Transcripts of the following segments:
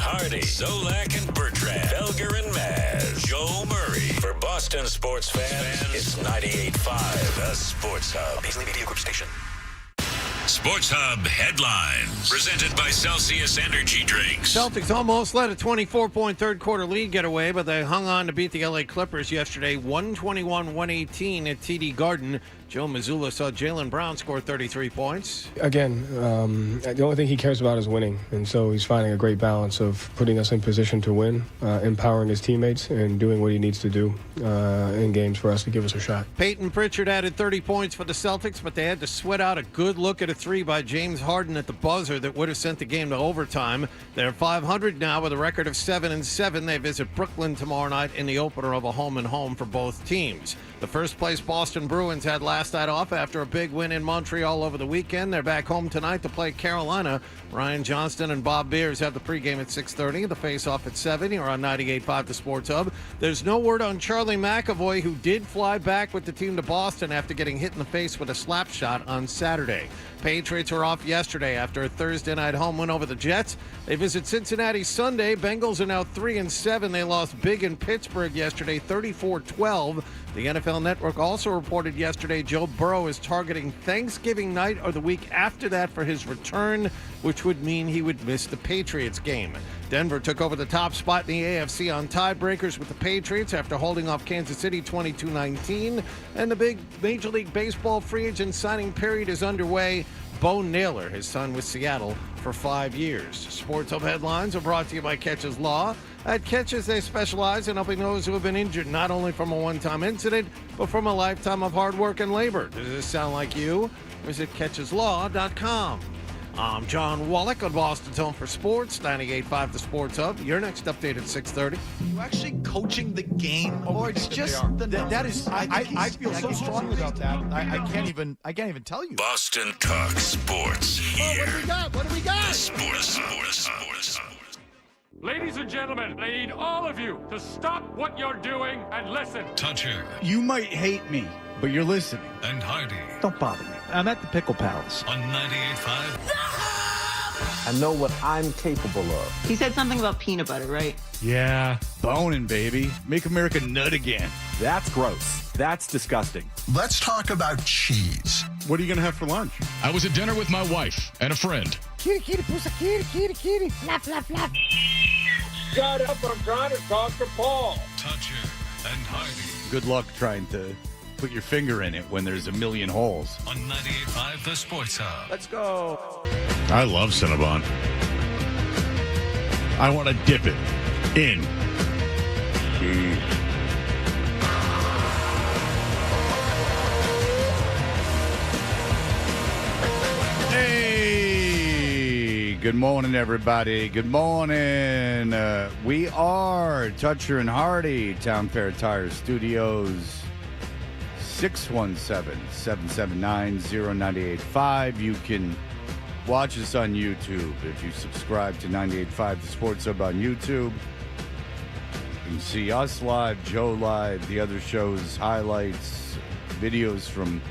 Hardy, Zolak, and Bertrand, Felger, and Maz. Joe Murray. For Boston sports fans, it's 98.5, the Sports Hub. Paisley Media Group Station. Sports Hub headlines. Presented by Celsius Energy Drinks. Celtics almost let a 24-point third-quarter lead get away, but they hung on to beat the L.A. Clippers yesterday, 121-118 at TD Garden. Joe Mazzulla saw Jaylen Brown score 33 points. Again, the only thing he cares about is winning, and so he's finding a great balance of putting us in position to win, empowering his teammates, and doing what he needs to do in games for us to give us a shot. Peyton Pritchard added 30 points for the Celtics, but they had to sweat out a good look at a three by James Harden at the buzzer that would have sent the game to overtime. They're 500 now with a record of 7-7. They visit Brooklyn tomorrow night in the opener of a home-and-home for both teams. The first-place Boston Bruins had last night off after a big win in Montreal over the weekend. They're back home tonight to play Carolina. Ryan Johnston and Bob Beers have the pregame at 6:30. The face-off at 7. You're on 98.5 The Sports Hub. There's no word on Charlie McAvoy, who did fly back with the team to Boston after getting hit in the face with a slap shot on Saturday. Patriots were off yesterday after a Thursday night home win over the Jets. They visit Cincinnati Sunday. Bengals are now 3-7. They lost big in Pittsburgh yesterday, 34-12. The NFL Network also reported yesterday Joe Burrow is targeting Thanksgiving night or the week after that for his return, which would mean he would miss the Patriots game. Denver took over the top spot in the AFC on tiebreakers with the Patriots after holding off Kansas City 22-19. And the big Major League Baseball free agent signing period is underway. Bo Naylor has signed with Seattle for 5 years. Sports Hub headlines are brought to you by Catches Law. At Catches, they specialize in helping those who have been injured not only from a one-time incident, but from a lifetime of hard work and labor. Does this sound like you? Visit CatchesLaw.com. I'm John Wallach on Boston's Home for Sports, 98.5 The Sports Hub. Your next update at 6:30. Are you actually coaching the game, or it's just that is? I feel so strongly about that. I can't even tell you. Boston talk sports here. What do we got? Sports. Ladies and gentlemen, I need all of you to stop what you're doing and listen. Toucher You might hate me, but you're listening. and Hardy Don't bother me. I'm at the Pickle Palace. on 98.5. I know what I'm capable of. He said something about peanut butter, right? Yeah, boning, baby. Make America nut again. That's gross. That's disgusting. Let's talk about cheese. What are you gonna have for lunch? I was at dinner with my wife and a friend. Kitty, pussy, kitty. Flap, flap, flap. Shut up, I'm trying to talk to Paul. Toucher and Hardy Good luck trying to put your finger in it when there's a million holes. on 98.5 The Sports Hub. Let's go. I love Cinnabon. I want to dip it in cheese. Hey, good morning, everybody. Good morning. We are Toucher and Hardy, Town Fair Tire Studios, 617-779-0985. You can watch us on YouTube. If you subscribe to 98.5 The Sports Hub on YouTube, you can see us live, Joe live, the other shows, highlights, videos from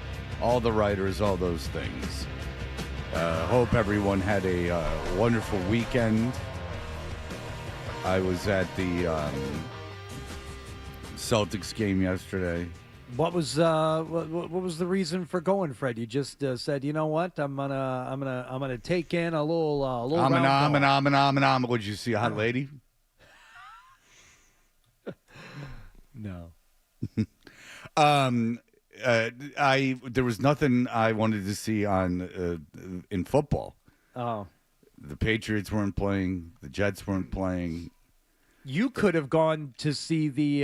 all the writers, all those things. Hope everyone had a wonderful weekend. I was at the Celtics game yesterday. What was the reason for going, Fred? You just said, you know what, I'm gonna take in a little. Would you see a hot lady? No. There was nothing I wanted to see on in football. Oh, The Patriots weren't playing. The Jets weren't playing. you could have gone to see the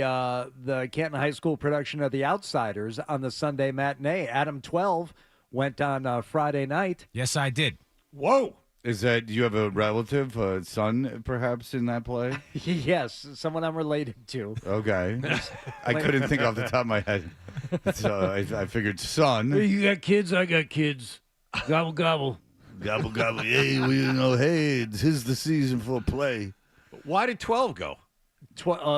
Canton High School production of The Outsiders on the Sunday matinee. Adam 12 went on Friday night. Yes, I did. Whoa! Is that, do you have a relative, a son, perhaps, in that play? Yes, someone I'm related to. Okay. I couldn't think off the top of my head. So I figured son. You got kids? I got kids. Gobble, gobble. Gobble, gobble. Hey, well, hey, 'tis the season for play. Why did 12 go?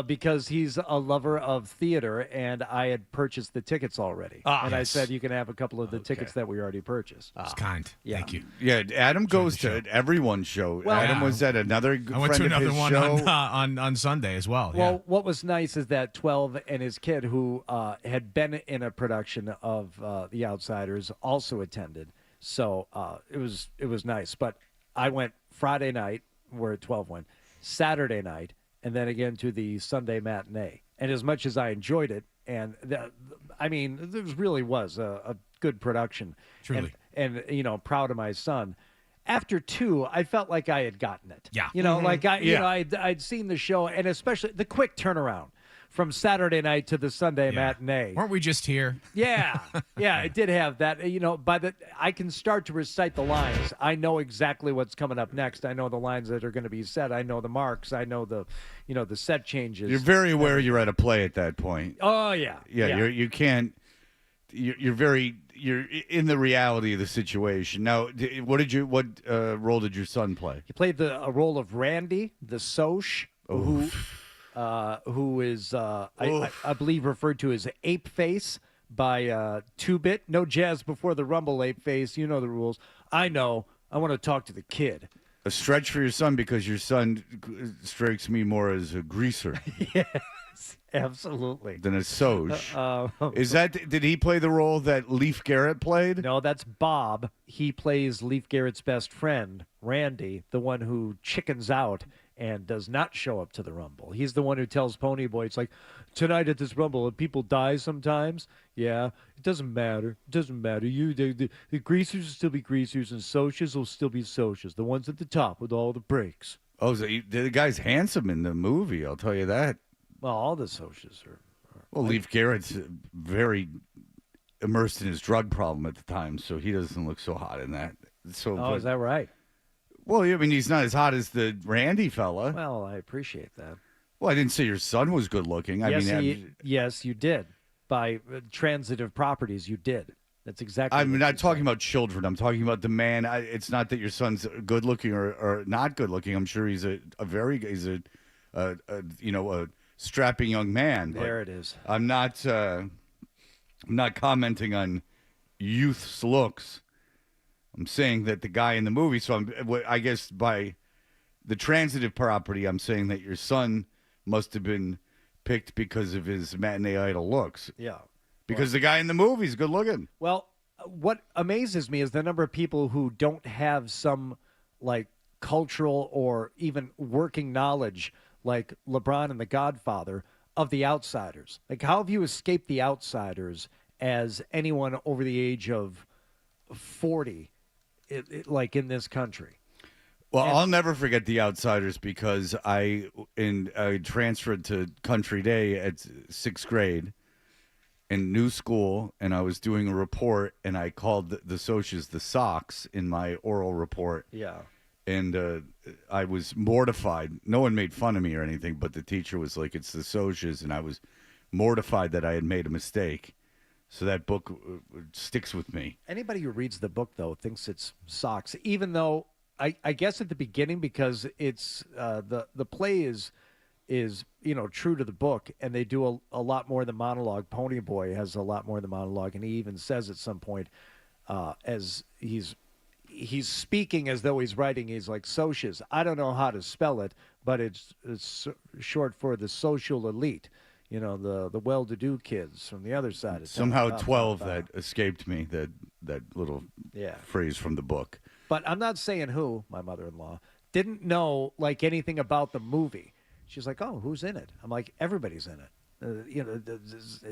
Because he's a lover of theater, and I had purchased the tickets already. And I said, you can have a couple of the tickets that we already purchased. It's kind. Yeah. Thank you. Yeah, Adam goes to everyone's show. Well, Adam was at another I went to friend of another his one show. on Sunday as well. Well, what was nice is that 12 and his kid, who had been in a production of The Outsiders, also attended. So it was nice. But I went Friday night, where 12 went, Saturday night, and then again to the Sunday matinee. And as much as I enjoyed it, and there really was a good production. Truly. And proud of my son. After 2, I felt like I had gotten it. Yeah. I'd seen the show, and especially the quick turnaround from Saturday night to the Sunday matinee. Weren't we just here? Yeah, it did have that. I can start to recite the lines. I know exactly what's coming up next. I know the lines that are going to be said. I know the marks. I know the set changes. You're very aware you're at a play at that point. Oh yeah. Yeah. You can't. You're in the reality of the situation. Now, what role did your son play? He played a role of Randy, the Soch, who is, I believe, referred to as Ape Face by 2-Bit. No jazz before the Rumble, Ape Face. You know the rules. I know. I want to talk to the kid. A stretch for your son, because your son strikes me more as a greaser. Yes, absolutely. Than a Soch. Did he play the role that Leif Garrett played? No, that's Bob. He plays Leif Garrett's best friend, Randy, the one who chickens out and does not show up to the Rumble. He's the one who tells Ponyboy, it's like, tonight at this Rumble, people die sometimes. Yeah, it doesn't matter. It doesn't matter. The greasers will still be greasers, and Soches will still be Soches, the ones at the top with all the breaks. Oh, so the guy's handsome in the movie, I'll tell you that. Well, all the Soches are well, Leif Garrett's very immersed in his drug problem at the time, so he doesn't look so hot in that. So, is that right? Well, I mean, he's not as hot as the Randy fella. Well, I appreciate that. Well, I didn't say your son was good looking. Yes, you did. By transitive properties, you did. That's exactly. I'm not talking about children. I'm talking about the man. It's not that your son's good looking or not good looking. I'm sure he's a strapping young man. There it is. I'm not commenting on youth's looks. I'm saying that the guy in the movie. So I guess by the transitive property, I'm saying that your son must have been picked because of his matinee idol looks. Yeah. Because the guy in the movie is good looking. Well, what amazes me is the number of people who don't have some like cultural or even working knowledge, like LeBron and The Godfather, of The Outsiders. Like, how have you escaped The Outsiders as anyone over the age of 40, like in this country? Well, I'll never forget The Outsiders because I transferred to Country Day at 6th grade in new school, and I was doing a report, and I called the Soches the Sox in my oral report. Yeah. And I was mortified. No one made fun of me or anything, but the teacher was like, it's the Soches, and I was mortified that I had made a mistake. So that book sticks with me. Anybody who reads the book, though, thinks it's Sox, even though I guess at the beginning, because it's the play is true to the book, and they do a lot more of the monologue. Ponyboy has a lot more of the monologue, and he even says at some point, as he's speaking as though he's writing, he's like, Soches. I don't know how to spell it, but it's short for the social elite. You know, the well-to-do kids from the other side of town. Somehow 12 that escaped me, that little phrase from the book. But I'm not saying who, my mother-in-law, didn't know, like, anything about the movie. She's like, oh, who's in it? I'm like, everybody's in it.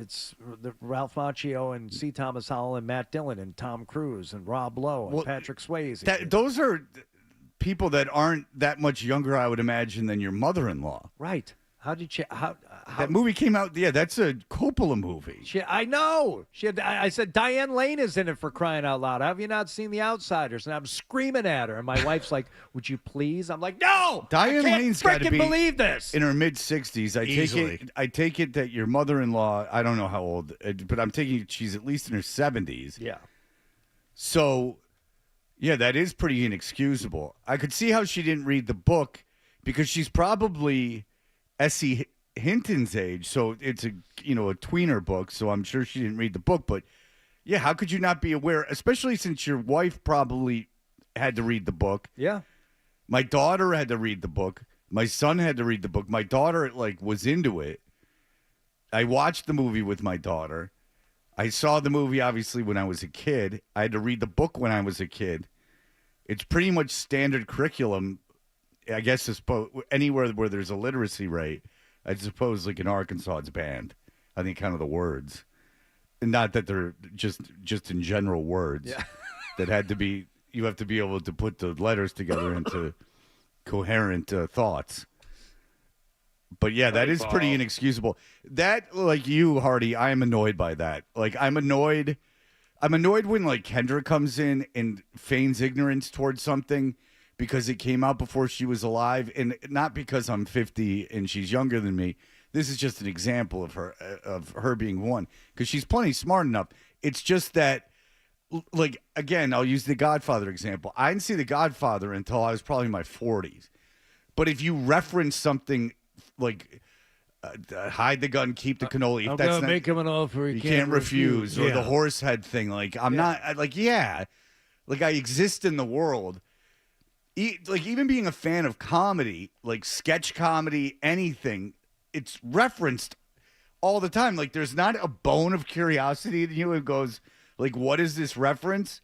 It's Ralph Macchio and C. Thomas Howell and Matt Dillon and Tom Cruise and Rob Lowe and Patrick Swayze. Those are people that aren't that much younger, I would imagine, than your mother-in-law. Right. How did you? How that movie came out? Yeah, that's a Coppola movie. I know. I said Diane Lane is in it, for crying out loud. Have you not seen The Outsiders? And I'm screaming at her, and my wife's like, "Would you please?" I'm like, "No, Diane Lane's got to be believe this." In her mid-60s. I take it that your mother-in-law. I don't know how old, but I'm taking it she's at least in her 70s. Yeah. So, yeah, that is pretty inexcusable. I could see how she didn't read the book because she's probably S.E. Hinton's age, so it's a tweener book, so I'm sure she didn't read the book, but yeah, how could you not be aware, especially since your wife probably had to read the book. Yeah. My daughter had to read the book. My son had to read the book. My daughter was into it. I watched the movie with my daughter. I saw the movie obviously when I was a kid. I had to read the book when I was a kid. It's pretty much standard curriculum, I guess, anywhere where there's a literacy rate. I suppose like in Arkansas it's banned. I think kind of the words. And not that they're just in general words that had to be, you have to be able to put the letters together into coherent thoughts. But yeah, that is pretty inexcusable. That, like you, Hardy, I am annoyed by that. Like I'm annoyed when like Kendra comes in and feigns ignorance towards something because it came out before she was alive, and not because I'm 50 and she's younger than me. This is just an example of her being one, because she's plenty smart enough. It's just that, like, again, I'll use the Godfather example. I didn't see the Godfather until I was probably in my 40s. But if you reference something like hide the gun, keep the cannoli, if I'm that's gonna not, make him an offer you can't refuse, or the horse head thing. Like I'm not like like I exist in the world. Like even being a fan of comedy, like sketch comedy, anything. It's referenced all the time. Like there's not a bone of curiosity in you. It goes like, what is this reference?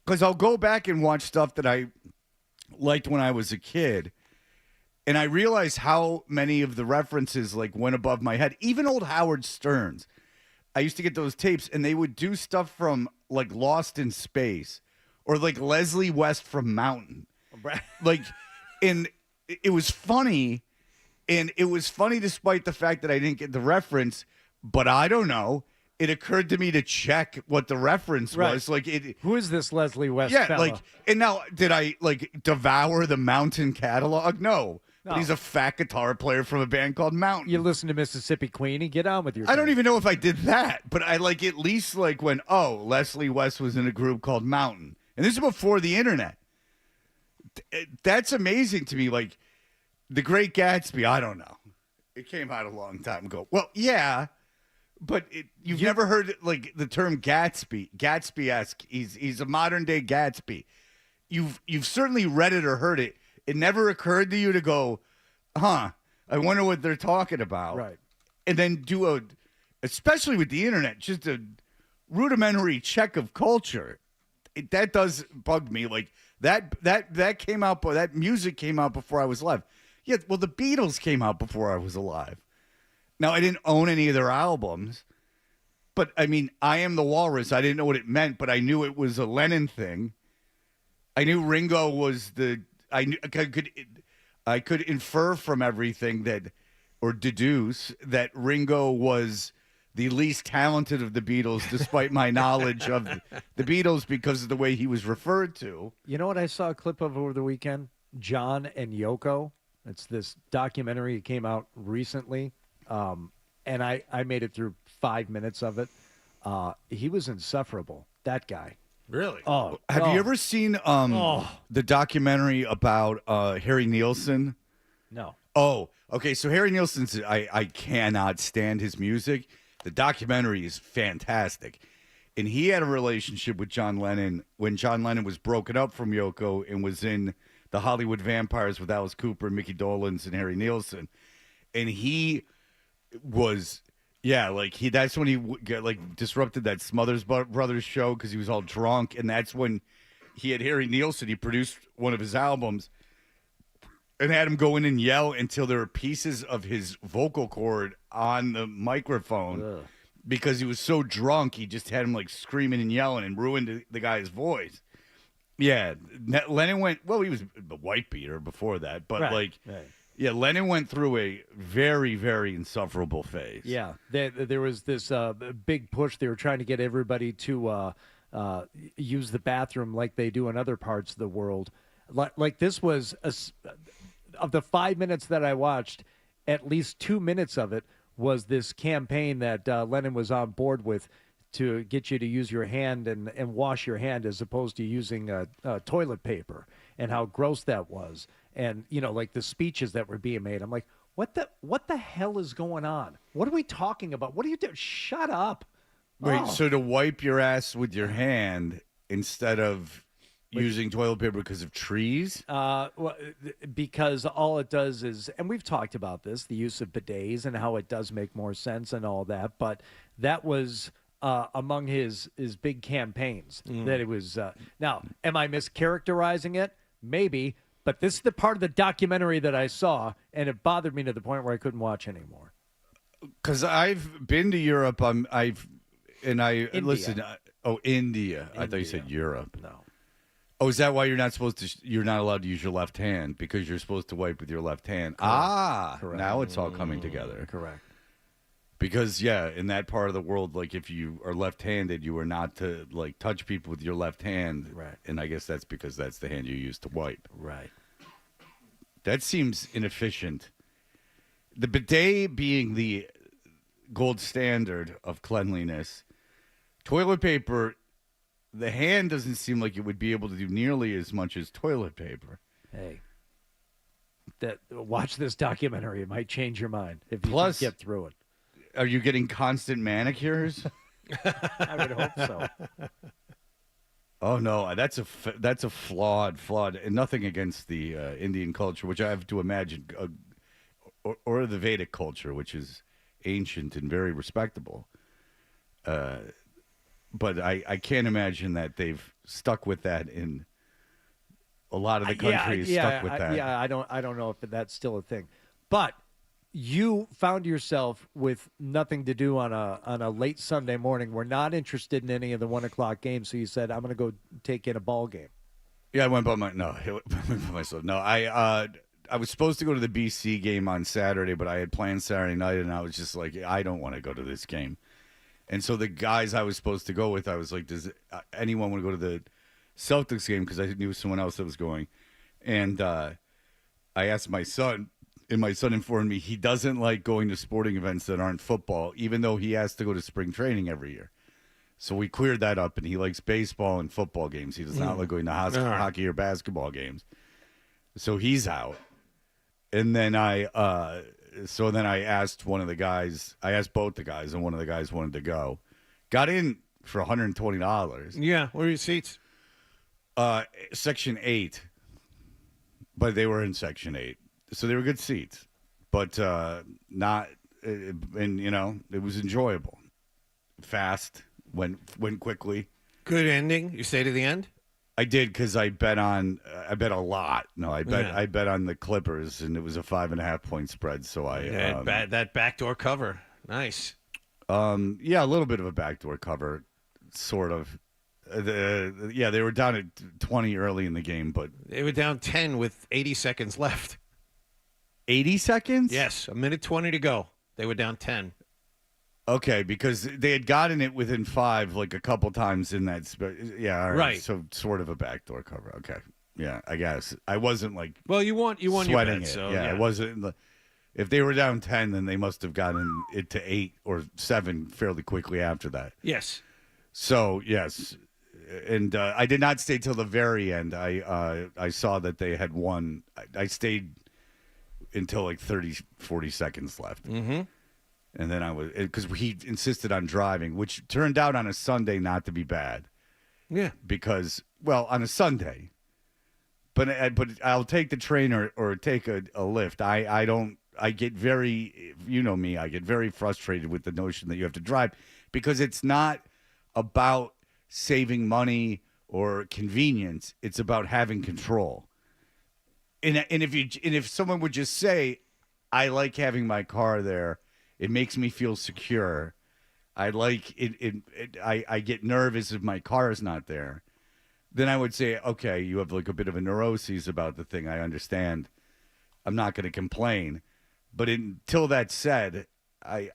Because I'll go back and watch stuff that I liked when I was a kid, and I realize how many of the references like went above my head. Even old Howard Stern's. I used to get those tapes, and they would do stuff from like Lost in Space or like Leslie West from Mountain. Like, and it was funny. And it was funny despite the fact that I didn't get the reference, but I don't know. It occurred to me to check what the reference was. Like, who is this Leslie West? Yeah, fella? like, and now did I like devour the Mountain catalog? No. But he's a fat guitar player from a band called Mountain. You listen to Mississippi Queen and get on with your. I don't even know if I did that, but I like at least like when Leslie West was in a group called Mountain, and this is before the internet. That's amazing to me. Like. The Great Gatsby, I don't know. It came out a long time ago. Well, yeah, but you've never heard like the term Gatsby, Gatsby-esque. He's a modern day Gatsby. You've certainly read it or heard it. It never occurred to you to go, I wonder what they're talking about. Right. And then do especially with the internet, just a rudimentary check of culture. That does bug me. Like that came out, that music came out before I was alive. Yeah, well, the Beatles came out before I was alive. Now, I didn't own any of their albums, but, I mean, I Am the Walrus. I didn't know what it meant, but I knew it was a Lennon thing. I knew Ringo was I could infer from everything or deduce that Ringo was the least talented of the Beatles, despite my knowledge of the Beatles because of the way he was referred to. You know what I saw a clip of over the weekend? John and Yoko. It's this documentary. It came out recently, and I made it through 5 minutes of it. He was insufferable, that guy. Really? Oh, have you ever seen the documentary about Harry Nilsson? No. Oh, okay. So Harry Nilsson's, I cannot stand his music. The documentary is fantastic. And he had a relationship with John Lennon when John Lennon was broken up from Yoko and was in the Hollywood Vampires with Alice Cooper, Mickey Dolenz, and Harry Nilsson. And he was, that's when he disrupted that Smothers Brothers show because he was all drunk. And that's when he had Harry Nilsson. He produced one of his albums and had him go in and yell until there were pieces of his vocal cord on the microphone because he was so drunk. He just had him like screaming and yelling and ruined the guy's voice. Yeah, Lennon went, well, he was a white beater before that, but Lennon went through a very, very insufferable phase. Yeah, there was this big push. They were trying to get everybody to use the bathroom like they do in other parts of the world. Like this was, of the 5 minutes that I watched, at least 2 minutes of it was this campaign that Lennon was on board with to get you to use your hand and wash your hand as opposed to using toilet paper, and how gross that was. And, like the speeches that were being made, I'm like, What the hell is going on? What are we talking about? What are you doing? Shut up. Wait, Oh. so to wipe your ass with your hand instead of using toilet paper because of trees? Well, because all it does is, and we've talked about this, the use of bidets and how it does make more sense and all that, but that was among his big campaigns that it was. Now, am I mischaracterizing it? Maybe, but this is the part of the documentary that I saw, and it bothered me to the point where I couldn't watch anymore. Because I've been to Europe. India. Listen. India. I thought you said Europe. No. Oh, is that why you're not supposed to? You're not allowed to use your left hand because you're supposed to wipe with your left hand. Correct. Now it's all coming together. Correct. Because in that part of the world, like if you are left-handed, you are not to like touch people with your left hand. Right. And I guess that's because that's the hand you use to wipe. Right. That seems inefficient. The bidet being the gold standard of cleanliness, toilet paper, the hand doesn't seem like it would be able to do nearly as much as toilet paper. Hey, watch this documentary. It might change your mind if you Plus, can get through it. Are you getting constant manicures? I would hope so. Oh no, that's a flawed, and nothing against the Indian culture, which I have to imagine, or the Vedic culture, which is ancient and very respectable. But I can't imagine that they've stuck with that in a lot of the countries. Stuck with that. Yeah, I don't know if that's still a thing, but you found yourself with nothing to do on a late Sunday morning. We're not interested in any of the 1:00 games, so you said, "I'm going to go take in a ball game." Yeah, I went by myself. No, I was supposed to go to the BC game on Saturday, but I had planned Saturday night, and I was just like, I don't want to go to this game. And so the guys I was supposed to go with, I was like, does anyone want to go to the Celtics game? Because I knew someone else that was going. And I asked my son. And my son informed me he doesn't like going to sporting events that aren't football, even though he has to go to spring training every year. So we cleared that up, and he likes baseball and football games. He does not like going to hockey or basketball games. So he's out. And then I asked one of the guys. I asked both the guys, and one of the guys wanted to go. Got in for $120. Yeah, where are your seats? Section 8. But they were in Section 8. So they were good seats, but not, and it was enjoyable. Fast, went quickly. Good ending. You stay to the end? I did because I bet a lot. No, I bet on the Clippers, and it was a 5.5 point spread. So that backdoor cover. Nice. A little bit of a backdoor cover, sort of. They were down at 20 early in the game, but they were down 10 with 80 seconds left. 80 seconds? Yes, 1:20 to go. They were down 10. Okay, because they had gotten it within 5 like a couple times in that. Yeah, all right. So sort of a backdoor cover. Okay, yeah, I guess I wasn't like. Well, you won your bet, so yeah, it wasn't. If they were down 10, then they must have gotten it to 8 or 7 fairly quickly after that. Yes. So yes, and I did not stay till the very end. I saw that they had won. I stayed until like 40 seconds left. Mm-hmm. And then I was, because he insisted on driving, which turned out on a Sunday not to be bad. Yeah. Because, well, on a Sunday. But I'll take the train or take a lift. I get very, you know me, I get very frustrated with the notion that you have to drive because it's not about saving money or convenience. It's about having control. And if someone would just say, I like having my car there, it makes me feel secure. I like it. I get nervous if my car is not there. Then I would say, okay, you have like a bit of a neuroses about the thing. I understand. I'm not going to complain. But until that's said, I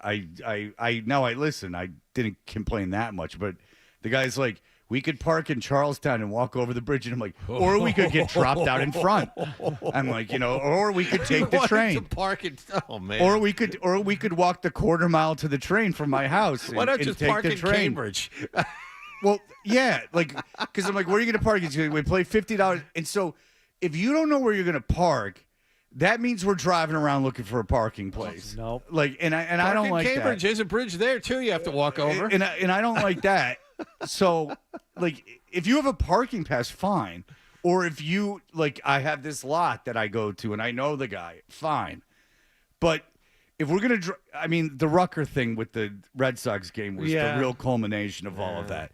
listen. I didn't complain that much. But the guy's like, we could park in Charlestown and walk over the bridge. And I'm like, or we could get dropped out in front. I'm like, or we could take the train. Oh man. Or we could walk the quarter mile to the train from my house. Why not just take park the in train. Cambridge? Well, yeah, because I'm like, where are you going to park? We play $50, and so if you don't know where you're going to park, that means we're driving around looking for a parking place. Nope. Like, and I don't like Cambridge, that. there's a bridge there too. You have to walk over. And I don't like that. So, like, if you have a parking pass, fine. Or if you, like, I have this lot that I go to and I know the guy, fine. But if we're going to, I mean, the Rucker thing with the Red Sox game was the real culmination of all of that.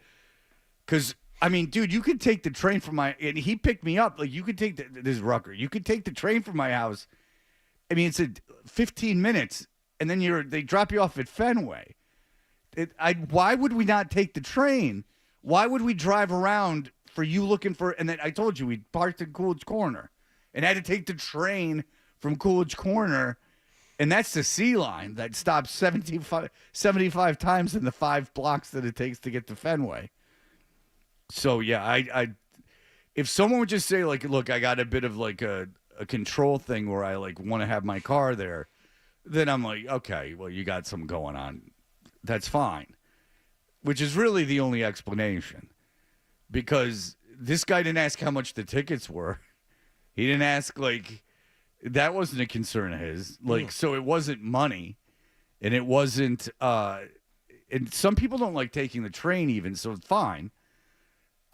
Because, I mean, dude, you could take the train from and he picked me up. Like, you could take this Rucker. You could take the train from my house. I mean, it's 15 minutes, and then they drop you off at Fenway. Why would we not take the train? Why would we drive around for you looking for, and then I told you we parked in Coolidge Corner and had to take the train from Coolidge Corner, and that's the C line that stops 75 times in the 5 blocks that it takes to get to Fenway. So, yeah, I if someone would just say, like, look, I got a bit of, like, a control thing where I, like, want to have my car there, then I'm like, okay, well, you got something going on. That's fine, which is really the only explanation. Because this guy didn't ask how much the tickets were. He didn't ask, like, that wasn't a concern of his. Like, so it wasn't money. And it wasn't, and some people don't like taking the train even, so fine.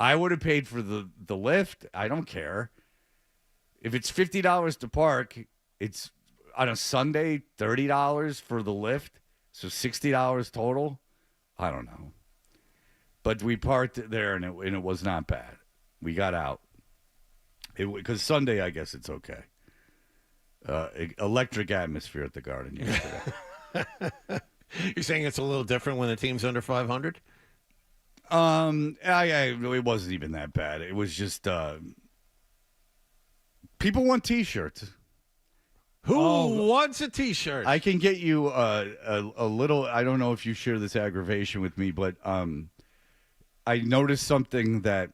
I would have paid for the lift. I don't care. If it's $50 to park, it's on a Sunday, $30 for the lift. So $60 total. I don't know. But we parked there, and it was not bad. We got out. Because Sunday, I guess it's okay. Electric atmosphere at the Garden yesterday. You're saying it's a little different when the team's under 500? It wasn't even that bad. It was just people want T-shirts. Who wants a T-shirt? I can get you a little. I don't know if you share this aggravation with me, but I noticed something that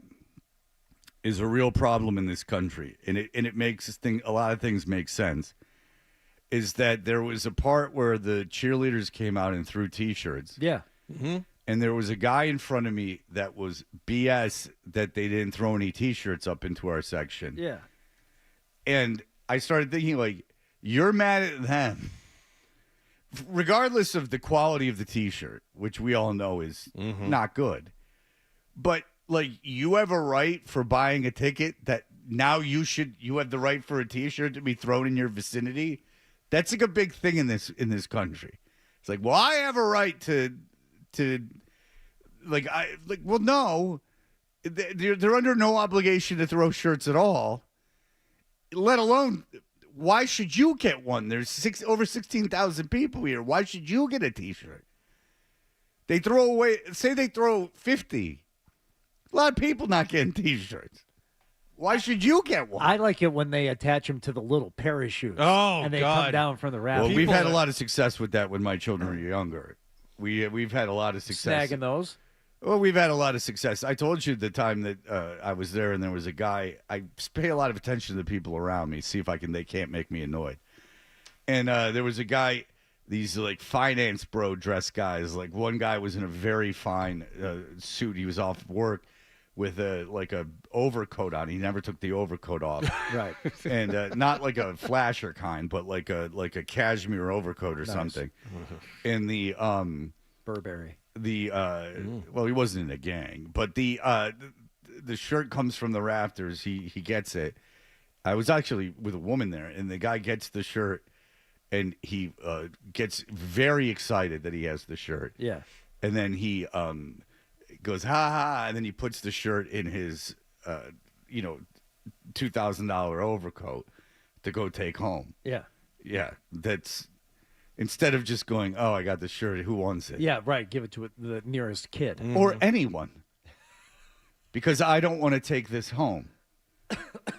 is a real problem in this country, and it makes a lot of things make sense. Is that there was a part where the cheerleaders came out and threw T-shirts. Yeah. Mm-hmm. And there was a guy in front of me that was BS that they didn't throw any T-shirts up into our section. Yeah. And I started thinking, like, you're mad at them. Regardless of the quality of the T-shirt, which we all know is not good. But, like, you have a right for buying a ticket that now you have the right for a T-shirt to be thrown in your vicinity. That's like a big thing in this country. It's like, well, I have a right to well, no, they're under no obligation to throw shirts at all. Let alone, why should you get one? There's over 16,000 people here. Why should you get a T-shirt? They throw 50. A lot of people not getting T-shirts. Why should you get one? I like it when they attach them to the little parachutes. Oh, and they God. come down from the rafters. Well, we've had a lot of success with that when my children were younger. We've had a lot of success. Snagging those? Well, we've had a lot of success. I told you the time that I was there and there was a guy. I pay a lot of attention to the people around me, see if they can't make me annoyed. And there was a guy, these like finance bro dress guys. Like one guy was in a very fine suit. He was off work with a overcoat on. He never took the overcoat off. Right. And not like a flasher kind, but like a cashmere overcoat or something. And the Burberry. Well, he wasn't in a gang, but the shirt comes from the rafters. He gets it. I was actually with a woman there, and the guy gets the shirt, and he gets very excited that he has the shirt. Yeah. And then he goes, ha ha, and then he puts the shirt in his $2,000 overcoat to go take home. Yeah. Yeah, that's instead of just going, oh, I got the shirt, who wants it? Yeah, right. Give it to the nearest kid. Or anyone. Because I don't want to take this home.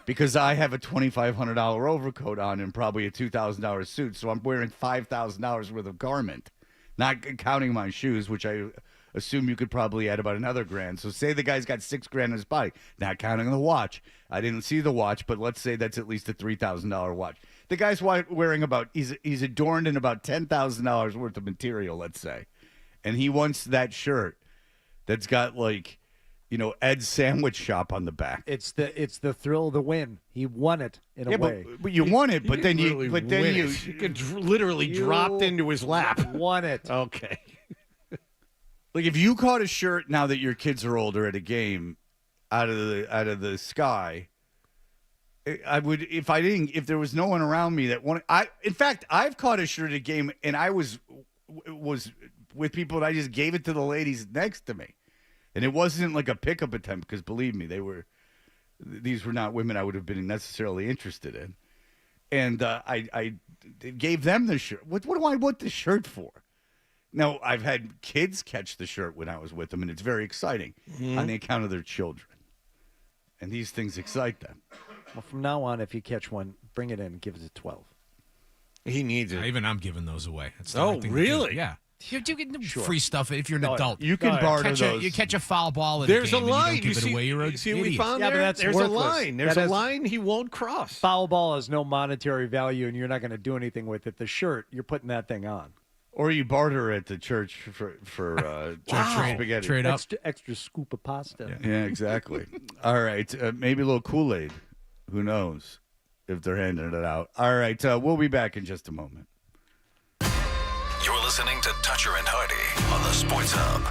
Because I have a $2,500 overcoat on and probably a $2,000 suit, so I'm wearing $5,000 worth of garment. Not counting my shoes, which I assume you could probably add about another $1,000. So say the guy's got $6,000 in his body, not counting the watch. I didn't see the watch, but let's say that's at least a $3,000 watch. The guy's wearing he's adorned in about $10,000 worth of material, let's say. And he wants that shirt that's got like Ed's Sandwich Shop on the back. It's the thrill of the win. He won it in a way. But you won it, but then really you literally dropped into his lap. Won it. Okay. Like if you caught a shirt now that your kids are older at a game out of the sky, I would if there was no one around me that wanted. In fact, I've caught a shirt at a game and I was with people and I just gave it to the ladies next to me, and it wasn't like a pickup attempt because believe me, these were not women I would have been necessarily interested in, and I gave them the shirt. What do I want the shirt for? Now, I've had kids catch the shirt when I was with them, and it's very exciting on the account of their children. And these things excite them. Well, from now on, if you catch one, bring it in and give it to 12. He needs it. Even I'm giving those away. That's the Oh, right thing to really? do. Yeah. You get free stuff if you're an adult. You can barter those. You catch a foul ball at There's a game a line. and you don't give it away. You're an see what we idiot. found Yeah, but there? that's There's worthless. a line. There's a line he won't cross. Foul ball has no monetary value, and you're not going to do anything with it. The shirt, you're putting that thing on. Or you barter at the church for spaghetti. Trade up. Extra scoop of pasta. Yeah, exactly. All right. Maybe a little Kool-Aid. Who knows if they're handing it out. All right. We'll be back in just a moment. You're listening to Toucher and Hardy on the Sports Hub.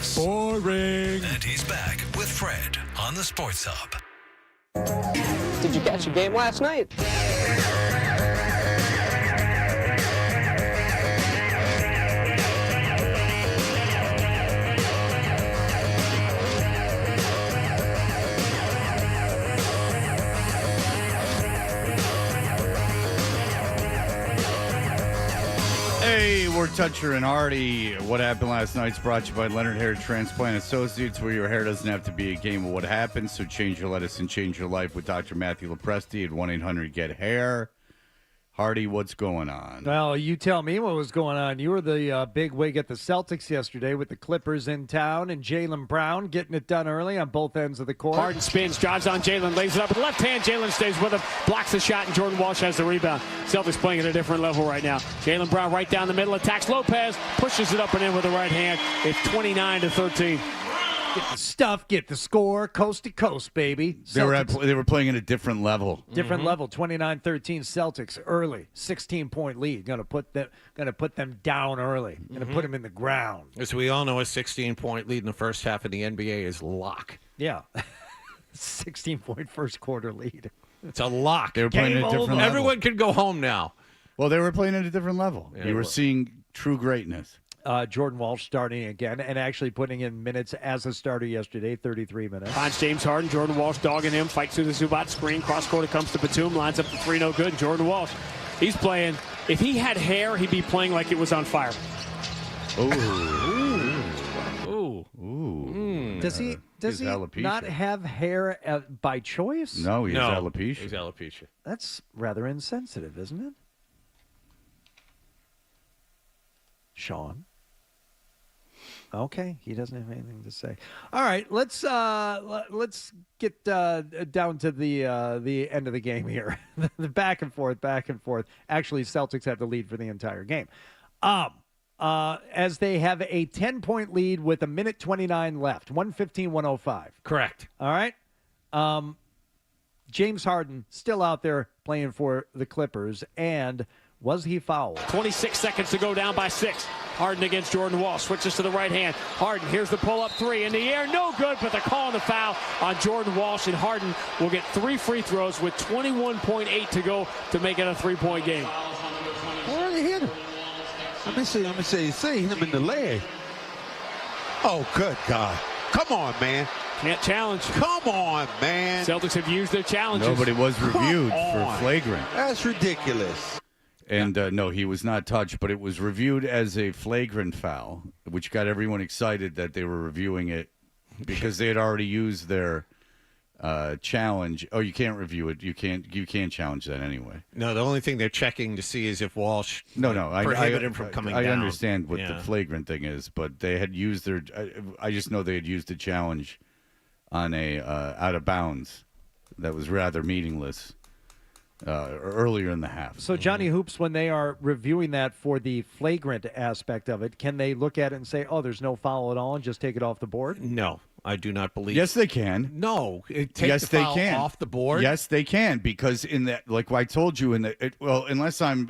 sports. Boring. And he's back with Fred on the Sports Hub. Did you catch the game last night? Hey, we're Toucher and Hardy. What happened last night's brought to you by Leonard Hair Transplant Associates, where your hair doesn't have to be a game of what happened. So change your lettuce and change your life with Dr. Matthew Lepresti at 1-800-GET-HAIR. Hardy, what's going on? Well, you tell me what was going on. You were the big wig at the Celtics yesterday with the Clippers in town and Jaylen Brown getting it done early on both ends of the court. Harden spins, drives on Jaylen, lays it up with the left hand. Jaylen stays with him, blocks the shot, and Jordan Walsh has the rebound. Celtics playing at a different level right now. Jaylen Brown right down the middle, attacks Lopez, pushes it up and in with the right hand. It's 29-13. Get the stuff, get the score, coast to coast, baby. They were playing at a different level. Different level, 29-13 Celtics early, 16-point lead. Gonna put them down early. Gonna put them in the ground. As we all know, a 16-point lead in the first half of the NBA is lock. Yeah, 16-point first quarter lead. It's a lock. They were playing at a different level. Everyone can go home now. Well, they were playing at a different level. Yeah, you were seeing true greatness. Jordan Walsh starting again and actually putting in minutes as a starter yesterday, 33 minutes. Finds James Harden, Jordan Walsh dogging him, fights through the Zubac screen, cross-court, it comes to Batum, lines up the three, no good. Jordan Walsh, he's playing. If he had hair, he'd be playing like it was on fire. Ooh. Does he not have hair by choice? No, he has alopecia. He's alopecia. That's rather insensitive, isn't it? Sean? Okay, he doesn't have anything to say. All right, let's get down to the end of the game here. The back and forth. Actually, Celtics have the lead for the entire game. As they have a 10-point lead with 1:29 left, 115-105. Correct. All right. James Harden still out there playing for the Clippers, and was he fouled? 26 seconds to go, down by 6. Harden against Jordan Walsh. Switches to the right hand. Harden, here's the pull-up three. In the air, no good, but they're calling the foul on Jordan Walsh, and Harden will get 3 free throws with 21.8 to go to make it a 3-point game. Where did he hit him? Let me see. Hit him in the leg. Oh, good God. Come on, man. Can't challenge. Come on, man. Celtics have used their challenges. Nobody was reviewed for flagrant. That's ridiculous. And no, he was not touched, but it was reviewed as a flagrant foul, which got everyone excited that they were reviewing it because they had already used their challenge. Oh, you can't review it. You can't challenge that anyway. No, the only thing they're checking to see is if Walsh prohibited him from coming down. I understand what the flagrant thing is, but they had used their. I just know they had used a challenge on a out of bounds that was rather meaningless. Earlier in the half. So, Johnny Hoops, when they are reviewing that for the flagrant aspect of it, can they look at it and say, oh, there's no foul at all and just take it off the board? No, I do not believe. Yes, they can. No, take the foul off the board. Yes, they can, because in that, like I told you, unless I'm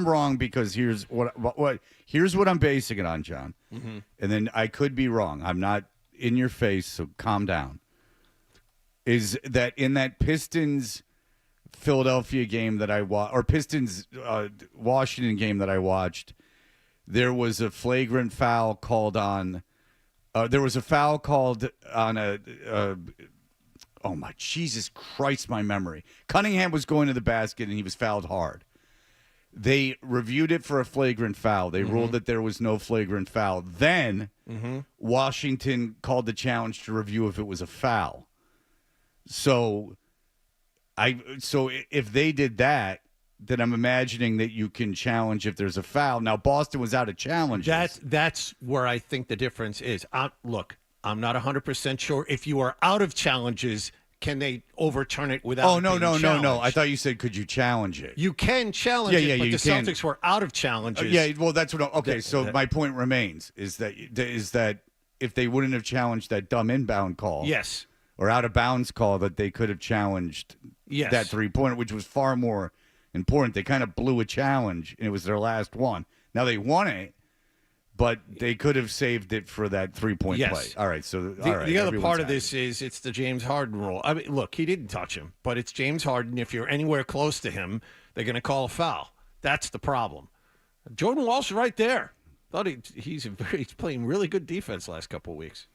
wrong, because here's what I'm basing it on, John, and then I could be wrong. I'm not in your face, so calm down. Is that in that Pistons Philadelphia game that I watched, or Pistons Washington game that I watched, there was a flagrant foul called on. There was a foul called on oh my Jesus Christ, my memory. Cunningham was going to the basket and he was fouled hard. They reviewed it for a flagrant foul. They ruled that there was no flagrant foul. Then Washington called the challenge to review if it was a foul. So if they did that, then I'm imagining that you can challenge if there's a foul. Now, Boston was out of challenges. That's where I think the difference is. Look, I'm not 100% sure. If you are out of challenges, can they overturn it without being challenged? No. I thought you said, could you challenge it? You can challenge it, but the Celtics were out of challenges. Well, that's what. Okay, so my point remains is that if they wouldn't have challenged that dumb inbound call, yes, or out of bounds call, that they could have challenged that 3-pointer, which was far more important. They kind of blew a challenge, and it was their last one. Now they won it, but they could have saved it for that 3-point Yes. play. All right, so The other part of happy. this is it's the James Harden rule. I mean, look, he didn't touch him, but it's James Harden. If you're anywhere close to him, they're going to call a foul. That's the problem. Jordan Walsh right there. Thought he's playing really good defense last couple of weeks.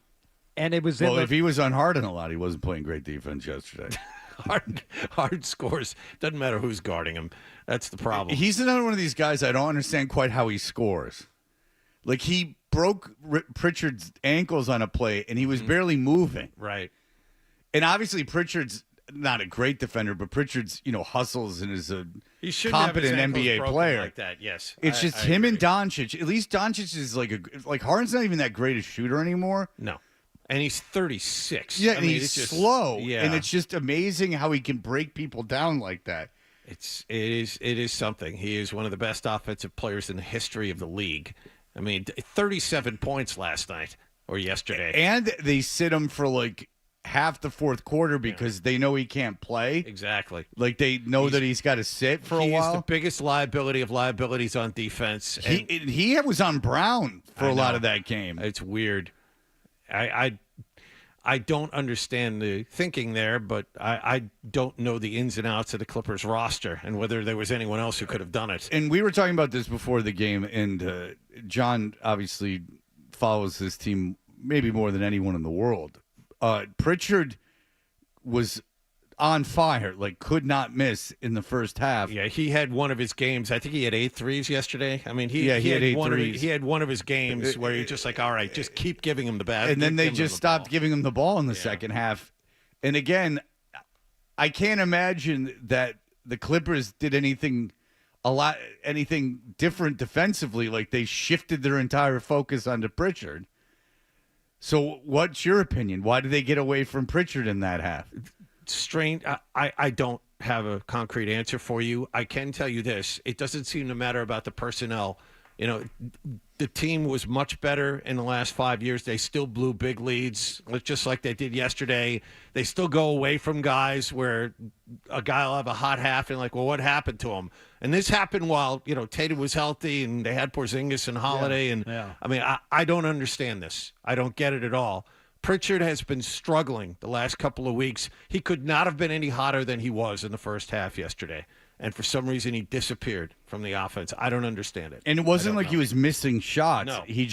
And it was if he was on Harden a lot, he wasn't playing great defense yesterday. Harden scores. Doesn't matter who's guarding him. That's the problem. He's another one of these guys I don't understand quite how he scores. Like, he broke Pritchard's ankles on a play, and he was barely moving. Right. And obviously Pritchard's not a great defender, but Pritchard's, hustles and is a he shouldn't competent have his NBA ankles player. like that. Yes. It's just him and Doncic. At least Doncic is like Harden's not even that great a shooter anymore. No. And he's 36. Yeah, I and mean, he's it's just slow. Yeah. And it's just amazing how he can break people down like that. It is something. He is one of the best offensive players in the history of the league. I mean, 37 points last night or yesterday. And they sit him for like half the fourth quarter because they know he can't play. Exactly. Like they know that he's got to sit for a while. He is the biggest liability of liabilities on defense. He was on Brown for a lot of that game. It's weird. I don't understand the thinking there, but I don't know the ins and outs of the Clippers roster and whether there was anyone else who could have done it. And we were talking about this before the game, and John obviously follows this team maybe more than anyone in the world. Pritchard was on fire, like could not miss in the first half. Yeah, he had one of his games. I think he had 8 threes yesterday. I mean, he had 8 one threes. He had one of his games where you're just like, all right, just keep giving him the basket. And then they just stopped giving him the ball in the second half. And again, I can't imagine that the Clippers did anything different defensively. Like they shifted their entire focus onto Pritchard. So what's your opinion? Why did they get away from Pritchard in that half? Strange. I don't have a concrete answer for you. I can tell you this. It doesn't seem to matter about the personnel. The team was much better in the last 5 years. They still blew big leads, just like they did yesterday. They still go away from guys where a guy will have a hot half and like, well, what happened to him? And this happened while, Tatum was healthy and they had Porzingis and Holiday. I mean, I don't understand this. I don't get it at all. Pritchard has been struggling the last couple of weeks. He could not have been any hotter than he was in the first half yesterday. And for some reason, he disappeared from the offense. I don't understand it. And it wasn't like he was missing shots. No. He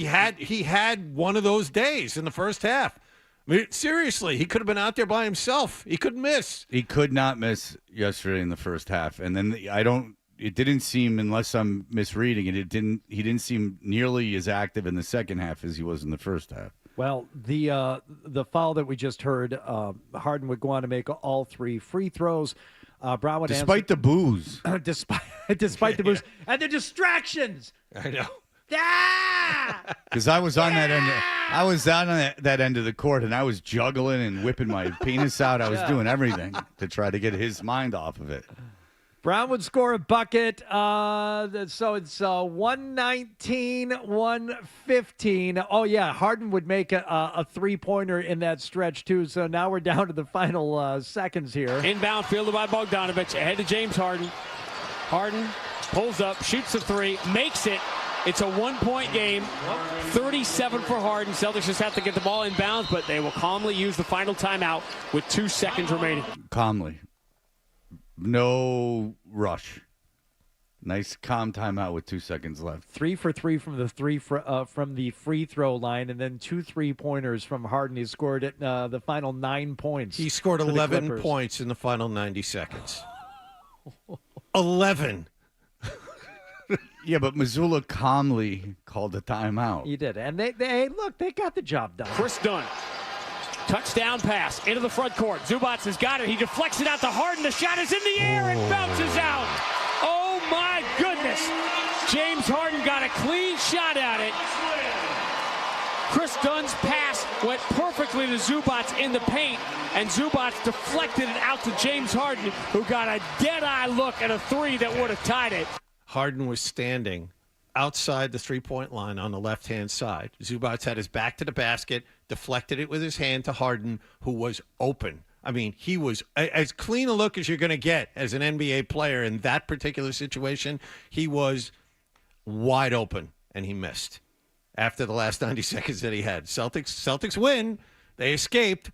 had one of those days in the first half. I mean, seriously, he could have been out there by himself. He couldn't miss. He could not miss yesterday in the first half. And then it didn't seem, unless I'm misreading it, he didn't seem nearly as active in the second half as he was in the first half. Well, the foul that we just heard, Harden would go on to make all 3 free throws. Brown would despite the booze. despite the booze. And the distractions. I know. Because I was on that end. I was on that end of the court, and I was juggling and whipping my penis out. I was doing everything to try to get his mind off of it. Brown would score a bucket. So it's 119, 115. Oh, yeah, Harden would make a three-pointer in that stretch, too. So now we're down to the final seconds here. Inbound fielded by Bogdanovich. Ahead to James Harden. Harden pulls up, shoots a 3, makes it. It's a 1-point game. 37 for Harden. Celtics just have to get the ball inbounds, but they will calmly use the final timeout with 2 seconds remaining. Calmly. No rush. Nice calm timeout with 2 seconds left. 3 for 3 from the free throw line, and then 2 3-pointers from Harden. He scored at the final 9 points. He scored 11 points in the final 90 seconds. 11. Yeah, but Missoula calmly called a timeout. He did, and they got the job done. Chris Dunn. Touchdown pass into the front court. Zubats has got it. He deflects it out to Harden. The shot is in the air and bounces out. Oh, my goodness. James Harden got a clean shot at it. Chris Dunn's pass went perfectly to Zubats in the paint, and Zubats deflected it out to James Harden, who got a dead-eye look at a 3 that would have tied it. Harden was standing outside the three-point line on the left-hand side. Zubats had his back to the basket, deflected it with his hand to Harden, who was open. I mean, he was as clean a look as you're going to get as an NBA player in that particular situation. He was wide open. and he missed after the last 90 seconds that he had. Celtics win. They escaped.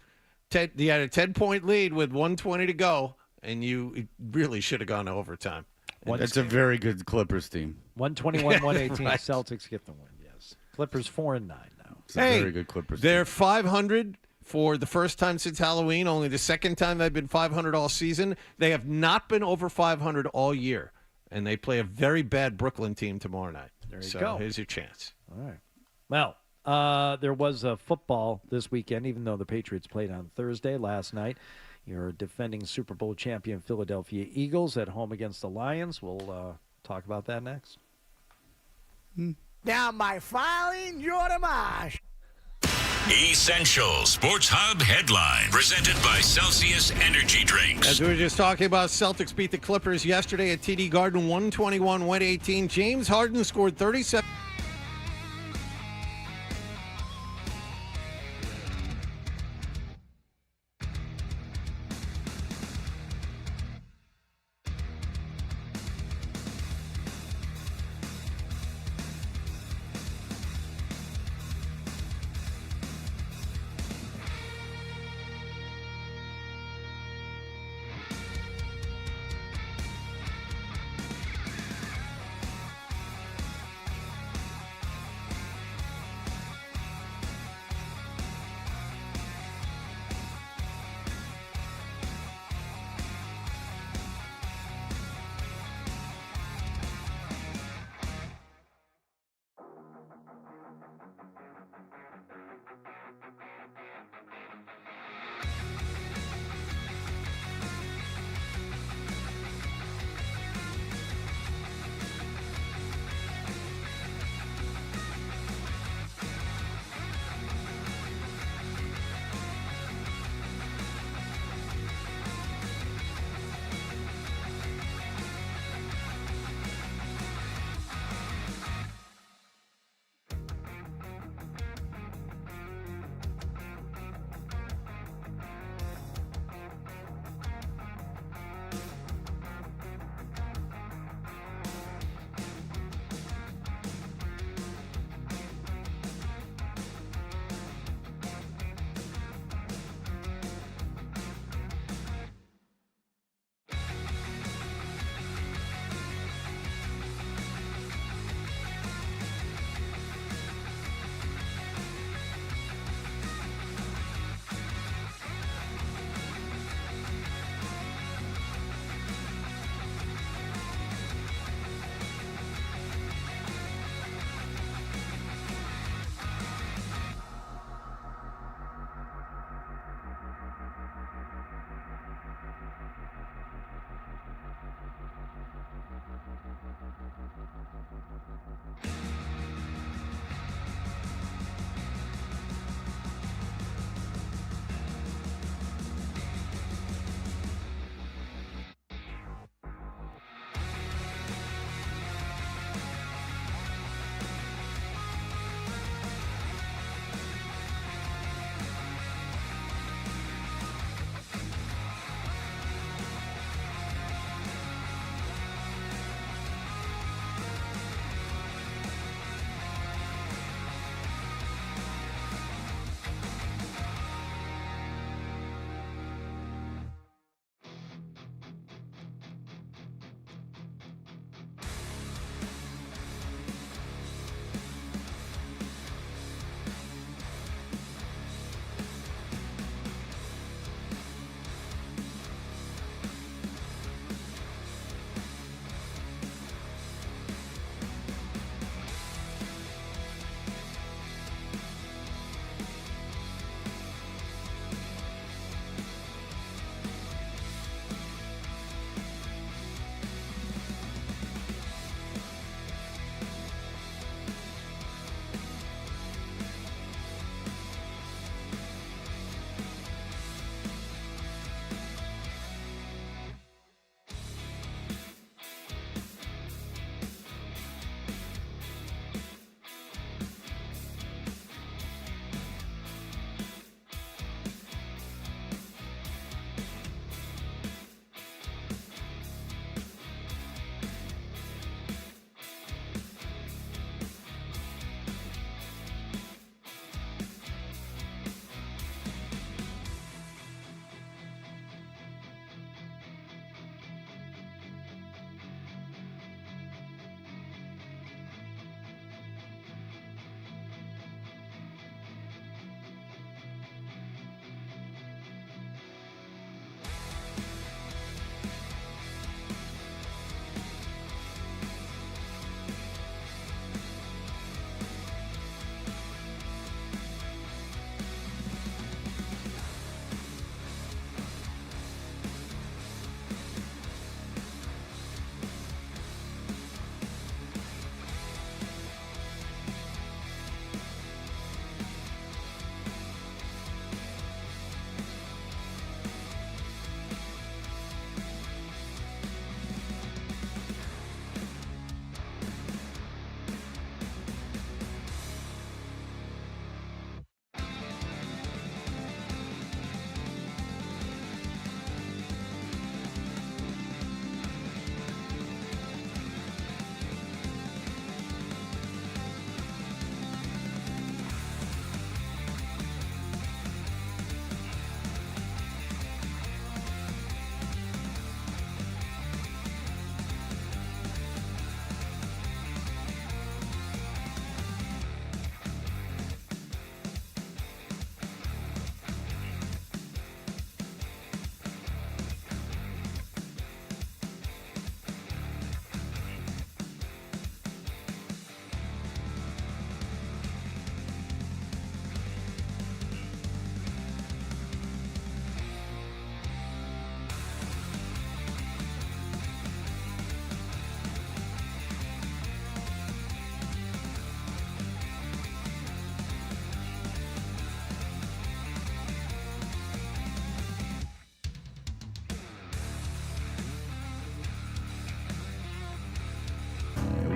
You had a 10-point lead with 1:20 to go, and you really should have gone to overtime. That's a very good Clippers team. 121, 118. Right. Celtics get the win, yes. Clippers 4-9 now. It's a very good Clippers they're team. 500 for the first time since Halloween, only the second time they've been 500 all season. They have not been over 500 all year, and they play a very bad Brooklyn team tomorrow night. There you so go. Here's your chance. All right. Well, there was football this weekend, even though the Patriots played on Thursday last night. Your defending Super Bowl champion Philadelphia Eagles at home against the Lions. We'll talk about that next. Now, my filing your damage. Essential Sports Hub headline presented by Celsius Energy Drinks. As we were just talking about, Celtics beat the Clippers yesterday at TD Garden 121-118. James Harden scored 37.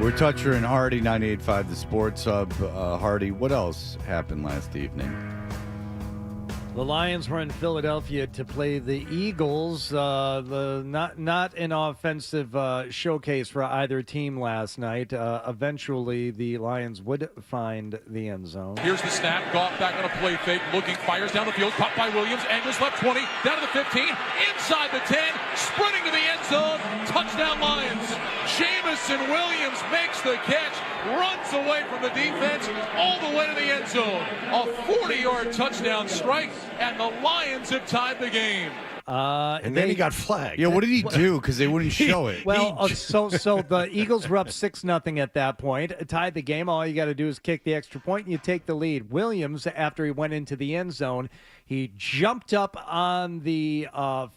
We're Toucher and Hardy, 98.5 The Sports Hub. Hardy, what else happened last evening? The Lions were in Philadelphia to play the Eagles. Not an offensive showcase for either team last night. Eventually, the Lions would find the end zone. Here's the snap. Goff back on a play fake. Looking. Fires down the field. Caught by Williams. Angles left 20. Down to the 15. Inside the 10. Sprinting to the end zone. Touchdown Lions. Jamison Williams makes the catch. Runs away from the defense. All the way to the end zone. A 40-yard touchdown strike. And the Lions have tied the game. And then he got flagged. Yeah, what did he do? Because they wouldn't show it. Well, so the Eagles were up 6-0 at that point, tied the game. All you got to do is kick the extra point, and you take the lead. Williams, after he went into the end zone, he jumped up on the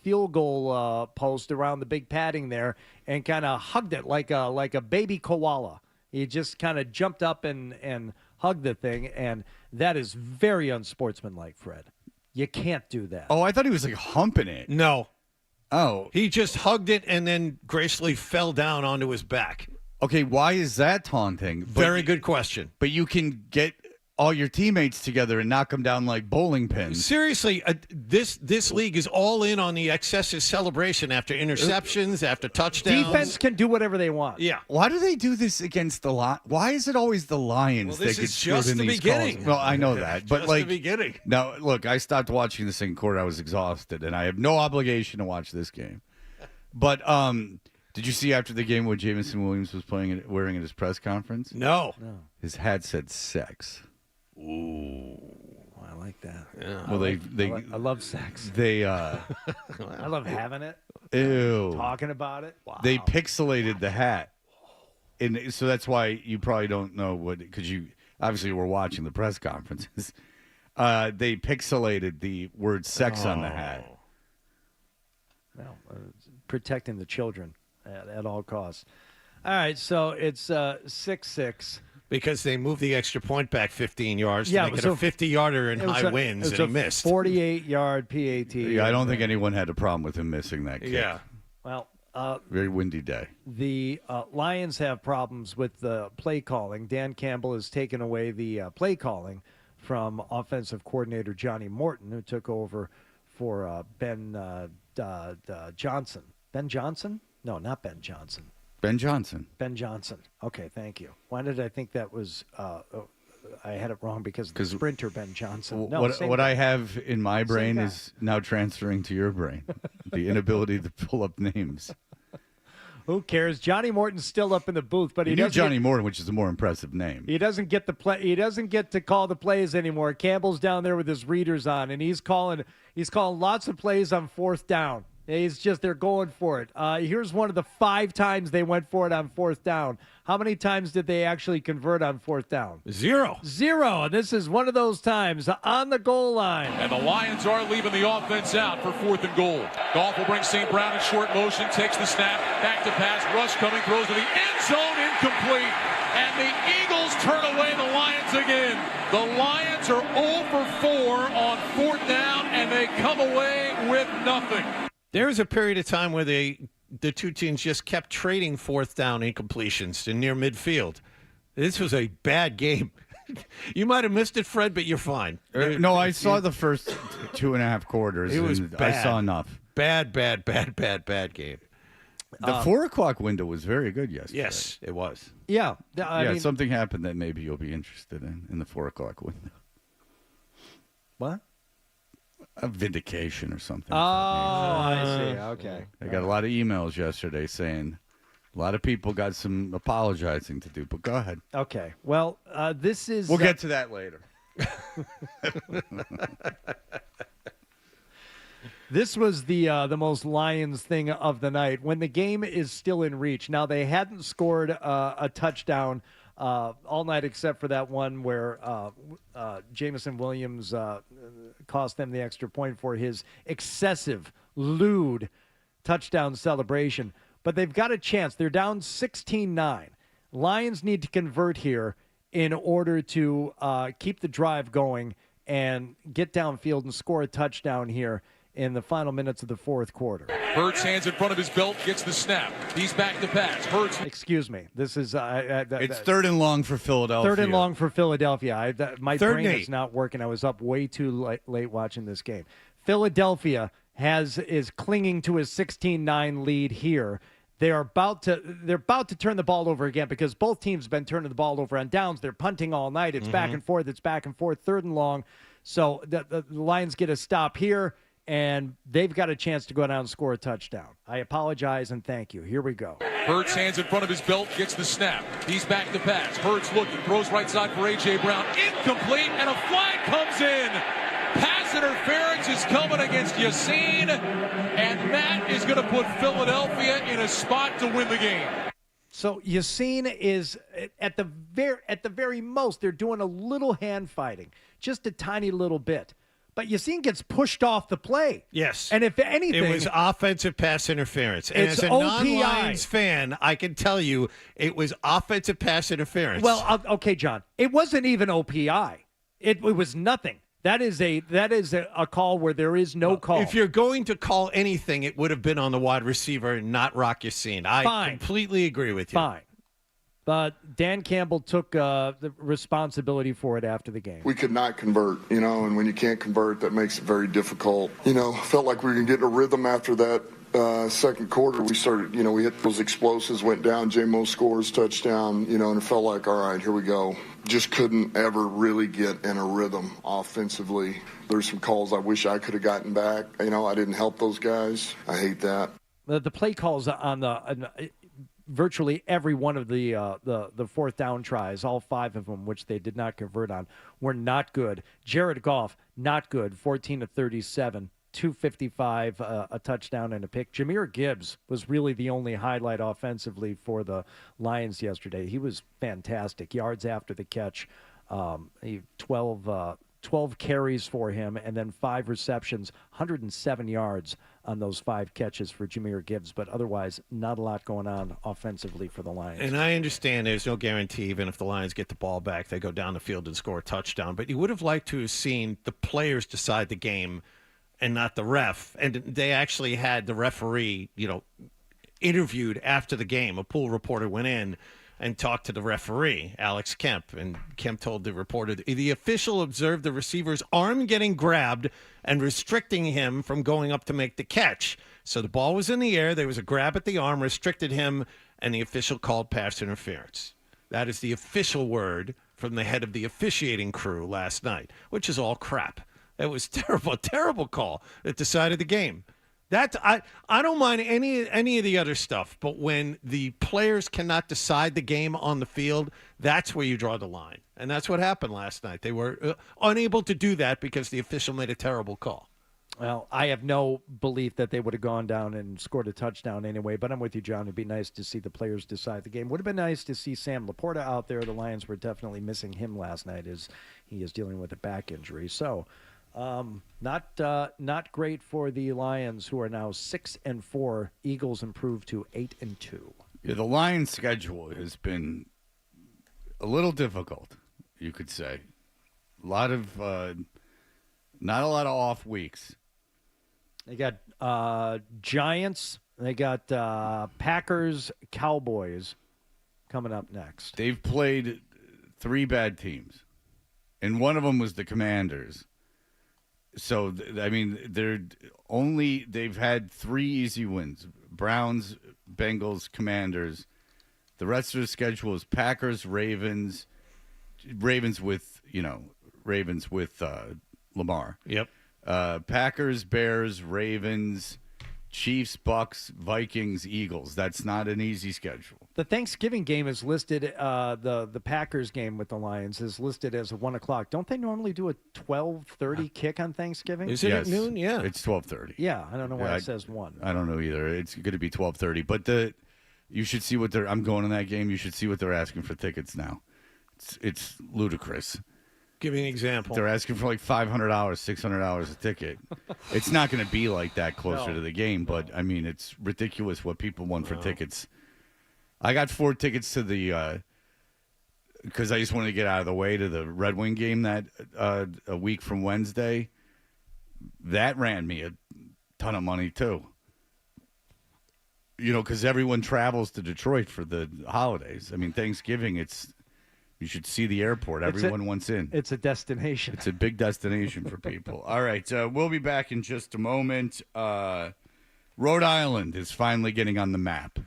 field goal post around the big padding there and kind of hugged it like a baby koala. He just kind of jumped up and hugged the thing, and that is very unsportsmanlike, Fred. You can't do that. Oh, I thought he was like humping it. No. Oh. He just hugged it and then gracefully fell down onto his back. Okay, why is that taunting? Very good question. But you can get all your teammates together and knock them down like bowling pins. Seriously, this league is all in on the excessive celebration after interceptions, after touchdowns. Defense can do whatever they want. Yeah. Why do they do this against the Lions? Why is it always the Lions Well, this that get is screwed just in the these beginning. calls? Well, I know that, but Just like the beginning. Now, look, I stopped watching the second quarter. I was exhausted, and I have no obligation to watch this game. But did you see after the game what Jamison Williams was wearing at his press conference? No. His hat said sex. Ooh, I like that. Yeah. Well, I love sex. They I love having it. Ew. Talking about it. Wow. They pixelated the hat, and so that's why you probably don't know what, because you obviously were watching the press conferences. They pixelated the word "sex" on the hat. Well, protecting the children at all costs. All right, so it's 6-6. Because they moved the extra point back 15 yards Yeah, to make it a 50-yarder in high winds, and he missed. 48-yard PAT. Yeah, I don't think anyone had a problem with him missing that kick. Yeah. Well, very windy day. The Lions have problems with the play calling. Dan Campbell has taken away the play calling from offensive coordinator Johnny Morton, who took over for Ben Johnson. Ben Johnson? No, not Ben Johnson. Ben Johnson. Ben Johnson. Okay, thank you. Why did I think that was I had it wrong because of the sprinter Ben Johnson. No, what I have in my brain is now transferring to your brain. The inability to pull up names. Who cares? Johnny Morton's still up in the booth, but he knew doesn't Johnny Morton, which is a more impressive name. He doesn't get the play. He doesn't get to call the plays anymore. Campbell's down there with his readers on, and he's calling lots of plays on fourth down. They're going for it. Here's one of the 5 times they went for it on fourth down. How many times did they actually convert on fourth down? 0. 0. And this is one of those times on the goal line. And the Lions are leaving the offense out for 4th and goal. Goff will bring St. Brown in short motion, takes the snap, back to pass, rush coming, throws to the end zone, incomplete. And the Eagles turn away the Lions again. The Lions are 0 for 4 on fourth down, and they come away with nothing. There was a period of time where the two teams just kept trading fourth down incompletions to near midfield. This was a bad game. You might have missed it, Fred, but you're fine. No, I saw the first 2.5 quarters. It was and bad. I saw enough. Bad game. The 4 o'clock window was very good yesterday. Yes, it was. Yeah. I mean, something happened that maybe you'll be interested in the 4 o'clock window. What? A vindication or something. Oh, I see. Okay. I got a lot of emails yesterday saying a lot of people got some apologizing to do, but go ahead. Okay. Well, this is... We'll get to that later. This was the most Lions thing of the night. When the game is still in reach. Now, they hadn't scored a touchdown all night except for that one where Jamison Williams cost them the extra point for his excessive, lewd touchdown celebration. But they've got a chance. They're down 16-9. Lions need to convert here in order to keep the drive going and get downfield and score a touchdown here in the final minutes of the fourth quarter. Hurts hands in front of his belt, gets the snap. He's back to pass. Hurts. Excuse me. This is it's third and long for Philadelphia. Third and long for Philadelphia. My Third brain and 8. is not working. I was up way too late watching this game. Philadelphia is clinging to a 16-9 lead here. They're about to turn the ball over again because both teams have been turning the ball over on downs. They're punting all night. It's back and forth. It's back and forth. Third and long. So the Lions get a stop here, and they've got a chance to go down and score a touchdown. I apologize and thank you. Here we go. Hurts hands in front of his belt, gets the snap. He's back to pass. Hurts looking, throws right side for A.J. Brown. Incomplete, and a flag comes in. Pass interference is coming against Yassine, and that is going to put Philadelphia in a spot to win the game. So Yassine is at the very most, they're doing a little hand fighting, just a tiny little bit. But Yassine gets pushed off the play. Yes. And if anything, it was offensive pass interference. And it's as a OPI. non-Lions fan, I can tell you it was offensive pass interference. Well, okay, John, it wasn't even OPI. It was nothing. That is a call where there is no call. If you're going to call anything, it would have been on the wide receiver and not Rock Yassine. I completely agree with you. Fine. But Dan Campbell took the responsibility for it after the game. We could not convert, and when you can't convert, that makes it very difficult. Felt like we were going to get a rhythm after that second quarter. We started, we hit those explosives, went down, J-Mo scores, touchdown, and it felt like, all right, here we go. Just couldn't ever really get in a rhythm offensively. There's some calls I wish I could have gotten back. I didn't help those guys. I hate that. The play calls on virtually every one of the fourth down tries, all 5 of them, which they did not convert on, were not good. Jared Goff, not good, 14 of 37, 255, a touchdown and a pick. Jahmyr Gibbs was really the only highlight offensively for the Lions yesterday. He was fantastic. Yards after the catch, 12 carries for him, and then 5 receptions, 107 yards on those 5 catches for Jahmyr Gibbs. But otherwise, not a lot going on offensively for the Lions. And I understand there's no guarantee, even if the Lions get the ball back, they go down the field and score a touchdown. But you would have liked to have seen the players decide the game and not the ref. And they actually had the referee, interviewed after the game. A pool reporter went in and talked to the referee, Alex Kemp, and Kemp told the reporter the official observed the receiver's arm getting grabbed and restricting him from going up to make the catch. So the ball was in the air, there was a grab at the arm, restricted him, and the official called pass interference. That is the official word from the head of the officiating crew last night, which is all crap. It was terrible, terrible call that decided the game. I don't mind any of the other stuff, but when the players cannot decide the game on the field, that's where you draw the line. And that's what happened last night. They were unable to do that because the official made a terrible call. Well, I have no belief that they would have gone down and scored a touchdown anyway, but I'm with you, John. It'd be nice to see the players decide the game. Would have been nice to see Sam Laporta out there. The Lions were definitely missing him last night as he is dealing with a back injury. So not great for the Lions, who are now 6-4. Eagles improved to 8-2. Yeah, the Lions' schedule has been a little difficult, you could say. A lot of not a lot of off weeks. They got Giants. They got Packers, Cowboys coming up next. They've played 3 bad teams, and one of them was the Commanders. So, they've had 3 easy wins. Browns, Bengals, Commanders. The rest of the schedule is Packers, Ravens with Lamar. Yep. Packers, Bears, Ravens, Chiefs, Bucks, Vikings, Eagles. That's not an easy schedule. The Thanksgiving game is listed, the Packers game with the Lions is listed as a 1 o'clock. Don't they normally do a 12:30 kick on Thanksgiving? Is it at noon? Yeah. It's 12:30. Yeah, I don't know why it says 1. I don't know either. It's going to be 12:30. But you should see what I'm going to that game. You should see what they're asking for tickets now. It's ludicrous. Give me an example. They're asking for like $500, $600 a ticket. It's not going to be like that closer to the game, but it's ridiculous what people want for tickets. I got 4 tickets to the because I just wanted to get out of the way to the Red Wing game that a week from Wednesday. That ran me ton of money too. You know, because everyone travels to Detroit for the holidays. I mean, Thanksgiving, you should see the airport. Everyone wants in. It's a destination. It's a big destination for people. All right, we'll be back in just a moment. Rhode Island is finally getting on the map.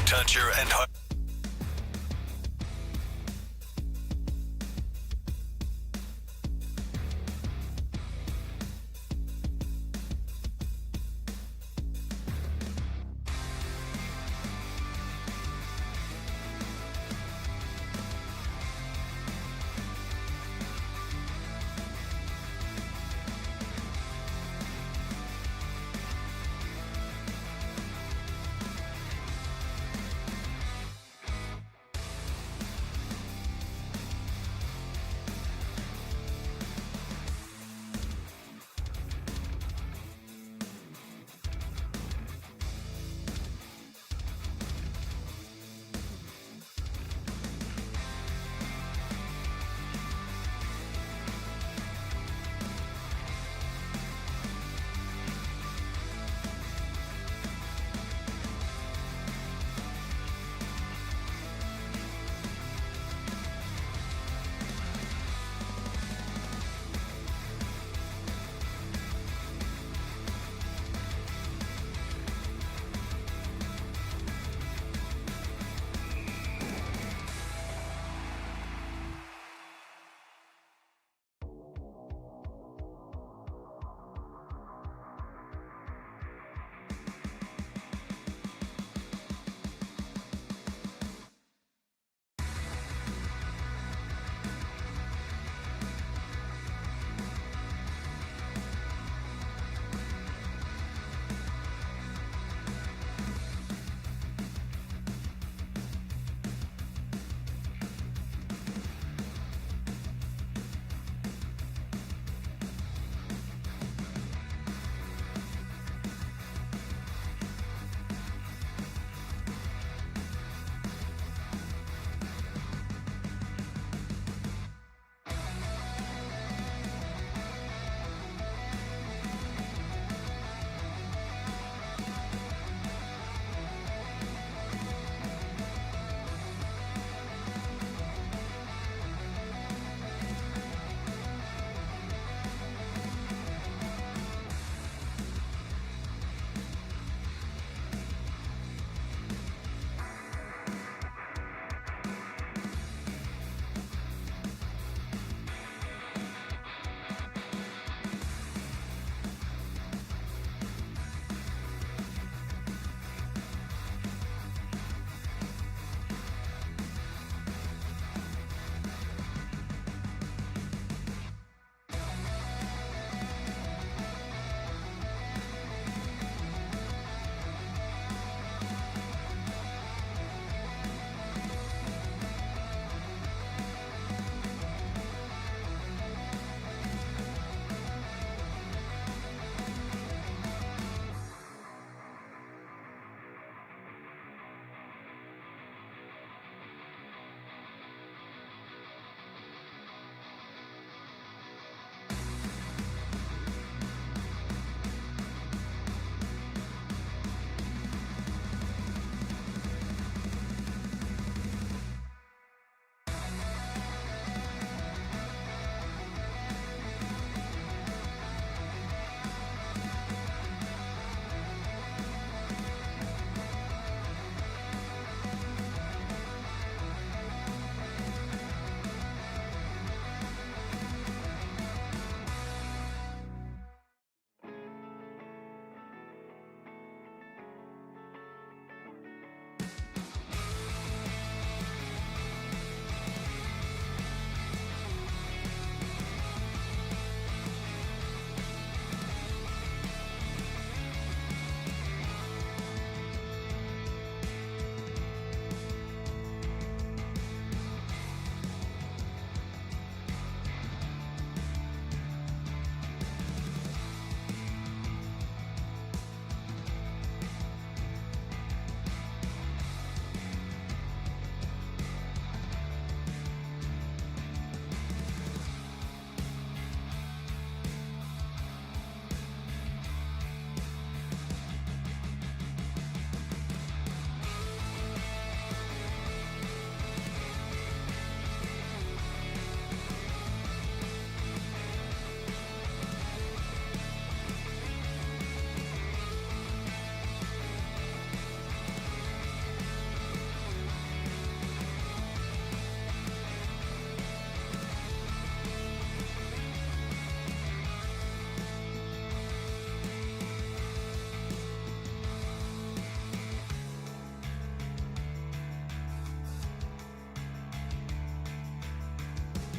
Toucher and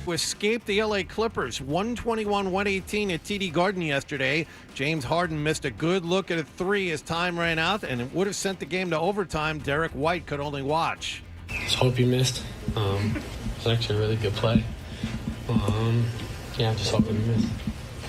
Escaped the LA Clippers 121-118 at TD Garden yesterday. James Harden missed a good look at a three as time ran out, and it would have sent the game to overtime. Derek White could only watch. Just hope you missed. It was actually a really good play. Yeah, just hoping you missed.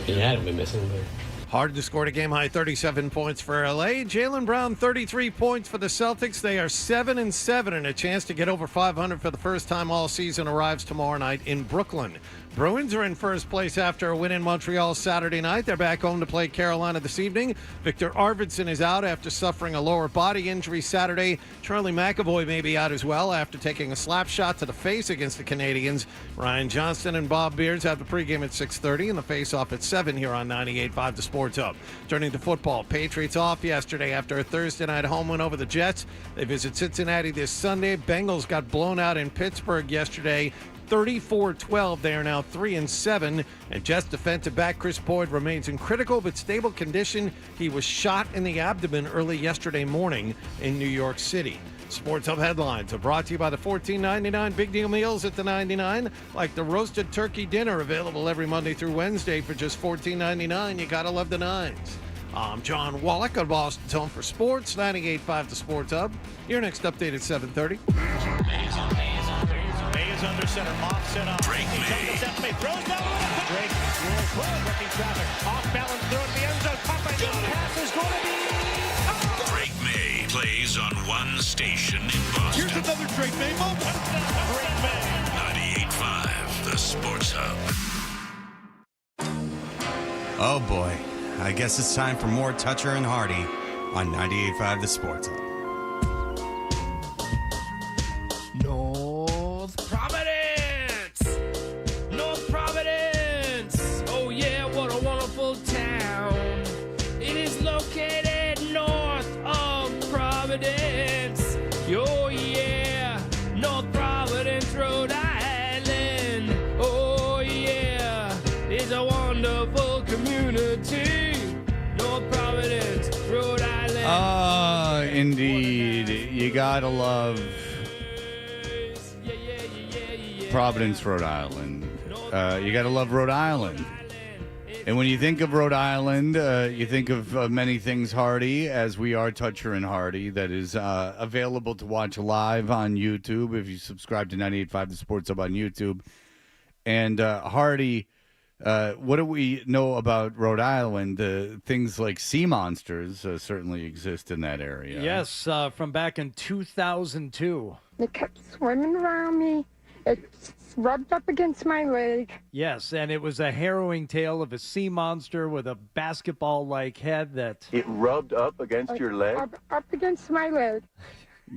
He hadn't been missing, but... Harden scored a game-high 37 points for LA. Jaylen Brown, 33 points for the Celtics. They are 7-7, and a chance to get over 500 for the first time all season arrives tomorrow night in Brooklyn. Bruins are in first place after a win in Montreal Saturday night. They're back home to play Carolina this evening. Victor Arvidsson is out after suffering a lower body injury Saturday. Charlie McAvoy may be out as well after taking a slap shot to the face against the Canadians. Ryan Johnston and Bob Beers have the pregame at 6:30 and the face-off at 7 here on 98.5 The Sports Hub. Turning to football, Patriots off yesterday after a Thursday night home win over the Jets. They visit Cincinnati this Sunday. Bengals got blown out in Pittsburgh yesterday. 34-12. They are now 3-7. And Jets defensive back Chris Boyd remains in critical but stable condition. He was shot in the abdomen early yesterday morning in New York City. Sports Hub headlines are brought to you by the $14.99 Big Deal Meals at the 99, like the roasted turkey dinner available every Monday through Wednesday for just $14.99. You gotta love the nines. I'm John Wallach on Boston's Home for Sports, 98.5 The Sports Hub. Your next update at 7:30. Under center, mobs it up. Drake May. Throws down Drake rolls well, wrecking traffic. Off balance, throw it in the end zone. Caught by Good pass is going to be. Oh! Drake May plays on one station in Boston. Here's another Drake May moment. Drake May. 98.5 The Sports Hub. Oh boy, I guess it's time for more Toucher and Hardy on 98.5 The Sports Hub. North Providence, oh yeah, what a wonderful town. It is located north of Providence, oh yeah, North Providence, Rhode Island, oh yeah, it's a wonderful community, North Providence, Rhode Island. Indeed, you gotta love Providence, Rhode Island. You got to love Rhode Island. And when you think of Rhode Island, you think of many things Hardy, as we are Toucher and Hardy. That is available to watch live on YouTube if you subscribe to 98.5 The Sports Hub on YouTube. And Hardy, what do we know about Rhode Island? Things like sea monsters certainly exist in that area. Yes, from back in 2002. They kept swimming around me. It's rubbed up against my leg. Yes, and it was a harrowing tale of a sea monster with a basketball-like head that... It rubbed up against your leg? Up against my leg.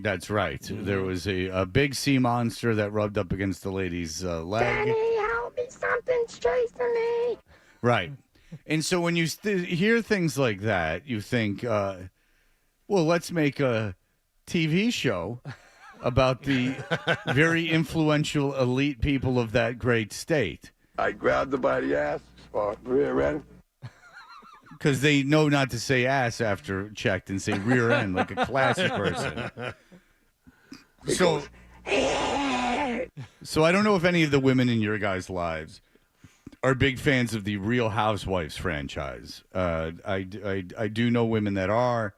That's right. There was a big sea monster that rubbed up against the lady's leg. Danny, help me. Something's chasing me. Right. And so when you hear things like that, you think, well, let's make a TV show about the very influential elite people of that great state. I grabbed her by the ass or rear end. Because they know not to say ass after checked and say rear end like a classy person. So I don't know if any of the women in your guys' lives are big fans of the Real Housewives franchise. I do know women that are.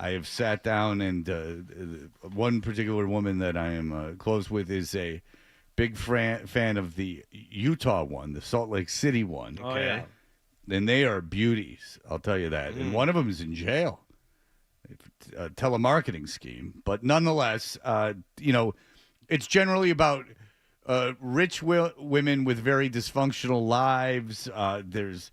I have sat down and one particular woman that I am close with is a big fan of the Utah one, the Salt Lake City one. Oh, yeah. And they are beauties, I'll tell you that. And one of them is in jail. A telemarketing scheme. But nonetheless, it's generally about rich women with very dysfunctional lives. There's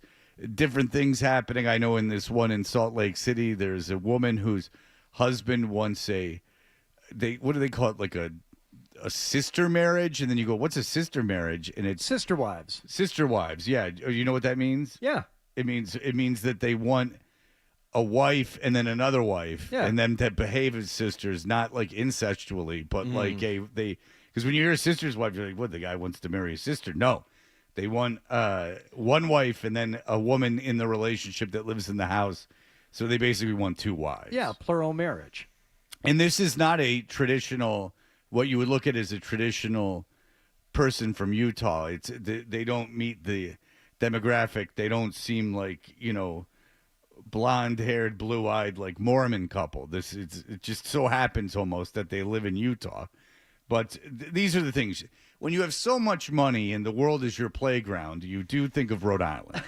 different things happening. I know in this one in Salt Lake City, there's a woman whose husband wants what do they call it? Like a sister marriage? And then you go, what's a sister marriage? And it's sister wives. Sister wives, yeah. You know what that means? Yeah. It means that they want a wife and then another wife, and them to behave as sisters, not like incestually, but like because when you hear a sister's wife, you're like, what? The guy wants to marry a sister? No. They want one wife and then a woman in the relationship that lives in the house. So they basically want two wives. Yeah, plural marriage. And this is not a traditional, what you would look at as a traditional person from Utah. They don't meet the demographic. They don't seem like, blonde-haired, blue-eyed, like Mormon couple. It just so happens almost that they live in Utah. But these are the things. When you have so much money and the world is your playground, you do think of Rhode Island.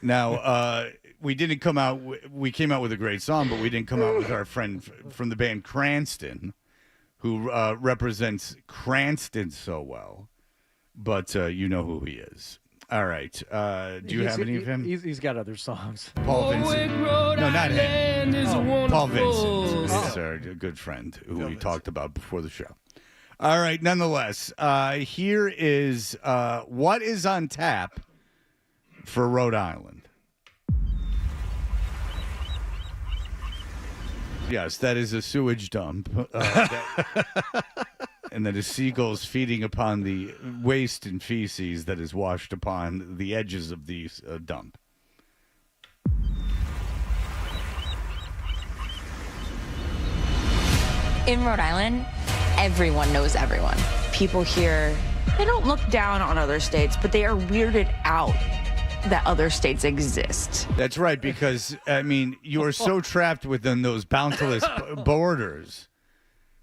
Now, we came out with a great song, but we didn't come out with our friend from the band Cranston, who represents Cranston so well. But you know who he is. All right. Do you have any of him? He's got other songs. Paul Vincent. No, not him. Paul Vincent. Oh. He's our good friend who we talked about before the show. All right. Nonetheless, here is what is on tap for Rhode Island. Yes, that is a sewage dump. And that is seagulls feeding upon the waste and feces that is washed upon the edges of the dump. In Rhode Island, everyone knows everyone. People here, they don't look down on other states, but they are weirded out that other states exist. That's right, because, you are so trapped within those boundless borders.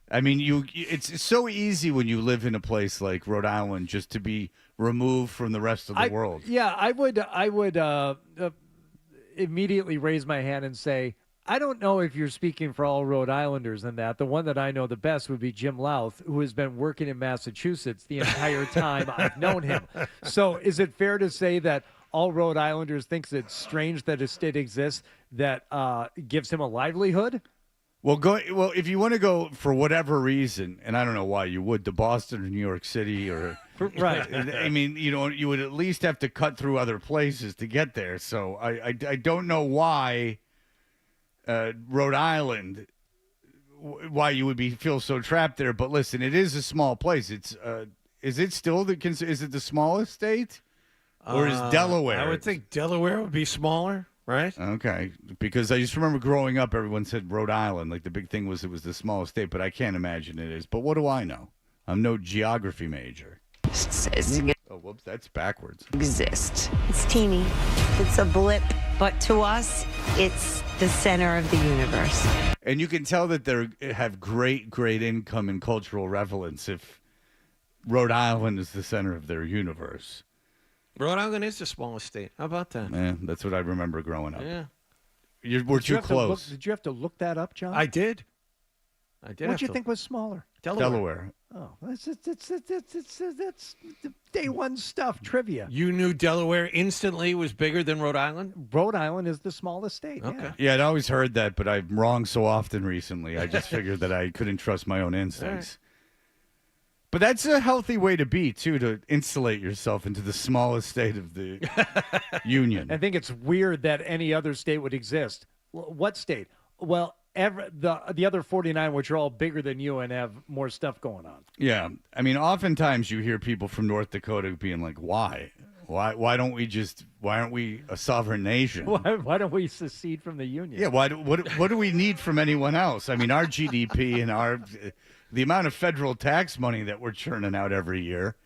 It's so easy when you live in a place like Rhode Island just to be removed from the rest of the world. Yeah, I would immediately raise my hand and say, I don't know if you're speaking for all Rhode Islanders in that. The one that I know the best would be Jim Louth, who has been working in Massachusetts the entire time I've known him. So is it fair to say that all Rhode Islanders thinks it's strange that a state exists that gives him a livelihood? Well, if you want to go for whatever reason, and I don't know why you would, to Boston or New York City or right. You would at least have to cut through other places to get there. So I don't know why Rhode Island, why you would feel so trapped there. But listen, it is a small place. It's is it still is it the smallest state, or is Delaware? I would think Delaware would be smaller. Right? Okay. Because I just remember growing up, everyone said Rhode Island. Like the big thing was it was the smallest state, but I can't imagine it is. But what do I know? I'm no geography major. Oh, whoops, that's backwards. Exist. It's teeny. It's a blip. But to us, it's the center of the universe. And you can tell that they have great, great income and cultural relevance if Rhode Island is the center of their universe. Rhode Island is the smallest state. How about that? Yeah, that's what I remember growing up. Yeah. We're too close. Did you have to look that up, John? I did. What did you think was smaller? Delaware. Oh, that's day one stuff, trivia. You knew Delaware instantly was bigger than Rhode Island? Rhode Island is the smallest state. Okay. Yeah, I'd always heard that, but I'm wrong so often recently. I just figured that I couldn't trust my own instincts. But that's a healthy way to be, too, to insulate yourself into the smallest state of the union. I think it's weird that any other state would exist. What state? Well, the other 49, which are all bigger than you and have more stuff going on. Yeah. Oftentimes you hear people from North Dakota being like, why? Why aren't we a sovereign nation? Why don't we secede from the union? Yeah, what do we need from anyone else? Our GDP and the amount of federal tax money that we're churning out every year.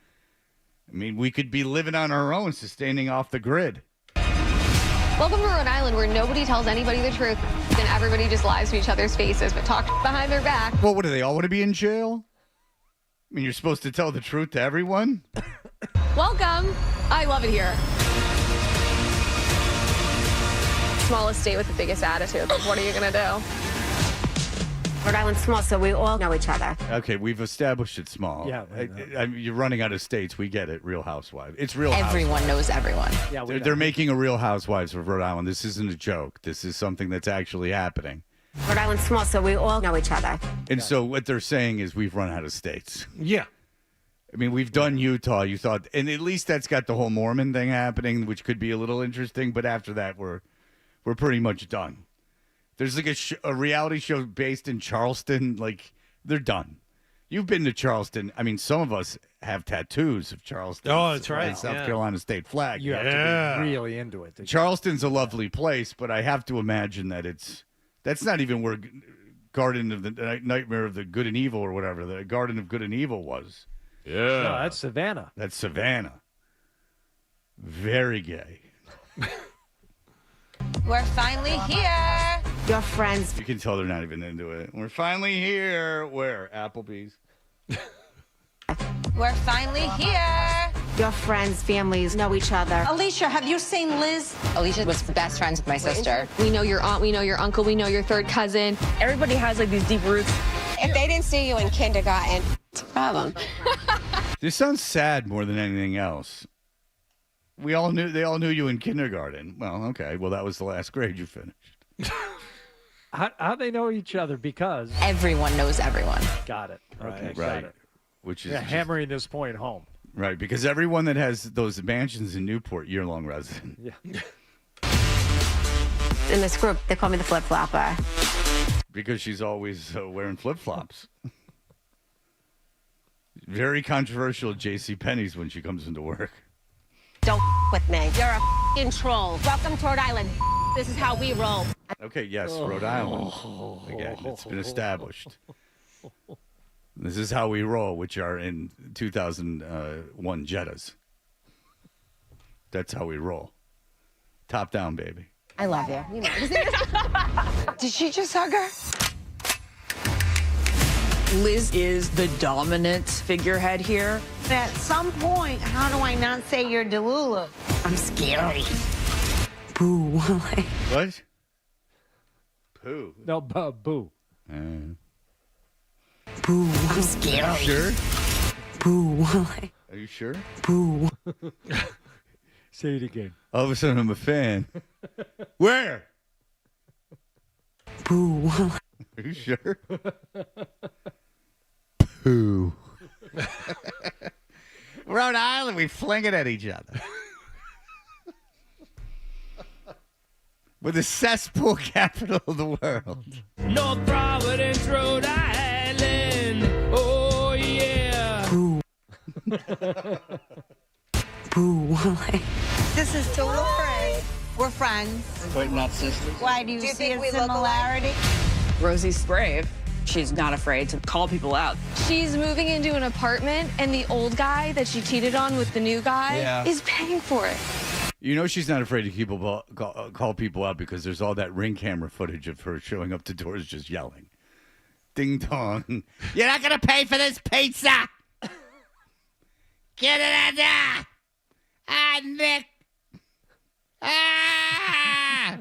We could be living on our own, sustaining off the grid. Welcome to Rhode Island, where nobody tells anybody the truth and everybody just lies to each other's faces, but talk behind their back. Well, what do they all want to be in jail? You're supposed to tell the truth to everyone? Welcome. I love it here. Smallest state with the biggest attitude. What are you going to do? Rhode Island's small, so we all know each other. Okay, we've established it's small. Yeah. You're running out of states. We get it. Real Housewives. It's Real Everyone Housewives. knows everyone. Yeah, They're making a Real Housewives of Rhode Island. This isn't a joke. This is something that's actually happening. Rhode Island's small, so we all know each other. And so what they're saying is we've run out of states. Yeah. We've done Utah. You thought, and at least that's got the whole Mormon thing happening, which could be a little interesting. But after that, we're pretty much done. There's like a reality show based in Charleston. Like, they're done. You've been to Charleston. Some of us have tattoos of Charleston. Oh, that's right. South Carolina state flag. You have to be really into it. Charleston's a lovely place, but I have to imagine that that's not even where Garden of the Nightmare of the Good and Evil or whatever, the Garden of Good and Evil was. Yeah. No, that's Savannah. That's Savannah. Very gay. We're finally here. Your friends. You can tell they're not even into it. We're finally here. Where? Applebee's. We're finally here. Your friends, families know each other. Alicia, have you seen Liz? Alicia was best friends with my sister. We know your aunt, we know your uncle, we know your third cousin. Everybody has like these deep roots. If they didn't see you in kindergarten, it's a problem. This sounds sad more than anything else. They all knew you in kindergarten. Well, okay. Well, that was the last grade you finished. How they know each other? Because Everyone knows everyone. got it. Okay, Right. got it. Which is Yeah, just- hammering this point home. right, because everyone that has those mansions in Newport, year-long resident. Yeah. In this group, they call me the flip-flopper. Because she's always wearing flip-flops. Very controversial at J.C. Penney's when she comes into work. Don't with me. You're a f***ing troll. Welcome to Rhode Island. This is how we roll. Okay, yes, Rhode Island. Again, it's been established. This is how we roll, which are in 2001 Jettas. That's how we roll. Top down, baby. I love you. Did she just hug her? Liz is the dominant figurehead here. At some point, how do I not say you're Delula? I'm scary. Boo. What? Pooh. No, boo. Boo. I'm scary. Sure? Boo. Are you sure? Boo. Say it again. All of a sudden, I'm a fan. Where? Boo. Are you sure? Pooh. Rhode Island, we fling it at each other. We're the cesspool capital of the world. North Providence, Rhode Island. Oh, yeah. Boo. Boo. This is Dolores. We're friends. But not sisters. Why do you see a similarity? Rosie's brave. She's not afraid to call people out. She's moving into an apartment, and the old guy that she cheated on with the new guy Yeah. is paying for it. You know she's not afraid to call people out because there's all that ring camera footage of her showing up to doors just yelling. Ding dong. You're not going to pay for this pizza. Get it out there. Ah, Nick. Ah.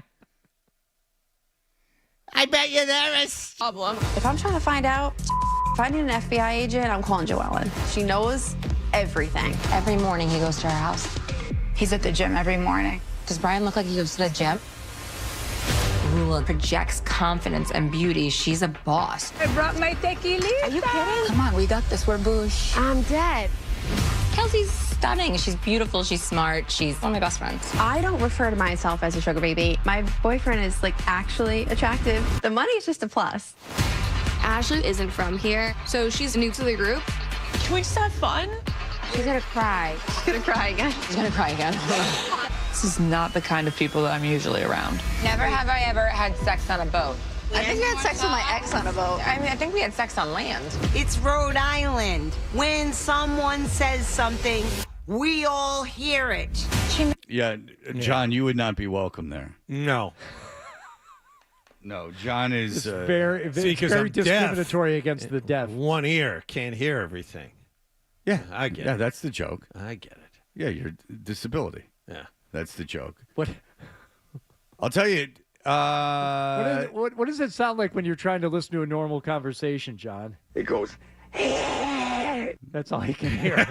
I bet you there is. Problem. If I'm trying to find out, finding an FBI agent, I'm calling Joellen. She knows everything. Every morning he goes to her house. He's at the gym every morning. Does Brian look like he goes to the gym? Rula projects confidence and beauty. She's a boss. I brought my tequila. Are you kidding? Come on, we got this. We're boosh. I'm dead. Kelsey's stunning. She's beautiful. She's smart. She's one of my best friends. I don't refer to myself as a sugar baby. My boyfriend is like actually attractive. The money is just a plus. Ashley isn't from here, so she's new to the group. Can we just have fun? She's gonna cry. She's gonna cry again. She's gonna cry again. This is not the kind of people that I'm usually around. Never have I ever had sex on a boat. I think I had sex with my ex on a boat. I mean, I think we had sex on land. It's Rhode Island. When someone says something, we all hear it. Yeah, John, you would not be welcome there. No. No, John is Very, See, 'cause very I'm deaf. discriminatory against the deaf. One ear can't hear everything. Yeah, I get yeah, it. that's the joke. I get it. Yeah, your disability. Yeah. That's the joke. What? I'll tell you. What does it sound like when you're trying to listen to a normal conversation, John? It goes. That's all you can hear.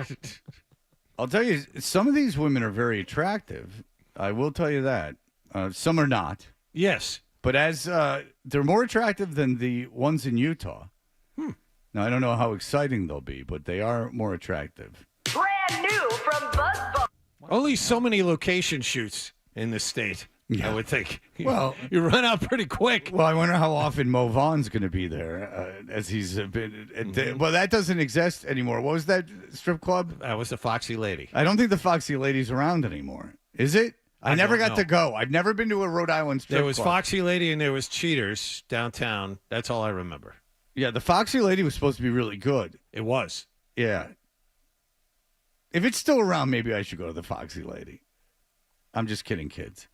I'll tell you, some of these women are very attractive. I will tell you that. Some are not. Yes. But as they're more attractive than the ones in Utah. Now, I don't know how exciting they'll be, but they are more attractive. Brand new from BuzzBuzz. Only so many location shoots in the state, I would think. Well, you run out pretty quick. Well, I wonder how often Mo Vaughn's going to be there, as he's been. Well, that doesn't exist anymore. What was that strip club? That was the Foxy Lady. I don't think the Foxy Lady's around anymore. Is it? I never got to go. I've never been to a Rhode Island strip club. There was Foxy Lady and there was Cheaters downtown. That's all I remember. Yeah, the Foxy Lady was supposed to be really good. It was. Yeah. If it's still around, maybe I should go to the Foxy Lady. I'm just kidding, kids.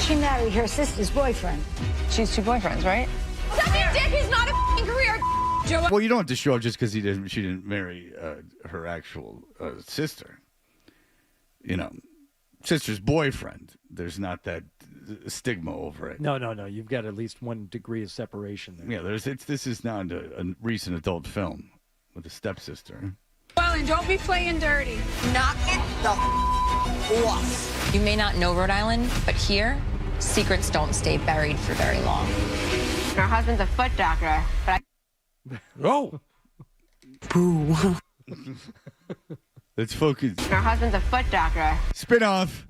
She married her sister's boyfriend. She's two boyfriends, right? Suck your dick is not a f***ing career, Joe. Well, you don't have to show up just because she didn't marry her actual sister. You know, sister's boyfriend. There's not that stigma over it. No. You've got at least 1 degree of separation there. Yeah, this is not a recent adult film with a stepsister. Well, and don't be playing dirty. Knock it the off. You may not know Rhode Island, but here, secrets don't stay buried for very long. Her husband's a foot doctor, but Oh. Boo. Let's focus. her husband's a foot doctor. Spin off.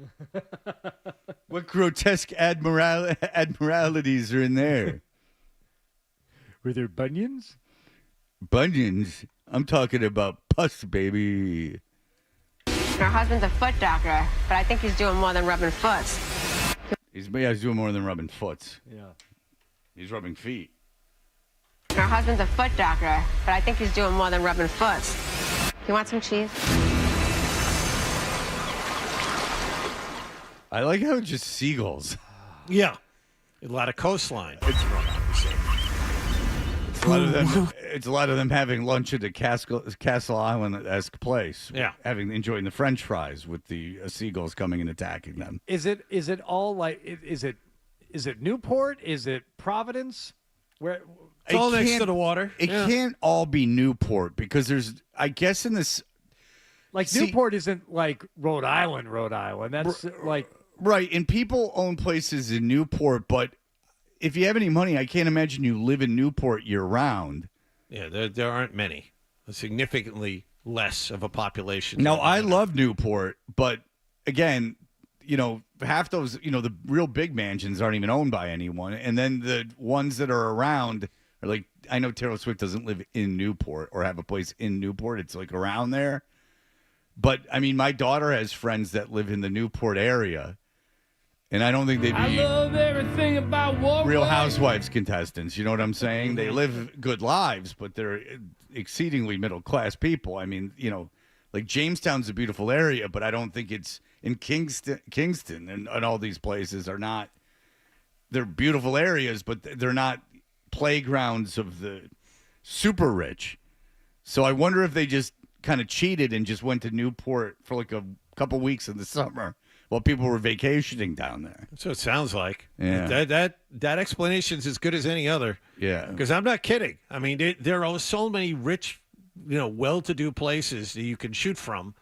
What grotesque admiralities are in there? Were there bunions? Bunions? I'm talking about pus, baby. Her husband's a foot doctor, but I think he's doing more than rubbing foots. He's doing more than rubbing foots. Yeah. He's rubbing feet. Her husband's a foot doctor, but I think he's doing more than rubbing foots. You want some cheese? I like how it's just seagulls. Yeah. A lot of coastline. It's a lot of them having lunch at a Castle Island-esque place. Yeah. Enjoying the French fries with the seagulls coming and attacking them. Is it all like is it Newport? Is it Providence? Where It's all next to the water. It can't all be Newport because there's, I guess, in this. Newport isn't like Rhode Island. That's like. Right, and people own places in Newport, but if you have any money, I can't imagine you live in Newport year-round. Yeah, there aren't many. Significantly less of a population. No, I love Newport, but again, half those, the real big mansions aren't even owned by anyone, and then the ones that are around are like, I know Taylor Swift doesn't live in Newport or have a place in Newport. It's like around there. But, I mean, my daughter has friends that live in the Newport area. And I don't think they'd be love everything about Real Housewives contestants. You know what I'm saying? They live good lives, but they're exceedingly middle-class people. I mean, like Jamestown's a beautiful area, but I don't think it's in Kingston and all these places are not. They're beautiful areas, but they're not playgrounds of the super rich. So I wonder if they just kind of cheated and just went to Newport for like a couple weeks in the summer. Well, people were vacationing down there. That's what it sounds like. Yeah. That explanation is as good as any other. Yeah. Because I'm not kidding. I mean, there are so many rich, well-to-do places that you can shoot from.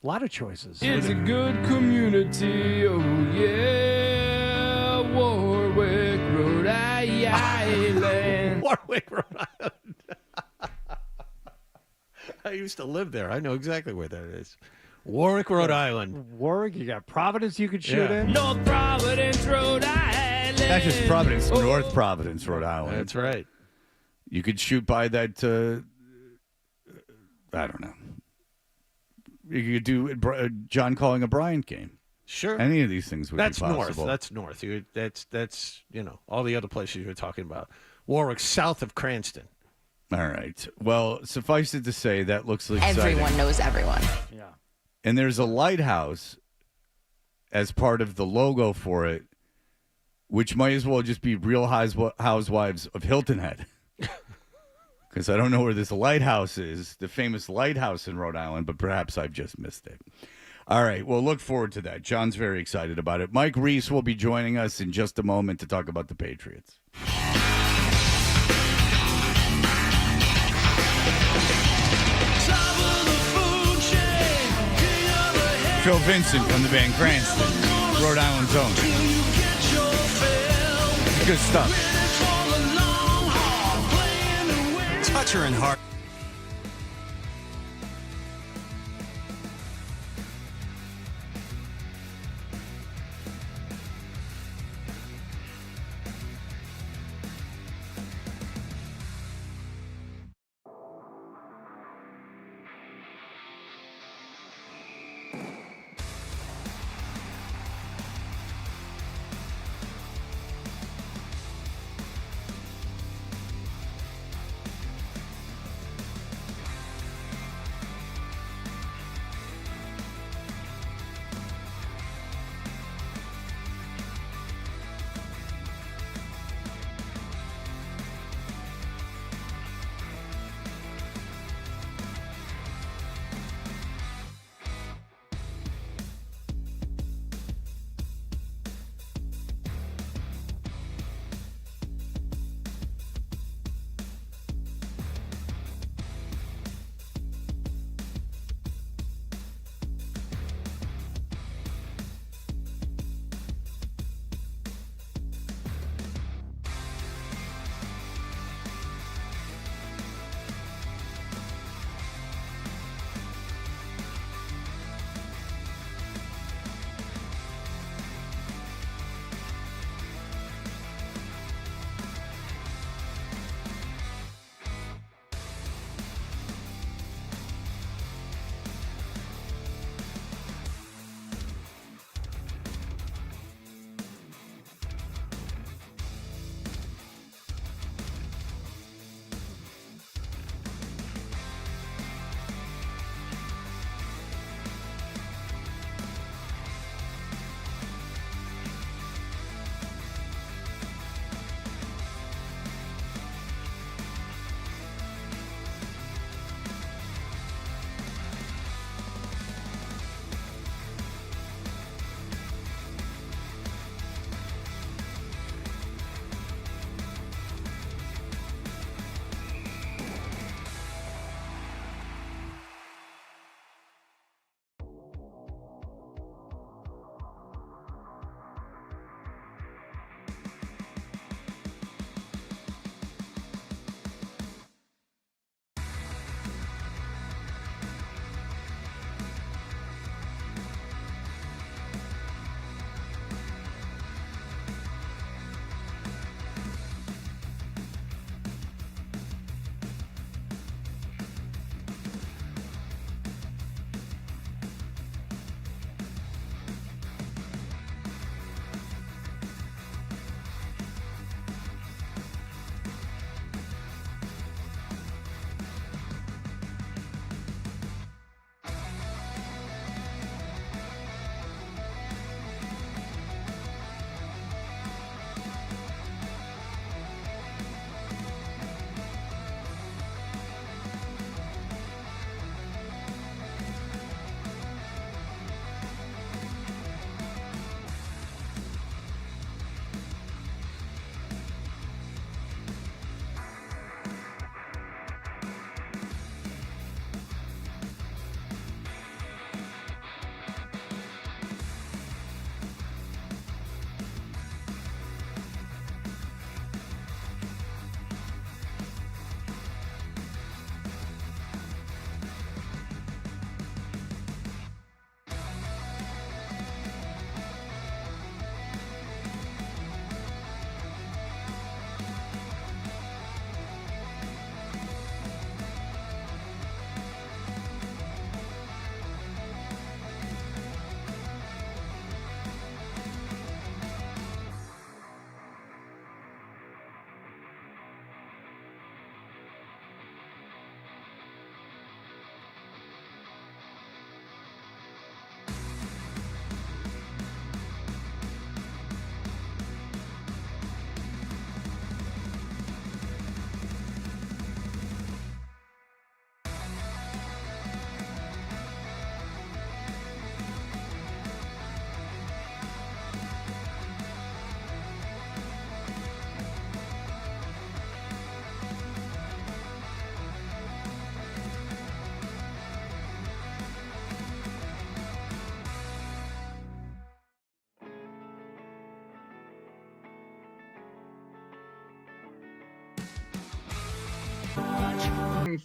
A lot of choices. It's a good community, oh yeah, Warwick, Rhode Island. Warwick, Rhode Island. I used to live there. I know exactly where that is. Warwick, Rhode Island. Warwick, you got Providence you could shoot in. North Providence, Rhode Island. Not just Providence, North Providence, Rhode Island. That's right. You could shoot by that, I don't know. You could do John calling a Bryant game. Sure. Any of these things would That's be possible. That's north. That's all the other places you were talking about. Warwick, south of Cranston. All right. Well, suffice it to say, that looks exciting. Everyone knows everyone. Yeah. And there's a lighthouse as part of the logo for it, which might as well just be Real Housewives of Hilton Head. Because I don't know where this lighthouse is, the famous lighthouse in Rhode Island, but perhaps I've just missed it. All right, well, look forward to that. John's very excited about it. Mike Reese will be joining us in just a moment to talk about the Patriots. Phil Vincent from the band Cranston, Rhode Island's own. Good stuff. Toucher and Hart.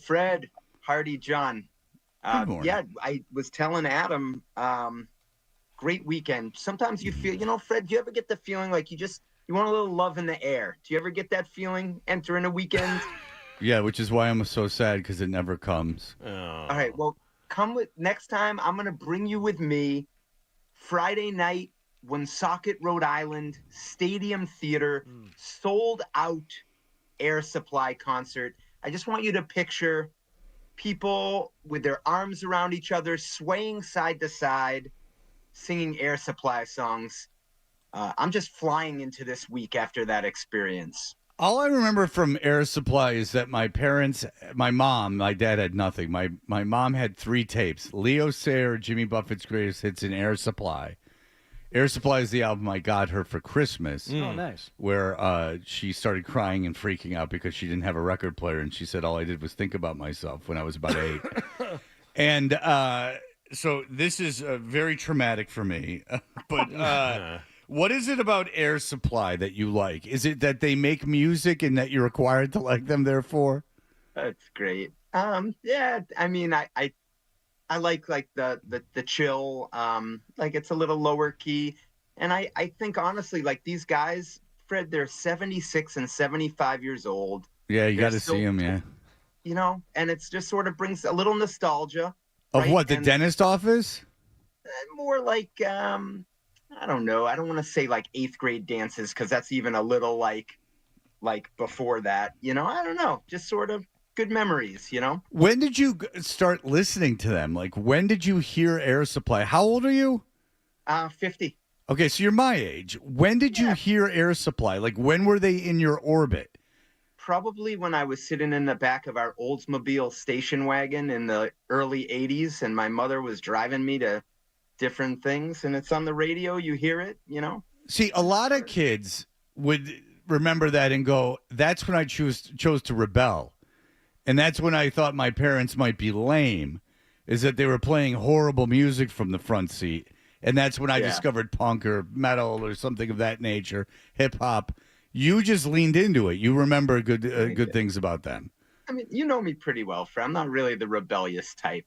Fred, Hardy, John. Good morning. Yeah, I was telling Adam, great weekend. Sometimes you feel, Fred, do you ever get the feeling like you want a little love in the air? Do you ever get that feeling entering a weekend? Yeah, which is why I'm so sad because it never comes. All right, well, next time. I'm going to bring you with me Friday night, Woonsocket, Rhode Island, Stadium Theater, sold out Air Supply concert. I just want you to picture people with their arms around each other, swaying side to side, singing Air Supply songs. I'm just flying into this week after that experience. All I remember from Air Supply is that my parents, my dad had nothing. My mom had 3 tapes: Leo Sayer, Jimmy Buffett's Greatest Hits, and Air Supply. Air Supply is the album I got her for Christmas. Oh, nice. Where she started crying and freaking out because she didn't have a record player, and she said all I did was think about myself when I was about 8. And so this is very traumatic for me. But what is it about Air Supply that you like? Is it that they make music and that you're required to like them, therefore? That's great. Yeah, I mean, I like the chill, like it's a little lower key. And I think honestly, like these guys, Fred, they're 76 and 75 years old. Yeah, you got to see them, yeah. And it's just sort of brings a little nostalgia. Of right? what, the dentist office? More like, I don't know. I don't want to say like 8th grade dances because that's even a little like before that. I don't know. Just sort of good memories, When did you start listening to them? Like, when did you hear Air Supply? How old are you? 50. Okay, so you're my age. When did you hear Air Supply? Like, when were they in your orbit? Probably when I was sitting in the back of our Oldsmobile station wagon in the early 80s, and my mother was driving me to different things, and it's on the radio. You hear it, See, a lot of kids would remember that and go, that's when I chose to rebel. And that's when I thought my parents might be lame, is that they were playing horrible music from the front seat. And that's when I discovered punk or metal or something of that nature, hip hop. You just leaned into it. You remember good things about them. I mean, you know me pretty well, Fred. I'm not really the rebellious type,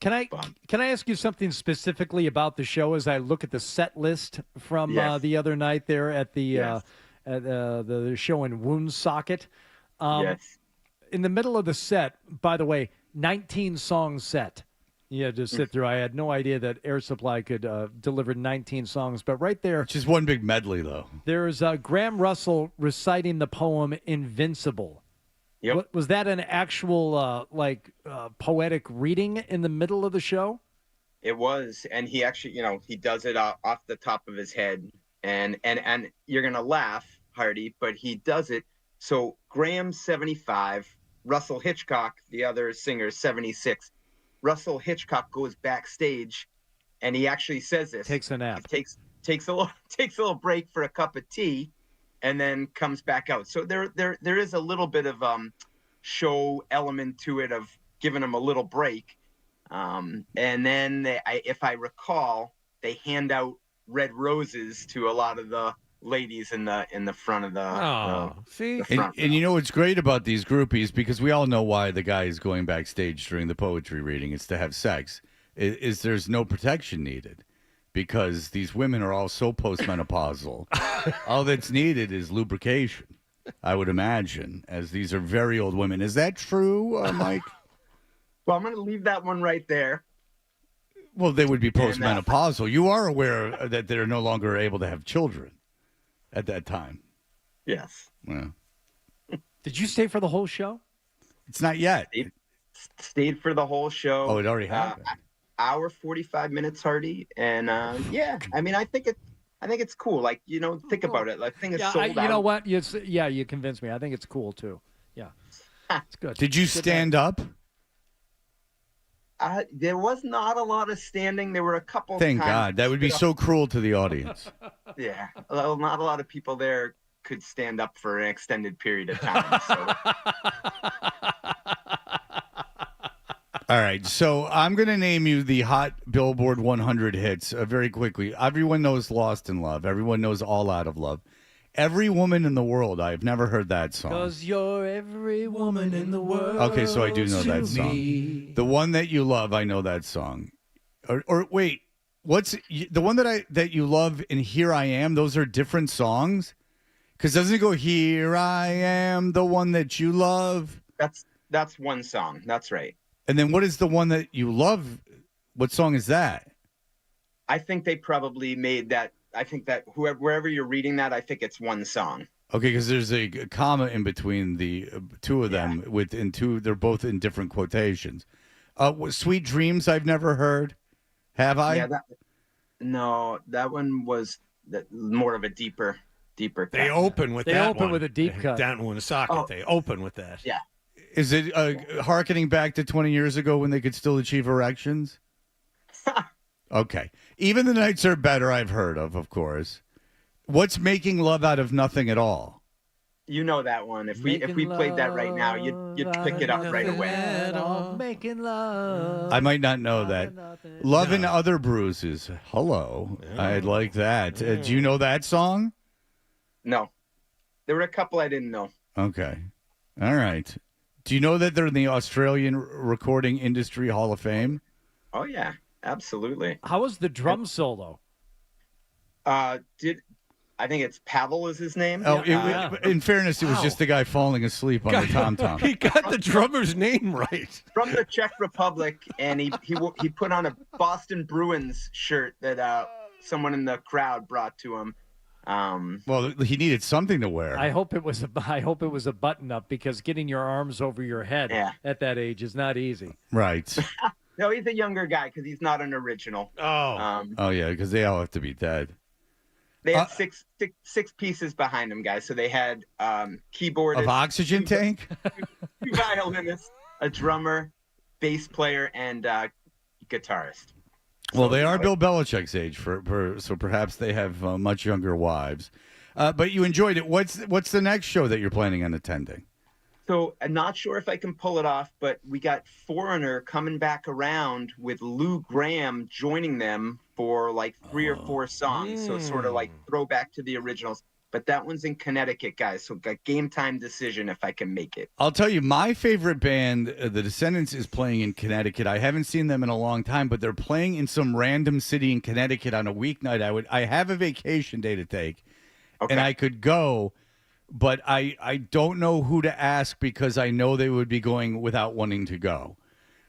Can I ask you something specifically about the show as I look at the set list from the other night there at the show in Woonsocket? Yes. In the middle of the set, by the way, 19 song set. You had to sit through. I had no idea that Air Supply could deliver 19 songs, but right there, which is one big medley, though. There's Graham Russell reciting the poem "Invincible." Yep. Was that an actual poetic reading in the middle of the show? It was, and he actually, he does it off the top of his head, and you're gonna laugh, Hardy, but he does it. So Graham's 75, Russell Hitchcock, the other singer, 76. Russell Hitchcock goes backstage, and he actually says this. Takes a nap. He takes a little break for a cup of tea, and then comes back out. So there is a little bit of show element to it of giving him a little break. And then if I recall, they hand out red roses to a lot of the ladies in the front of the see, and you know what's great about these groupies, because we all know why the guy is going backstage during the poetry reading. It's to have sex. Is there's no protection needed, because these women are all so postmenopausal. All that's needed is lubrication, I would imagine, as these are very old women. Is that true, Mike? Well, I'm going to leave that one right there. Well, they would be postmenopausal. You are aware that they're no longer able to have children at that time. Yes. Yeah. Did you stay for the whole show? It's not yet. Stayed for the whole show. Oh, it already happened. Hour 45 minutes, Hardy, and yeah. I mean, I think it's cool. Like, think about it. Like, thing is sold out. You know what? You convinced me. I think it's cool too. Yeah, it's good. Did you stand up? There was not a lot of standing. There were a couple. Thank God. That would be so cruel to the audience. Yeah, well, not a lot of people there could stand up for an extended period of time. So. All right, so I'm going to name you the hot Billboard 100 hits very quickly. Everyone knows Lost in Love. Everyone knows All Out of Love. Every Woman in the World. I've never heard that song. Because you're every woman in the world. Okay, so I do know that to song. me. The One That You Love, I know that song. Or wait, what's the one that you love and Here I Am? Those are different songs? Because doesn't it go Here I Am, the one that you love? That's one song. That's right. And then what is the one that you love? What song is that? I think they probably made that. I think that wherever you're reading that, I think it's one song. Okay, because there's a comma in between the two of them. They're both in different quotations. Sweet Dreams, I've never heard. Have I? Yeah, no, that one was more of a deeper. They cut. open with that one. They open with a deep cut. Down in Woonsocket. Oh. They open with that. Yeah. Is it hearkening back to 20 years ago when they could still achieve erections? Okay. Even the Nights Are Better, I've heard of course. What's Making Love Out of Nothing at All? You know that one. If we played that right now, you'd pick it up right away. Making love. I might not know that. Love and Other Bruises. Hello. I'd like that. Do you know that song? No. There were a couple I didn't know. Okay. All right. Do you know that they're in the Australian Recording Industry Hall of Fame? Oh, yeah. Absolutely. How was the drum solo? I think it's Pavel is his name. Oh, in fairness, it was just the guy falling asleep on the tom-tom. He got the drummer's name right. From the Czech Republic, and he put on a Boston Bruins shirt that someone in the crowd brought to him. Well, he needed something to wear. I hope it was a button up because getting your arms over your head at that age is not easy. Right. No, he's a younger guy because he's not an original. Oh yeah, because they all have to be dead. They had six pieces behind them, guys. So they had keyboardist, of oxygen tank, two violinists, a drummer, bass player, and guitarist. Well, they are Bill Belichick's age, so perhaps they have much younger wives. But you enjoyed it. What's the next show that you're planning on attending? So I'm not sure if I can pull it off, but we got Foreigner coming back around with Lou Graham joining them for like 3 or 4 songs. So sort of like throwback to the originals. But that one's in Connecticut, guys. So got game time decision if I can make it. I'll tell you, my favorite band, The Descendants, is playing in Connecticut. I haven't seen them in a long time, but they're playing in some random city in Connecticut on a weeknight. I have a vacation day to take, and I could go. But I don't know who to ask because I know they would be going without wanting to go.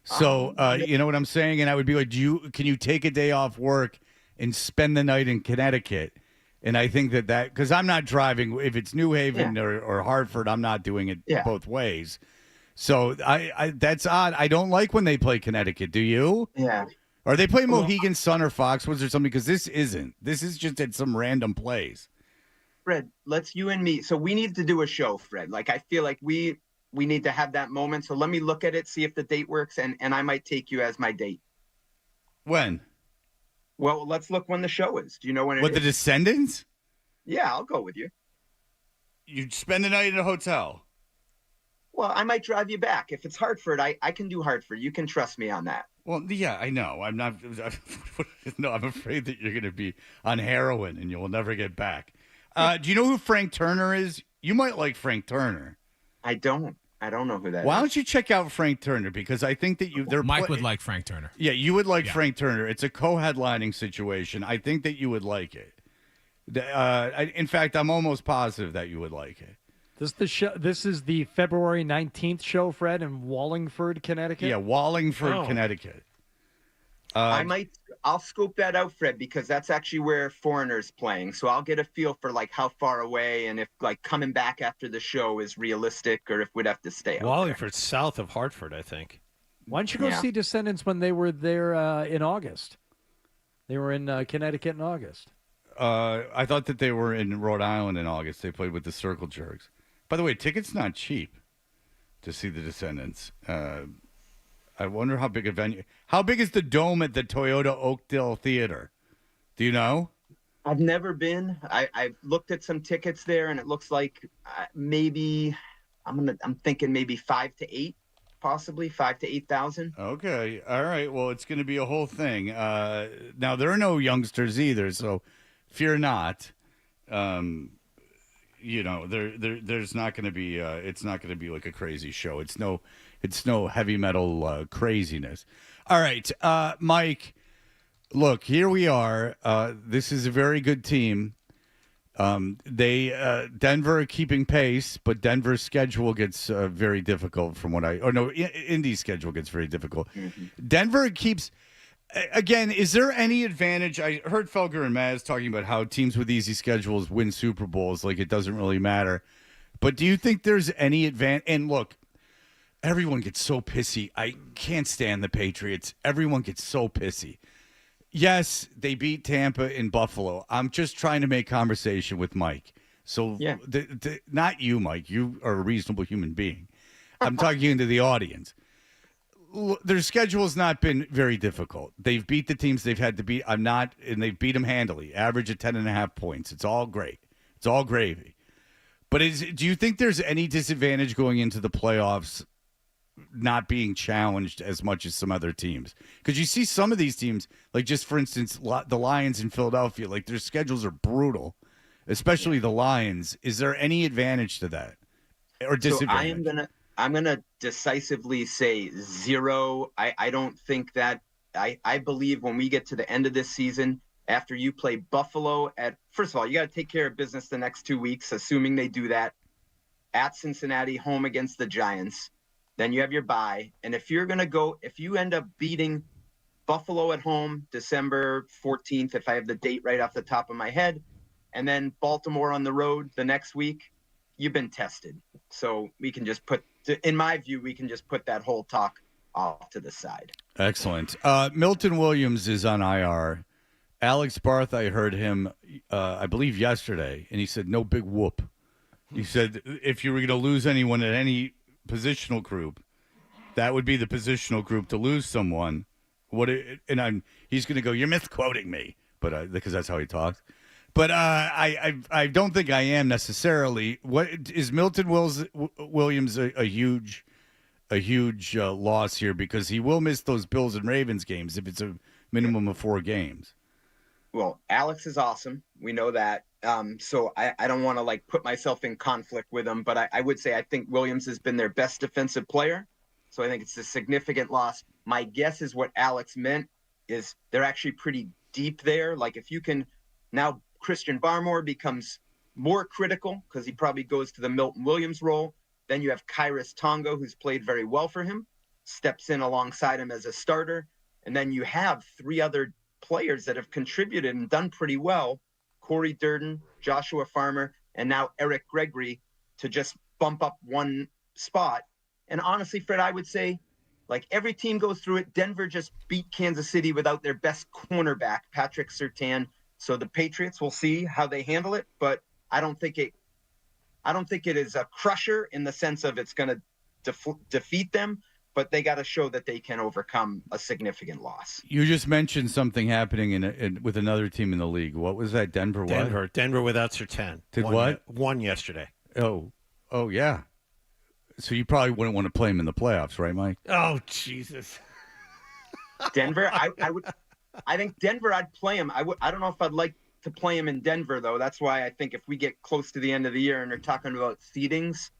So, you know what I'm saying? And I would be like, can you take a day off work and spend the night in Connecticut? And I think that because I'm not driving. If it's New Haven or Hartford, I'm not doing it both ways. So I that's odd. I don't like when they play Connecticut. Do you? Yeah. Or they play Mohegan Sun or Foxwoods or something? Because this isn't. This is just at some random place. Fred, let's you and me. So we need to do a show, Fred. Like I feel like we need to have that moment. So let me look at it, see if the date works, and I might take you as my date. When? Well, let's look when the show is. Do you know when it is? With the Descendants? Yeah, I'll go with you. You'd spend the night in a hotel. Well, I might drive you back. If it's Hartford, I can do Hartford. You can trust me on that. Well, yeah, I know. I'm not. No, I'm afraid that you're going to be on heroin and you will never get back. Do you know who Frank Turner is? You might like Frank Turner. I don't know who that is. Why don't you check out Frank Turner? Because I think that Mike would like Frank Turner. Yeah, you would like Frank Turner. It's a co-headlining situation. I think that you would like it. In fact, I'm almost positive that you would like it. This is the February 19th show, Fred, in Wallingford, Connecticut. Yeah, Wallingford, Connecticut. I'll scope that out, Fred, because that's actually where Foreigner's playing. So I'll get a feel for like how far away and if like coming back after the show is realistic or if we'd have to stay. Wallingford's south of Hartford, I think. Why don't you go see Descendants when they were there in August? They were in Connecticut in August. I thought that they were in Rhode Island in August. They played with the Circle Jerks. By the way, tickets not cheap to see the Descendants. I wonder how big a venue. How big is the dome at the Toyota Oakdale Theater? Do you know? I've never been. I've looked at some tickets there, and it looks like maybe I'm thinking maybe 5 to 8, possibly 5 to 8,000. Okay, all right. Well, it's going to be a whole thing. Now there are no youngsters either, so fear not. there's not going to be. It's not going to be like a crazy show. It's no heavy metal craziness. All right, Mike. Look, here we are. This is a very good team. Denver are keeping pace, but Denver's schedule gets very difficult from what Indy's schedule gets very difficult. Mm-hmm. Denver keeps, again, is there any advantage? I heard Felger and Maz talking about how teams with easy schedules win Super Bowls, like it doesn't really matter. But do you think there's any advantage? And look, everyone gets so pissy. I can't stand the Patriots. Everyone gets so pissy. Yes, they beat Tampa in Buffalo. I'm just trying to make conversation with Mike. So, yeah. Not you, Mike. You are a reasonable human being. I'm talking to the audience. Their schedule has not been very difficult. They've beat the teams they've had to beat. And they've beat them handily. Average of 10.5 points. It's all great. It's all gravy. But do you think there's any disadvantage going into the playoffs not being challenged as much as some other teams? Because you see some of these teams, like just for instance, the Lions in Philadelphia, like their schedules are brutal, especially the Lions. Is there any advantage to that or disadvantage? So I'm gonna decisively say zero. I don't think that. I believe when we get to the end of this season, after you play Buffalo first of all, you got to take care of business the next 2 weeks, assuming they do that, at Cincinnati, home against the Giants. Then you have your bye. And if you end up beating Buffalo at home, December 14th, if I have the date right off the top of my head, and then Baltimore on the road the next week, you've been tested. So we can just in my view, we can just put that whole talk off to the side. Excellent. Milton Williams is on IR. Alex Barth, I heard him, I believe yesterday, and he said, no big whoop. He said, if you were going to lose anyone at any positional group, that would be the positional group to lose someone. He's going to go, you're misquoting me, but because that's how he talks. But I don't think I am necessarily. What is Milton Williams a huge loss here, because he will miss those Bills and Ravens games if it's a minimum of 4 games. Well, Alex is awesome. We know that. So I don't want to put myself in conflict with him, but I would say I think Williams has been their best defensive player. So I think it's a significant loss. My guess is what Alex meant is they're actually pretty deep there. Like if you can now, Christian Barmore becomes more critical because he probably goes to the Milton Williams role. Then you have Kyrus Tonga, who's played very well for him, steps in alongside him as a starter. And then you have 3 other players that have contributed and done pretty well. Corey Durden, Joshua Farmer, and now Eric Gregory to just bump up one spot. And honestly, Fred, I would say, every team goes through it. Denver just beat Kansas City without their best cornerback, Patrick Surtain. So the Patriots, will see how they handle it, but I don't think it is a crusher in the sense of it's going to defeat them, but they got to show that they can overcome a significant loss. You just mentioned something happening with another team in the league. What was that? Denver without Surtain. Won yesterday. Oh, yeah. So you probably wouldn't want to play him in the playoffs, right, Mike? Oh, Jesus. Denver, I think Denver, I'd play him. I don't know if I'd like to play him in Denver, though. That's why I think if we get close to the end of the year and they're talking about seedings,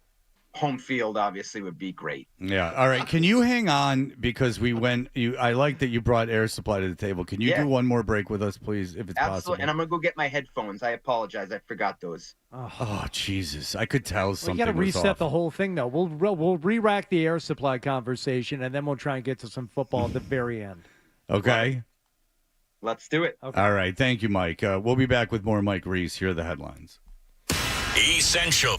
home field obviously would be great. Yeah. All right. Can you hang on, because I like that you brought Air Supply to the table. Can you do one more break with us, please, if it's possible? And I'm going to go get my headphones. I apologize. I forgot those. Oh, Jesus. I could tell something was off. You got to reset the whole thing, though. We'll re-rack the Air Supply conversation, and then we'll try and get to some football at the very end. Okay. Let's do it. Okay. All right. Thank you, Mike. We'll be back with more Mike Reese. Here are the headlines. Essential.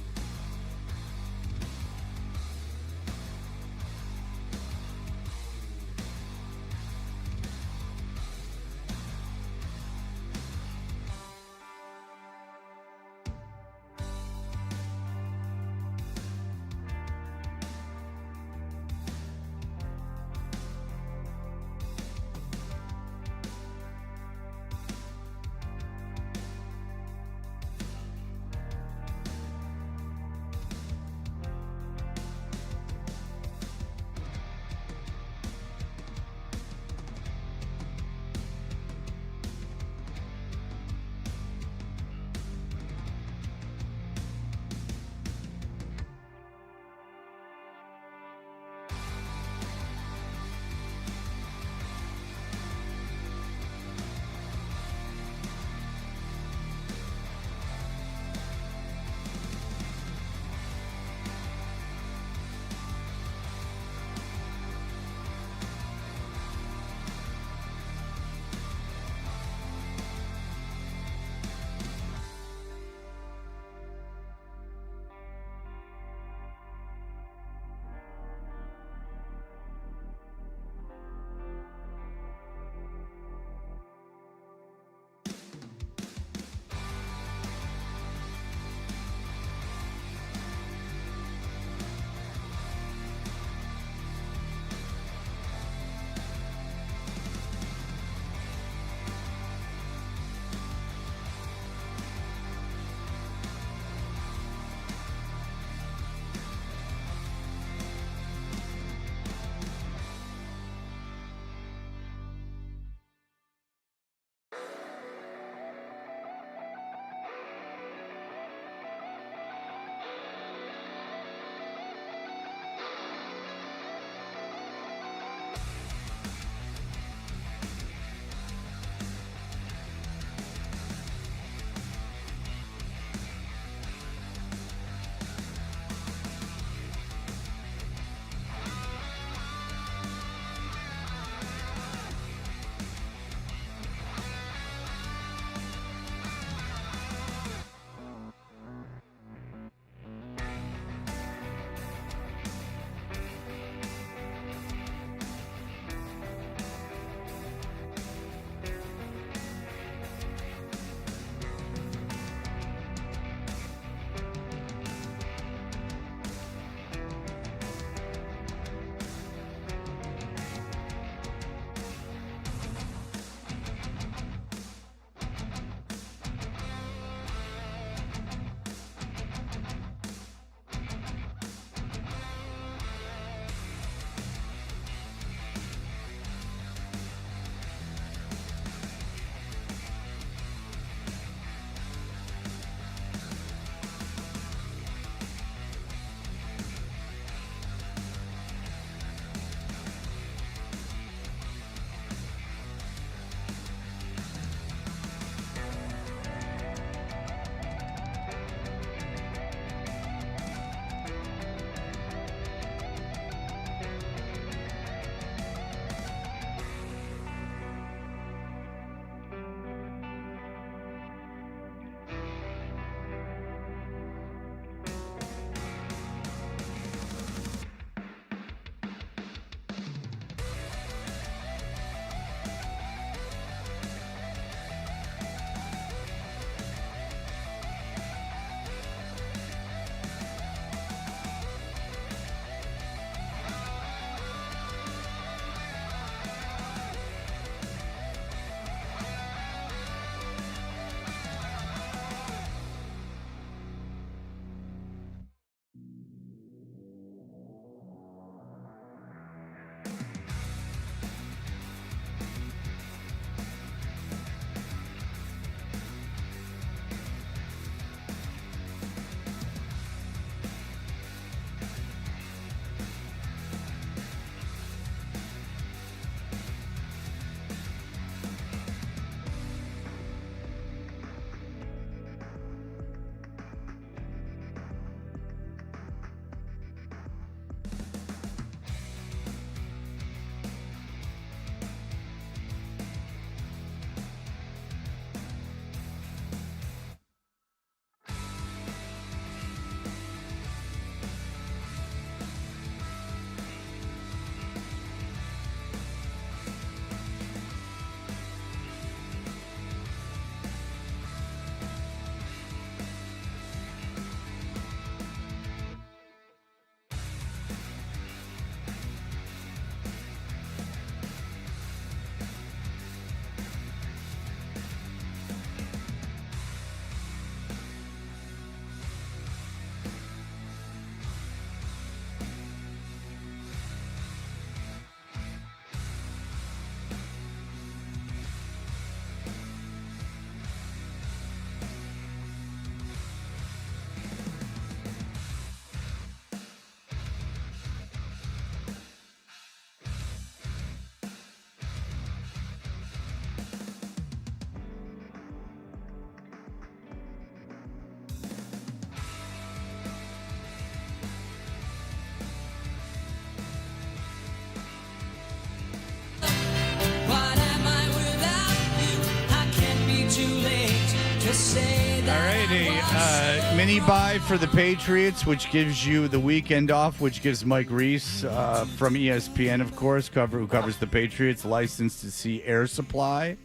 right, a mini bye for the Patriots, which gives you the weekend off, which gives Mike Reese from ESPN, of course, who covers the Patriots, license to see Air Supply.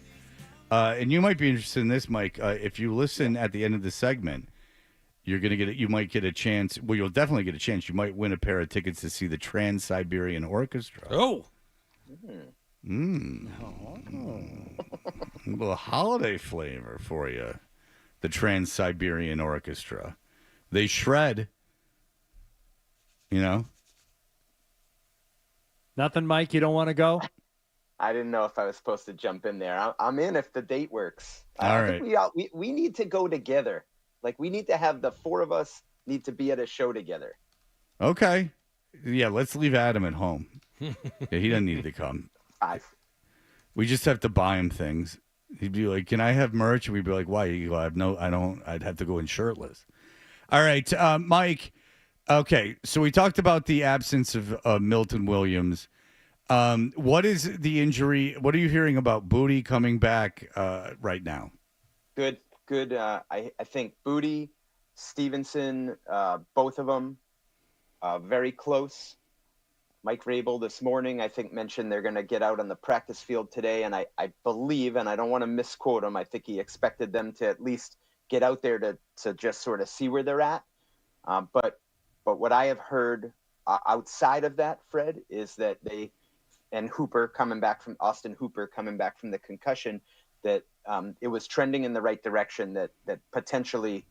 And you might be interested in this, Mike. If you listen at the end of the segment, you're gonna get it. You might get a chance. Well, you'll definitely get a chance. You might win a pair of tickets to see the Trans-Siberian Orchestra. Oh. A little holiday flavor for you. The Trans-Siberian Orchestra. They shred. You know? Nothing, Mike? You don't want to go? I didn't know if I was supposed to jump in there. I'm in if the date works. All I think we need to go together. Like, we need to have the four of us need to be at a show together. Okay. Yeah, let's leave Adam at home. Yeah, he doesn't need to come. We just have to buy him things. He'd be like, "Can I have merch?" And we'd be like, "Why?" You go, I don't. I'd have to go in shirtless. All right, Mike. Okay, so we talked about the absence of Milton Williams. What is the injury? What are you hearing about Booty coming back right now? Good. I think Booty, Stevenson, both of them, very close. Mike Rabel this morning, I think, mentioned they're going to get out on the practice field today. And I believe, and I don't want to misquote him, I think he expected them to at least get out there to just sort of see where they're at. But what I have heard outside of that, Fred, is that and Austin Hooper coming back from the concussion, that it was trending in the right direction, that potentially,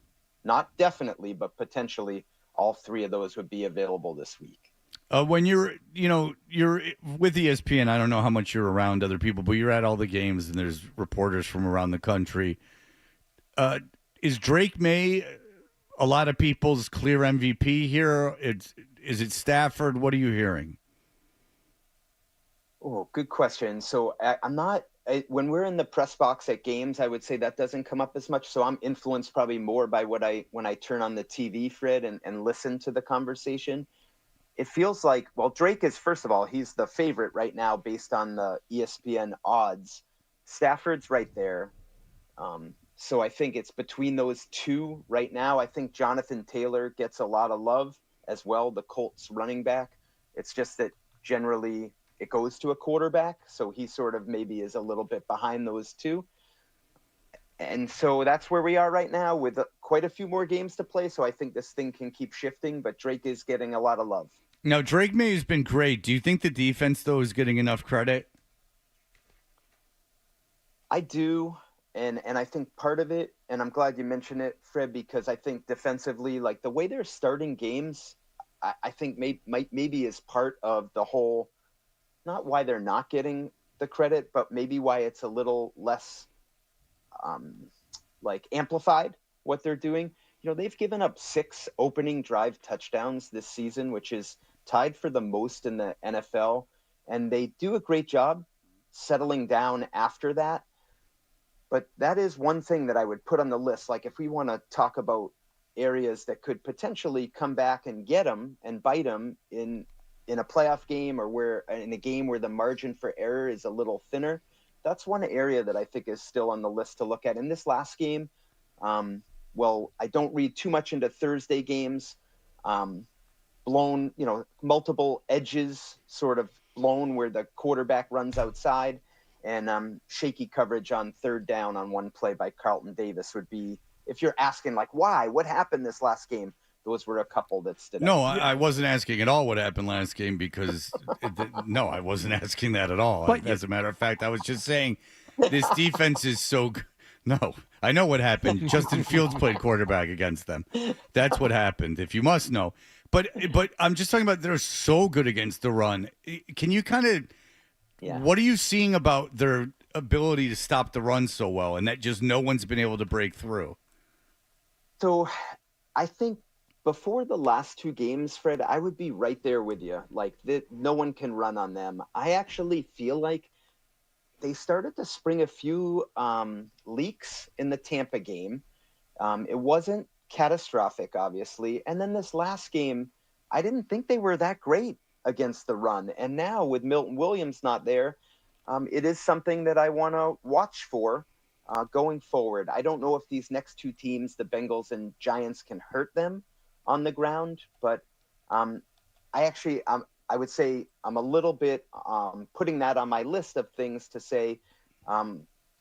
not definitely, but potentially all three of those would be available this week. When you're with ESPN, I don't know how much you're around other people, but you're at all the games and there's reporters from around the country. Is Drake May a lot of people's clear MVP here? Is it Stafford? What are you hearing? Oh, good question. So when we're in the press box at games, I would say that doesn't come up as much. So I'm influenced probably more by when I turn on the TV, Fred, and listen to the conversation. It feels like, well, Drake is, first of all, he's the favorite right now based on the ESPN odds. Stafford's right there. So I think it's between those two right now. I think Jonathan Taylor gets a lot of love as well, the Colts running back. It's just that generally it goes to a quarterback. So he sort of maybe is a little bit behind those two. And so that's where we are right now with quite a few more games to play. So I think this thing can keep shifting, but Drake is getting a lot of love. Now, Drake May has been great. Do you think the defense, though, is getting enough credit? I do. And I think part of it, and I'm glad you mentioned it, Fred, because I think defensively, like the way they're starting games, I think maybe is part of the whole, not why they're not getting the credit, but maybe why it's a little less amplified what they're doing. They've given up 6 opening drive touchdowns this season, which is tied for the most in the NFL. And they do a great job settling down after that. But that is one thing that I would put on the list. Like, if we want to talk about areas that could potentially come back and get them and bite them in a playoff game, or in a game where the margin for error is a little thinner, that's one area that I think is still on the list to look at. In this last game, well, I don't read too much into Thursday games. Blown, multiple edges sort of blown where the quarterback runs outside, and shaky coverage on third down on one play by Carlton Davis would be, if you're asking like, why, what happened this last game? Those were a couple that stood out. No, I wasn't asking at all what happened last game because no, I wasn't asking that at all. But as a matter of fact, I was just saying this defense is so good. No, I know what happened. Justin Fields played quarterback against them. That's what happened, if you must know. But I'm just talking about they're so good against the run. Can you kind of what are you seeing about their ability to stop the run so well and that just no one's been able to break through? So I think before the last 2 games, Fred, I would be right there with you. Like, no one can run on them. I actually feel like they started to spring a few leaks in the Tampa game. It wasn't catastrophic, obviously. And then this last game, I didn't think they were that great against the run. And now with Milton Williams not there, it is something that I want to watch for. going forward. I don't know if these next two teams, the Bengals and Giants, can hurt them on the ground, but I would say I'm a little bit putting that on my list of things to say,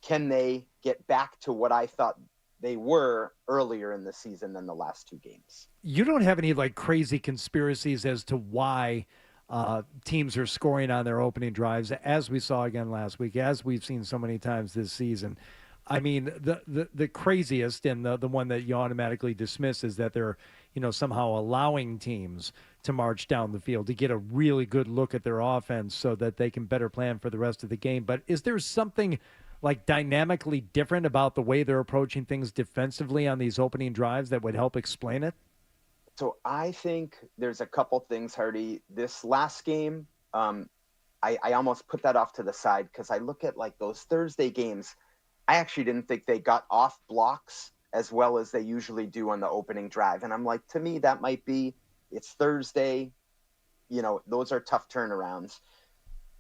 can they get back to what I thought they were earlier in the season than the last two games? You don't have any like crazy conspiracies as to why teams are scoring on their opening drives, as we saw again last week, as we've seen so many times this season. I mean, the craziest and the one that you automatically dismiss is that they're, somehow allowing teams to march down the field to get a really good look at their offense so that they can better plan for the rest of the game. But is there something like dynamically different about the way they're approaching things defensively on these opening drives that would help explain it? So I think there's a couple things, Hardy. This last game, I almost put that off to the side because I look at like those Thursday games. I actually didn't think they got off blocks as well as they usually do on the opening drive. And I'm like, to me, that might be, it's Thursday. Those are tough turnarounds.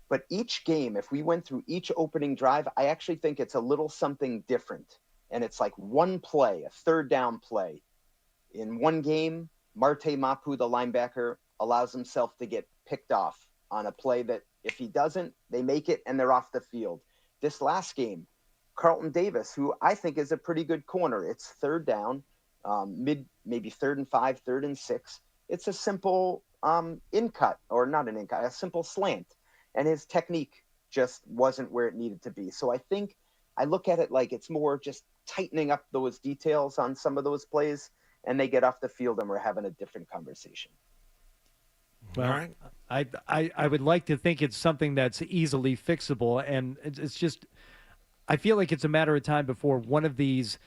But each game, if we went through each opening drive, I actually think it's a little something different. And it's like one play, a third down play. In one game, Marte Mapu, the linebacker, allows himself to get picked off on a play that if he doesn't, they make it and they're off the field. This last game, Carlton Davis, who I think is a pretty good corner. It's third down, maybe 3rd and 5, 3rd and 6. It's a simple in-cut, or not an in-cut, a simple slant. And his technique just wasn't where it needed to be. So I think I look at it like it's more just tightening up those details on some of those plays, and they get off the field and we're having a different conversation. Well, all right. I would like to think it's something that's easily fixable, and it's just I feel like it's a matter of time before one of these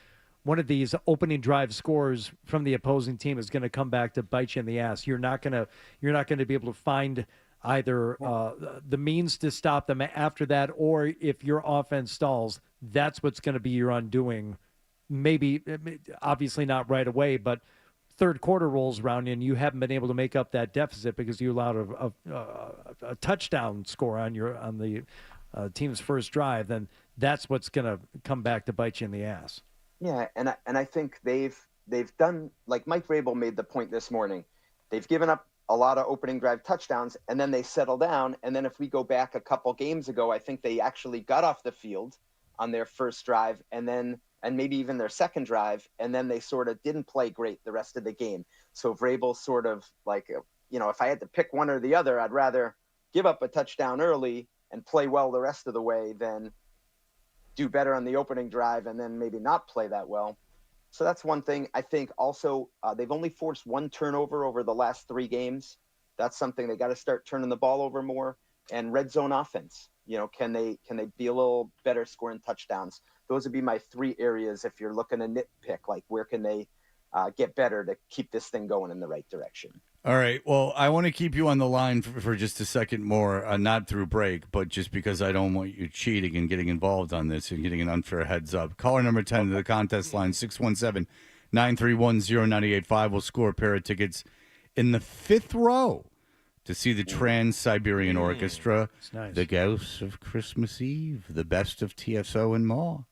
opening drive scores from the opposing team is going to come back to bite you in the ass. You're not going to be able to find either the means to stop them after that, or if your offense stalls, that's what's going to be your undoing. Maybe, obviously not right away, but third quarter rolls around and you haven't been able to make up that deficit because you allowed a touchdown score on the team's first drive, then that's what's going to come back to bite you in the ass. Yeah, and I think they've done, like Mike Vrabel made the point this morning, they've given up a lot of opening drive touchdowns and then they settle down. And then if we go back a couple games ago, I think they actually got off the field on their first drive and maybe even their second drive, and then they sort of didn't play great the rest of the game. So Vrabel sort of like, if I had to pick one or the other, I'd rather give up a touchdown early and play well the rest of the way than do better on the opening drive and then maybe not play that well. So that's one thing. I think also they've only forced one turnover over the last 3 games. That's something they got to start turning the ball over more. And red zone offense, can they be a little better scoring touchdowns? Those would be my 3 areas if you're looking to nitpick, like where can they get better to keep this thing going in the right direction. All right. Well, I want to keep you on the line for just a second more, not through break, but just because I don't want you cheating and getting involved on this and getting an unfair heads up. Caller number 10 to the contest line, 617-931-0985 will score a pair of tickets in the 5th row to see the Trans-Siberian Orchestra, nice. The Ghosts of Christmas Eve, the best of TSO and more,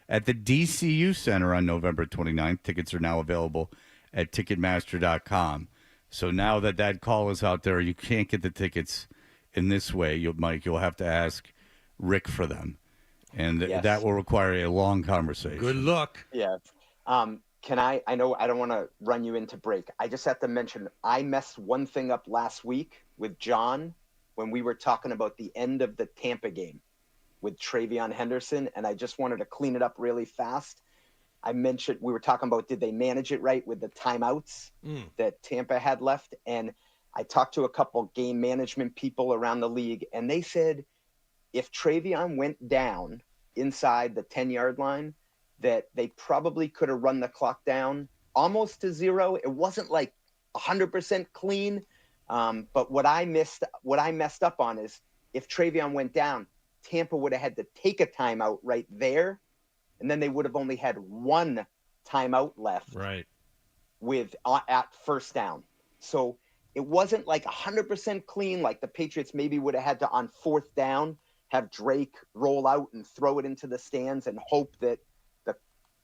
at the DCU Center on November 29th. Tickets are now available at Ticketmaster.com. So now that call is out there, you can't get the tickets in this way, Mike. You'll have to ask Rick for them. And that will require a long conversation. Good luck. Yeah. I know I don't want to run you into break. I just have to mention, I messed one thing up last week with John when we were talking about the end of the Tampa game with Travion Henderson, and I just wanted to clean it up really fast. I mentioned, we were talking about, did they manage it right with the timeouts that Tampa had left? And I talked to a couple game management people around the league, and they said if Travion went down inside the 10-yard line, that they probably could have run the clock down almost to 0. It wasn't like 100% clean. But what I messed up on is if Travion went down, Tampa would have had to take a timeout right there. And then they would have only had 1 timeout left. Right. At first down. So it wasn't like 100% clean. Like the Patriots maybe would have had to, on 4th down, have Drake roll out and throw it into the stands and hope that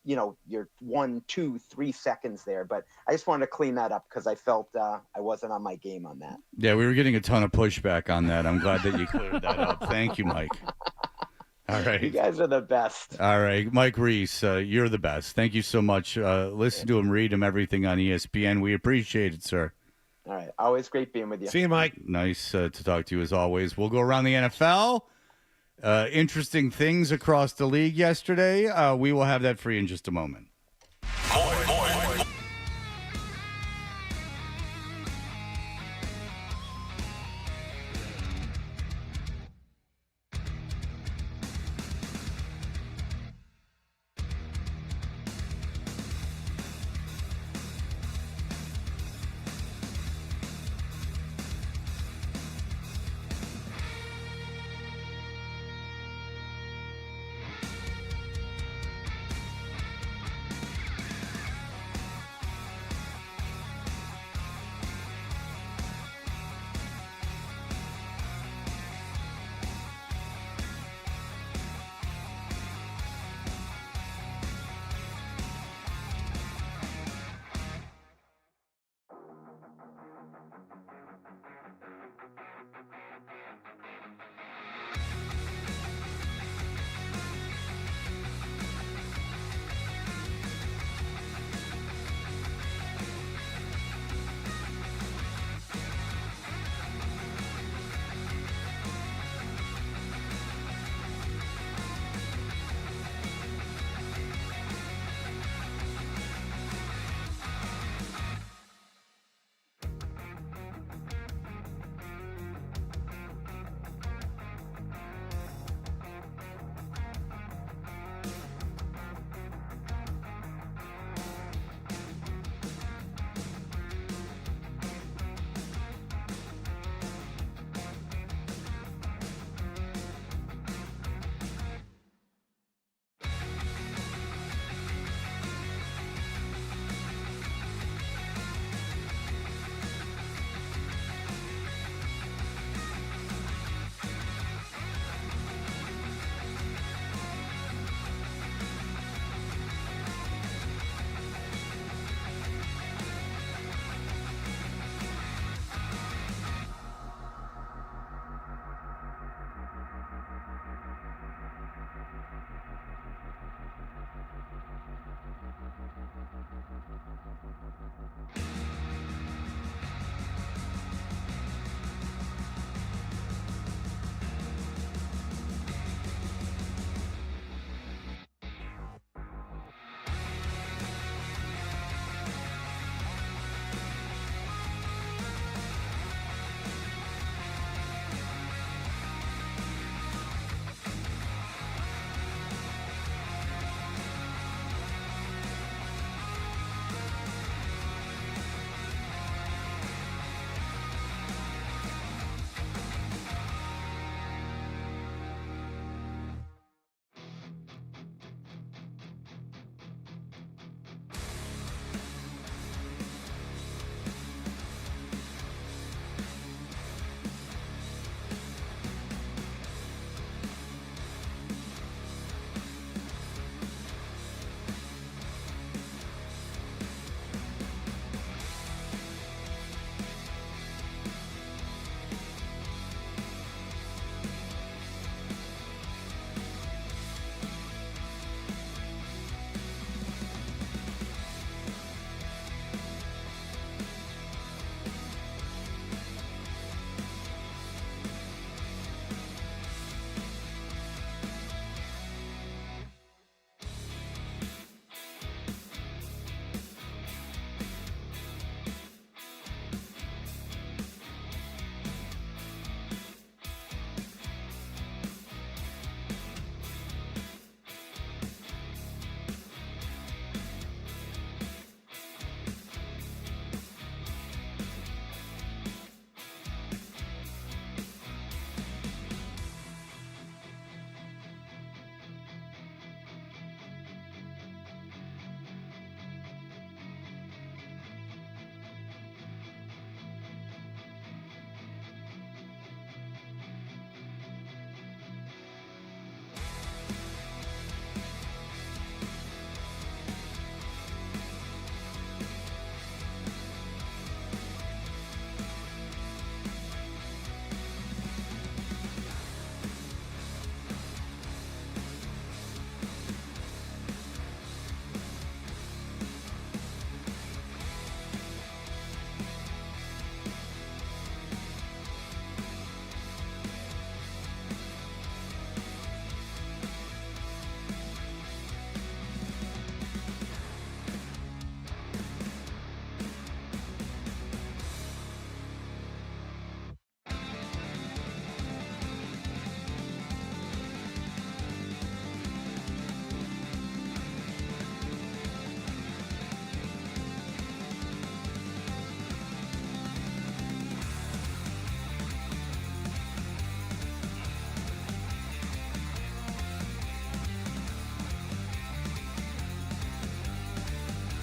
you're 1, 2, 3 seconds there. But I just wanted to clean that up because I felt I wasn't on my game on that. Yeah, we were getting a ton of pushback on that. I'm glad that you cleared that up. Thank you, Mike. All right. You guys are the best. All right. Mike Reese, you're the best. Thank you so much. Listen to him, read him, everything on ESPN. We appreciate it, sir. All right. Always great being with you. See you, Mike. Nice to talk to you as always. We'll go around the NFL. Interesting things across the league yesterday. We will have that for you in just a moment.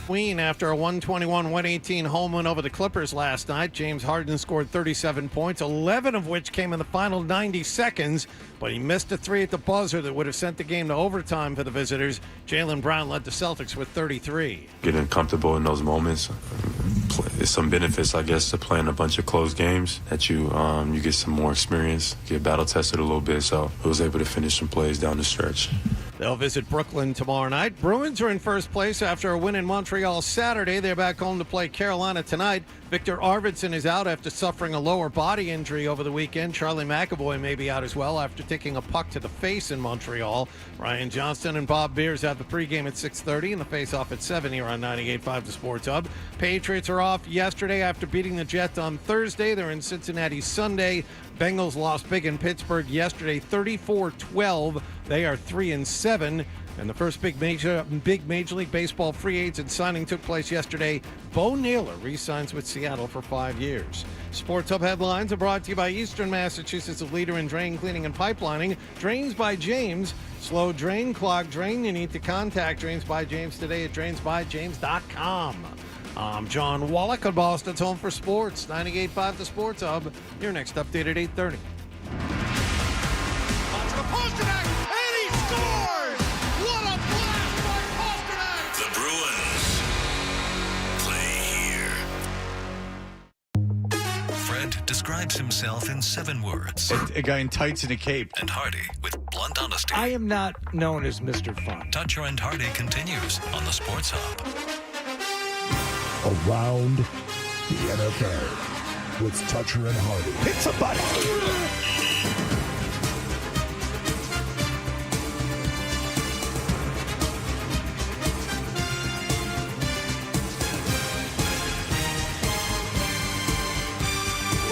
Queen after a 121-118 home win over the Clippers last night. James Harden scored 37 points, 11 of which came in the final 90 seconds, but he missed a three at the buzzer that would have sent the game to overtime for the visitors. Jaylen Brown led the Celtics with 33. Getting comfortable in those moments. There's some benefits, I guess, to playing a bunch of close games that you get some more experience, get battle tested a little bit, so I was able to finish some plays down the stretch. They'll visit Brooklyn tomorrow night. Bruins are in first place after a win in Montreal Saturday. They're back home to play Carolina tonight. Victor Arvidsson is out after suffering a lower body injury over the weekend. Charlie McAvoy may be out as well after taking a puck to the face in Montreal. Ryan Johnston and Bob Beers have the pregame at 6:30 and the face-off at 7 here on 98.5 The Sports Hub. Patriots are off yesterday after beating the Jets on Thursday. They're in Cincinnati Sunday. Bengals lost big in Pittsburgh yesterday, 34-12. They are 3-7. And the first big Major League Baseball free agent signing took place yesterday. Bo Naylor re-signs with Seattle for 5 years. Sports Hub headlines are brought to you by Eastern Massachusetts, a leader in drain cleaning and pipelining. Drains by James. Slow drain, clogged drain. You need to contact Drains by James today at drainsbyjames.com. I'm John Wallach on Boston's Home for Sports, 98.5 The Sports Hub. Your next update at 8:30. The Bruins play here. Fred describes himself in 7 words. A guy in tights and a cape. And Hardy with blunt honesty. I am not known as Mr. Fun. Toucher and Hardy continues on the Sports Hub. Around the NFL with Toucher and Hardy. Hit somebody!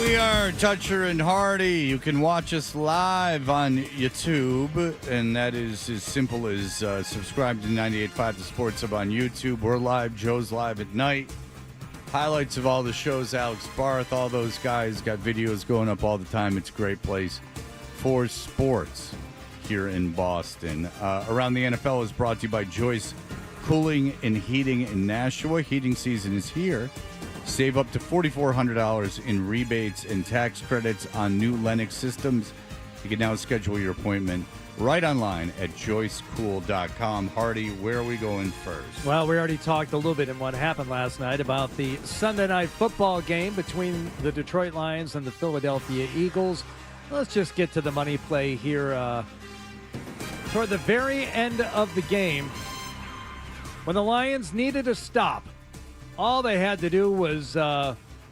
We are Toucher and Hardy. You can watch us live on YouTube, and that is as simple as subscribe to 98.5 The Sports Hub on YouTube. We're live. Joe's live at night. Highlights of all the shows, Alex Barth, all those guys got videos going up all the time. It's a great place for sports here in Boston. Around the NFL is brought to you by Joyce Cooling and Heating in Nashua. Heating season is here. Save up to $4,400 in rebates and tax credits on new Lennox systems. You can now schedule your appointment right online at joycecool.com. Hardy, where are we going first? Well, we already talked a little bit in what happened last night about the Sunday night football game between the Detroit Lions and the Philadelphia Eagles. Let's just get to the money play here. Toward the very end of the game, when the Lions needed a stop, all they had to do was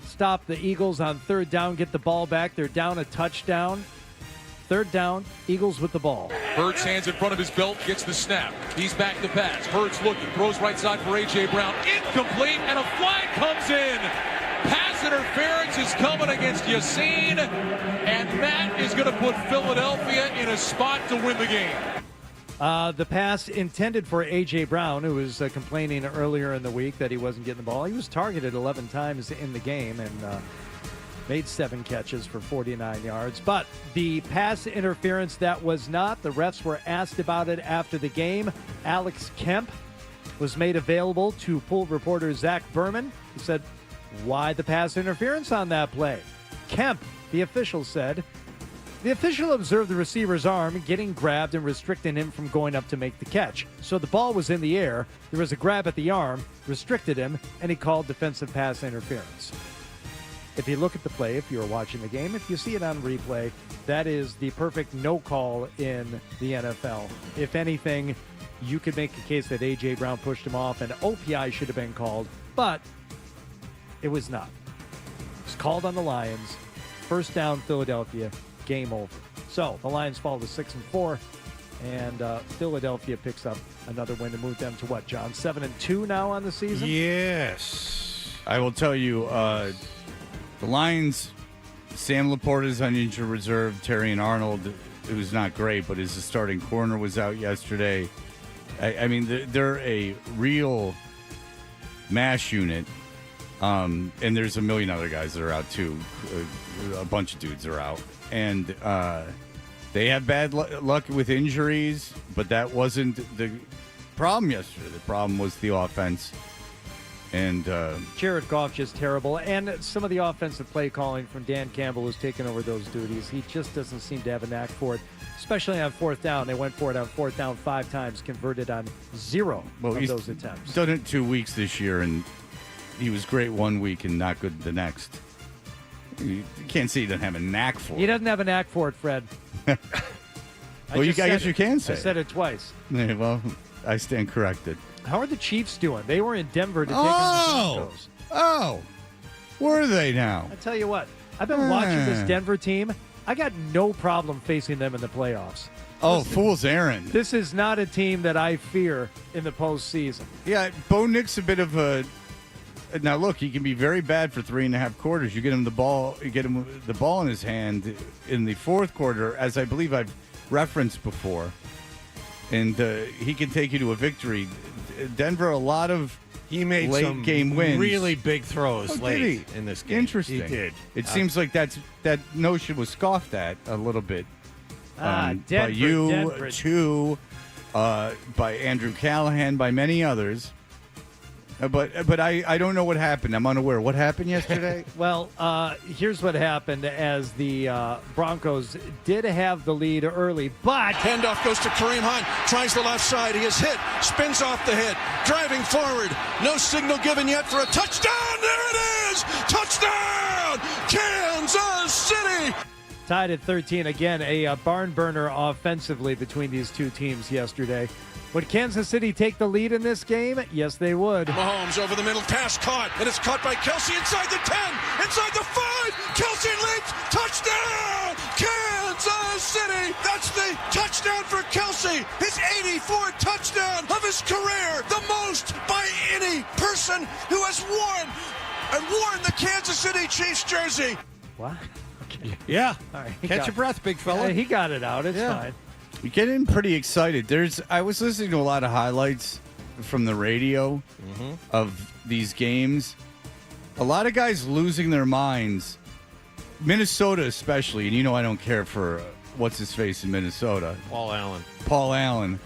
stop the Eagles on third down, get the ball back. They're down a touchdown. Third down, Eagles with the ball. Hurts hands in front of his belt, gets the snap. He's back to pass. Hurts looking, throws right side for A.J. Brown. Incomplete, and a flag comes in. Pass interference is coming against Yassine, and that is going to put Philadelphia in a spot to win the game. The pass intended for A.J. Brown, who was complaining earlier in the week that he wasn't getting the ball. He was targeted 11 times in the game and made 7 catches for 49 yards. But the pass interference that was not, the refs were asked about it after the game. Alex Kemp was made available to pool reporter Zach Berman. He said, why the pass interference on that play? Kemp, the official, said, the official observed the receiver's arm getting grabbed and restricting him from going up to make the catch. So the ball was in the air, there was a grab at the arm, restricted him, and he called defensive pass interference. If you look at the play, if you're watching the game, if you see it on replay, that is the perfect no call in the NFL. If anything, you could make a case that A.J. Brown pushed him off and OPI should have been called, but it was not. It was called on the Lions. First down, Philadelphia. Game over. So the Lions fall to 6-4, and Philadelphia picks up another win to move them to what, John? 7-2 now on the season? Yes. I will tell you, the Lions, Sam Laporta is on injured reserve. Terry and Arnold, who's not great, but is the starting corner, was out yesterday. I mean, they're a real mash unit. And there's a million other guys that are out, too. A bunch of dudes are out. And they have bad luck with injuries, but that wasn't the problem yesterday. The problem was the offense. And Jared Goff just terrible. And some of the offensive play calling from Dan Campbell, who's taken over those duties, he just doesn't seem to have a knack for it, especially on fourth down. They went for it on fourth down 5 times, converted on 0 of those attempts. Done it 2 weeks this year, and he was great one week and not good the next. You can't say he doesn't have a knack for it. He doesn't have a knack for it, Fred. Well, I guess you can say I said it twice. Yeah, well, I stand corrected. How are the Chiefs doing? They were in Denver to take on the Broncos. Oh, where are they now? I tell you what, I've been watching this Denver team. I got no problem facing them in the playoffs. Oh, fool's errand. This is not a team that I fear in the postseason. Yeah, Bo Nick's a bit of a. Now look, he can be very bad for 3.5 quarters. You get him the ball, in his hand in the fourth quarter, as I believe I've referenced before, and he can take you to a victory. Denver, a lot of made late some game wins, really big throws late in this game. Interesting. He did. It seems like that notion was scoffed at a little bit by Denver, you, Denver. too, by Andrew Callahan, by many others. But I don't know what happened. I'm unaware. What happened yesterday? Well, here's what happened as the Broncos did have the lead early, but... Handoff goes to Kareem Hunt, tries the left side. He is hit, spins off the hit, driving forward. No signal given yet for a touchdown. There it is! Touchdown! Kansas City! Tied at 13. Again, a barn burner offensively between these two teams yesterday. Would Kansas City take the lead in this game? Yes, they would. Mahomes over the middle, pass caught, and it's caught by Kelsey inside the 10, inside the 5. Kelsey leaps, touchdown, Kansas City. That's the touchdown for Kelsey. His 84th touchdown of his career, the most by any person who has worn the Kansas City Chiefs jersey. What? Okay. Yeah. All right. Catch your breath, big fella. He got it out. It's fine. You're getting pretty excited. I was listening to a lot of highlights from the radio of these games. A lot of guys losing their minds. Minnesota especially, and I don't care for what's his face in Minnesota. Paul Allen.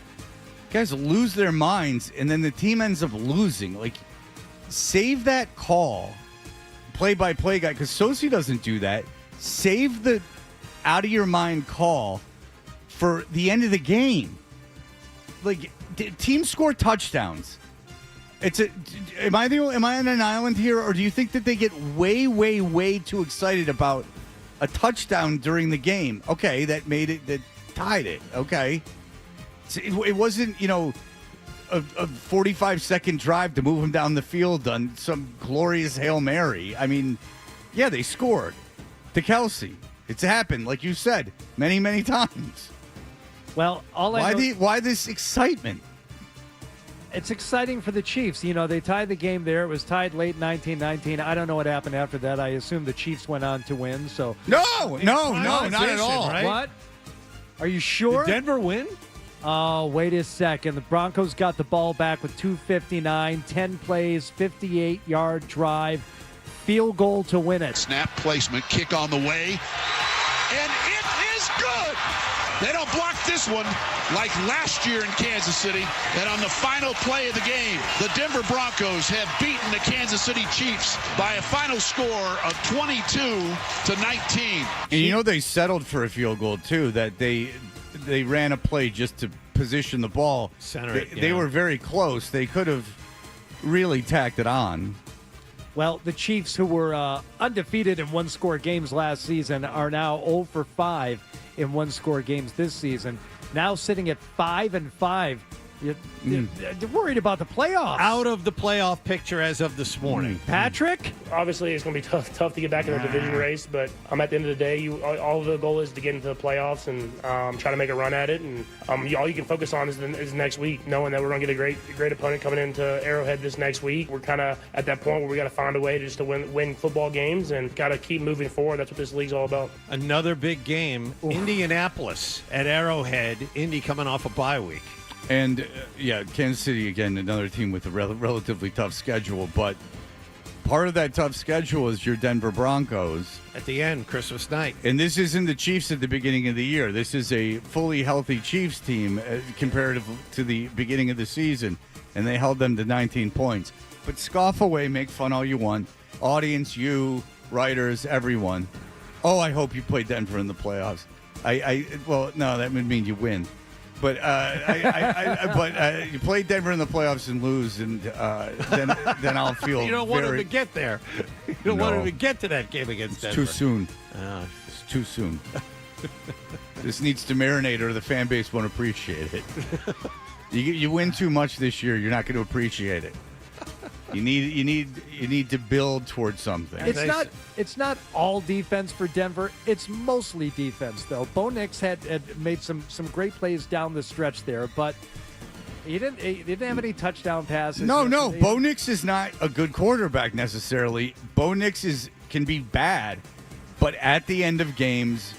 Guys lose their minds, and then the team ends up losing. Like, save that call, play-by-play guy, because Sosi doesn't do that. Save the out-of-your-mind call for the end of the game. Like, teams score touchdowns. Am I on an island here, or do you think that they get way, way, way too excited about a touchdown during the game? Okay, that tied it. Okay, it wasn't a 45-second drive to move them down the field on some glorious Hail Mary. I mean, yeah, they scored to Kelsey. It's happened, like you said, many, many times. Well, why this excitement? It's exciting for the Chiefs. They tied the game there. It was tied late 19-19. I don't know what happened after that. I assume the Chiefs went on to win. So no, not at all. Right? What? Are you sure? Did Denver win? Oh, wait a second. The Broncos got the ball back with 2:59, 10 plays, 58-yard drive, field goal to win it. Snap placement, kick on the way, and it is good. They don't block this one like last year in Kansas City. And on the final play of the game, the Denver Broncos have beaten the Kansas City Chiefs by a final score of 22-19. And they settled for a field goal too. That they ran a play just to position the ball. They were very close. They could have really tacked it on. Well, the Chiefs, who were undefeated in one-score games last season, are now 0 for 5 in one-score games this season. Now sitting at 5-5. You're worried about the playoffs. Out of the playoff picture as of this morning. Patrick? Obviously, it's going to be tough to get back in the division race, but at the end of the day, all the goal is to get into the playoffs and try to make a run at it. And all you can focus on is next week, knowing that we're going to get a great opponent coming into Arrowhead this next week. We're kind of at that point where we got to find a way just to win football games and got to keep moving forward. That's what this league's all about. Another big game, Indianapolis at Arrowhead. Indy coming off a bye week. And, Kansas City, again, another team with a relatively tough schedule. But part of that tough schedule is your Denver Broncos. At the end, Christmas night. And this isn't the Chiefs at the beginning of the year. This is a fully healthy Chiefs team comparative to the beginning of the season. And they held them to 19 points. but scoff away, make fun all you want. Audience, you, writers, everyone. Oh, I hope you play Denver in the playoffs. Well, no, that would mean you win. But you play Denver in the playoffs and lose, and then I'll feel. You don't want him to get there. You don't want him to get to that game against Denver. Too soon. It's too soon. This needs to marinate, or the fan base won't appreciate it. You win too much this year, you're not going to appreciate it. You need to build towards something. It's not all defense for Denver. It's mostly defense, though. Bo Nix had made some great plays down the stretch there, but he didn't have any touchdown passes. No. Bo Nix is not a good quarterback necessarily. Bo Nix can be bad, but at the end of games,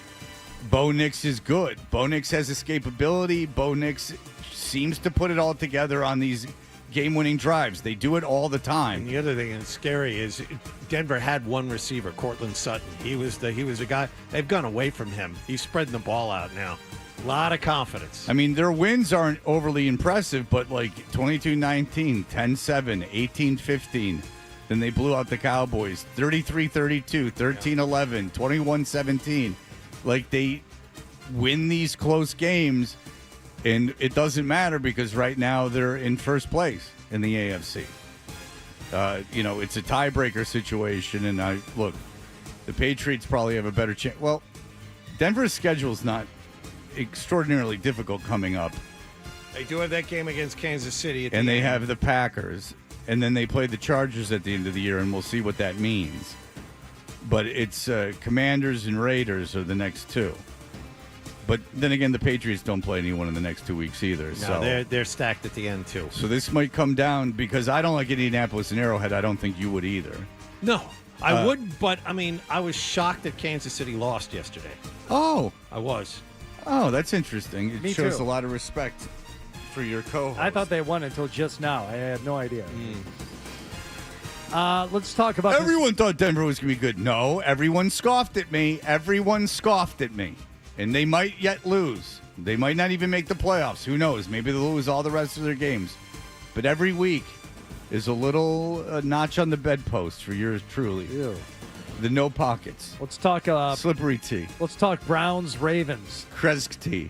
Bo Nix is good. Bo Nix has escapability. Bo Nix seems to put it all together on these game-winning drives. They do it all the time. And the other thing that's scary is Denver had one receiver, Cortland Sutton. He was the guy. They've gone away from him. He's spreading the ball out now. A lot of confidence. I mean, their wins aren't overly impressive, but like 22-19, 10-7, 18-15. Then they blew out the Cowboys, 33-32, 13-11, 21-17. Like, they win these close games. And it doesn't matter because right now they're in first place in the AFC. It's a tiebreaker situation. And the Patriots probably have a better chance. Well, Denver's schedule is not extraordinarily difficult coming up. They do have that game against Kansas City. And they have the Packers. And then they play the Chargers at the end of the year, and we'll see what that means. But it's Commanders and Raiders are the next two. But then again, the Patriots don't play anyone in the next 2 weeks either. No, so they're stacked at the end, too. So this might come down because I don't like Indianapolis and Arrowhead. I don't think you would either. No, I wouldn't. But, I was shocked that Kansas City lost yesterday. Oh. I was. Oh, that's interesting. It Me shows too. a lot of respect for your co-host. I thought they won until just now. I had no idea. Let's talk about Everyone thought Denver was going to be good. No, everyone scoffed at me. Everyone scoffed at me. And they might yet lose. They might not even make the playoffs. Who knows? Maybe they'll lose all the rest of their games. But every week is a little notch on the bedpost for yours truly. Ew. The no pockets. Let's talk slippery tea. Let's talk Browns Ravens. Kresk tea.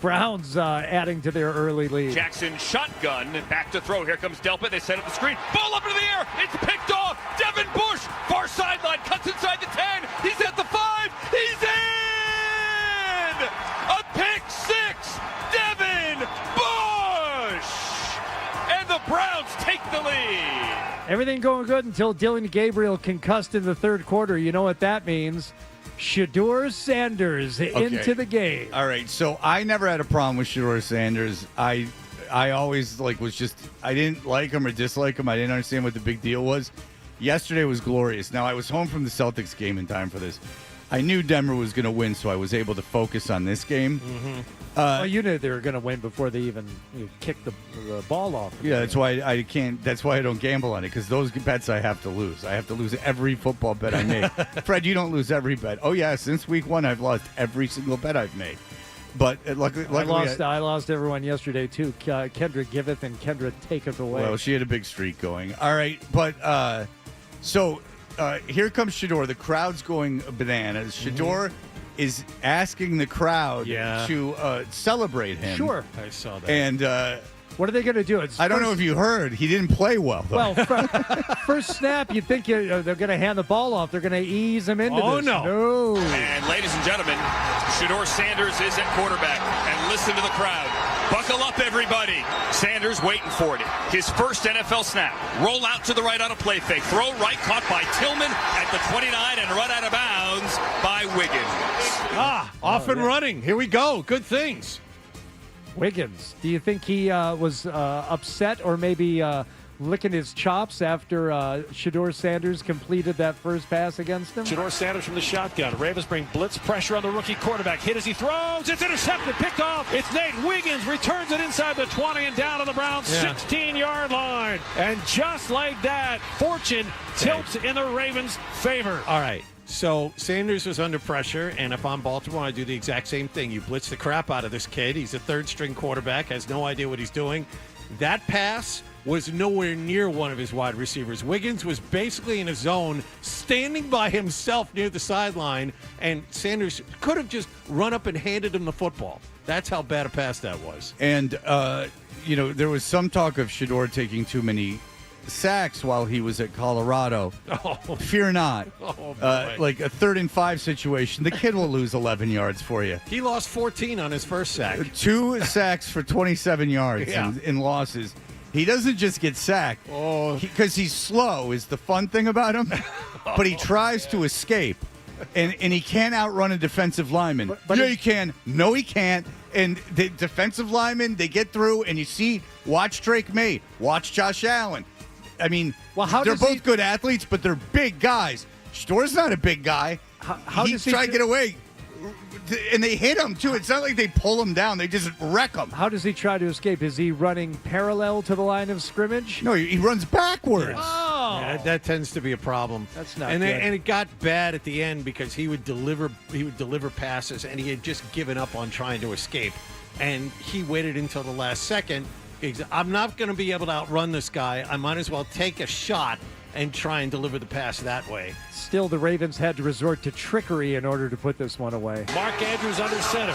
Browns adding to their early lead. Jackson shotgun, back to throw. Here comes Delpit. They set up the screen. Ball up into the air. It's picked off. Devin Bush, far sideline, cuts inside the 10. He's at the 5. He's in! A pick six. Devin Bush! And the Browns take the lead. Everything going good until Dylan Gabriel concussed in the third quarter. You know what that means. Shedeur Sanders into the game. All right, so I never had a problem with Shedeur Sanders. I always I didn't like him or dislike him. I didn't understand what the big deal was. Yesterday was glorious. Now, I was home from the Celtics game in time for this. I knew Denver was going to win, so I was able to focus on this game. Mm-hmm. Well, you knew they were going to win before they even kicked the ball off. Yeah, that's why I can't. That's why I don't gamble on it, because those bets I have to lose. I have to lose every football bet I make. Fred, you don't lose every bet. Oh yeah, since week 1, I've lost every single bet I've made. But luckily, I lost everyone yesterday too. Kendra giveth and Kendra taketh away. Well, she had a big streak going. All right, but here comes Shedeur. The crowd's going bananas. Shedeur is asking the crowd to celebrate him. Sure. I saw that. And what are they going to do? I don't know if you heard. He didn't play well, though. Well, first snap, you'd think they're going to hand the ball off. They're going to ease him into this. Oh, no. And ladies and gentlemen, Shedeur Sanders is at quarterback. And listen to the crowd. Buckle up, everybody. Sanders waiting for it. His first NFL snap. Roll out to the right on a play fake. Throw right, caught by Tillman at the 29 and run out of bounds by Wiggins. Off and running. Here we go. Good things. Wiggins, do you think he was upset or maybe licking his chops after Shedeur Sanders completed that first pass against him? Shedeur Sanders from the shotgun. Ravens bring blitz pressure on the rookie quarterback. Hit as he throws. It's intercepted. Picked off. It's Nate Wiggins. Returns it inside the 20 and down to the Browns' 16-yard line. And just like that, fortune tilts in the Ravens' favor. All right. So Sanders was under pressure, and if I'm Baltimore, I do the exact same thing. You blitz the crap out of this kid. He's a third-string quarterback, has no idea what he's doing. That pass was nowhere near one of his wide receivers. Wiggins was basically in a zone, standing by himself near the sideline, and Sanders could have just run up and handed him the football. That's how bad a pass that was. And, there was some talk of Shedeur taking too many sacks while he was at Colorado. Oh. Fear not. Oh, boy. Like a 3rd and 5 situation, the kid will lose 11 yards for you. He lost 14 on his first sack. 2 sacks for 27 yards Yeah. in losses. He doesn't just get sacked because he's slow is the fun thing about him, but he tries to escape, and he can't outrun a defensive lineman. But he can. No, he can't. And the defensive linemen, they get through, and you see, watch Drake May, watch Josh Allen. I mean, they're both good athletes, but they're big guys. Shedeur's not a big guy. He's trying to get away. And they hit him, too. It's not like they pull him down. They just wreck him. How does he try to escape? Is he running parallel to the line of scrimmage? No, he runs backwards. Oh. Yeah, that tends to be a problem. That's not and good. And it got bad at the end because he would deliver passes, and he had just given up on trying to escape. And he waited until the last second. I'm not going to be able to outrun this guy. I might as well take a shot and try and deliver the pass that way. Still, the Ravens had to resort to trickery in order to put this one away. Mark Andrews under center.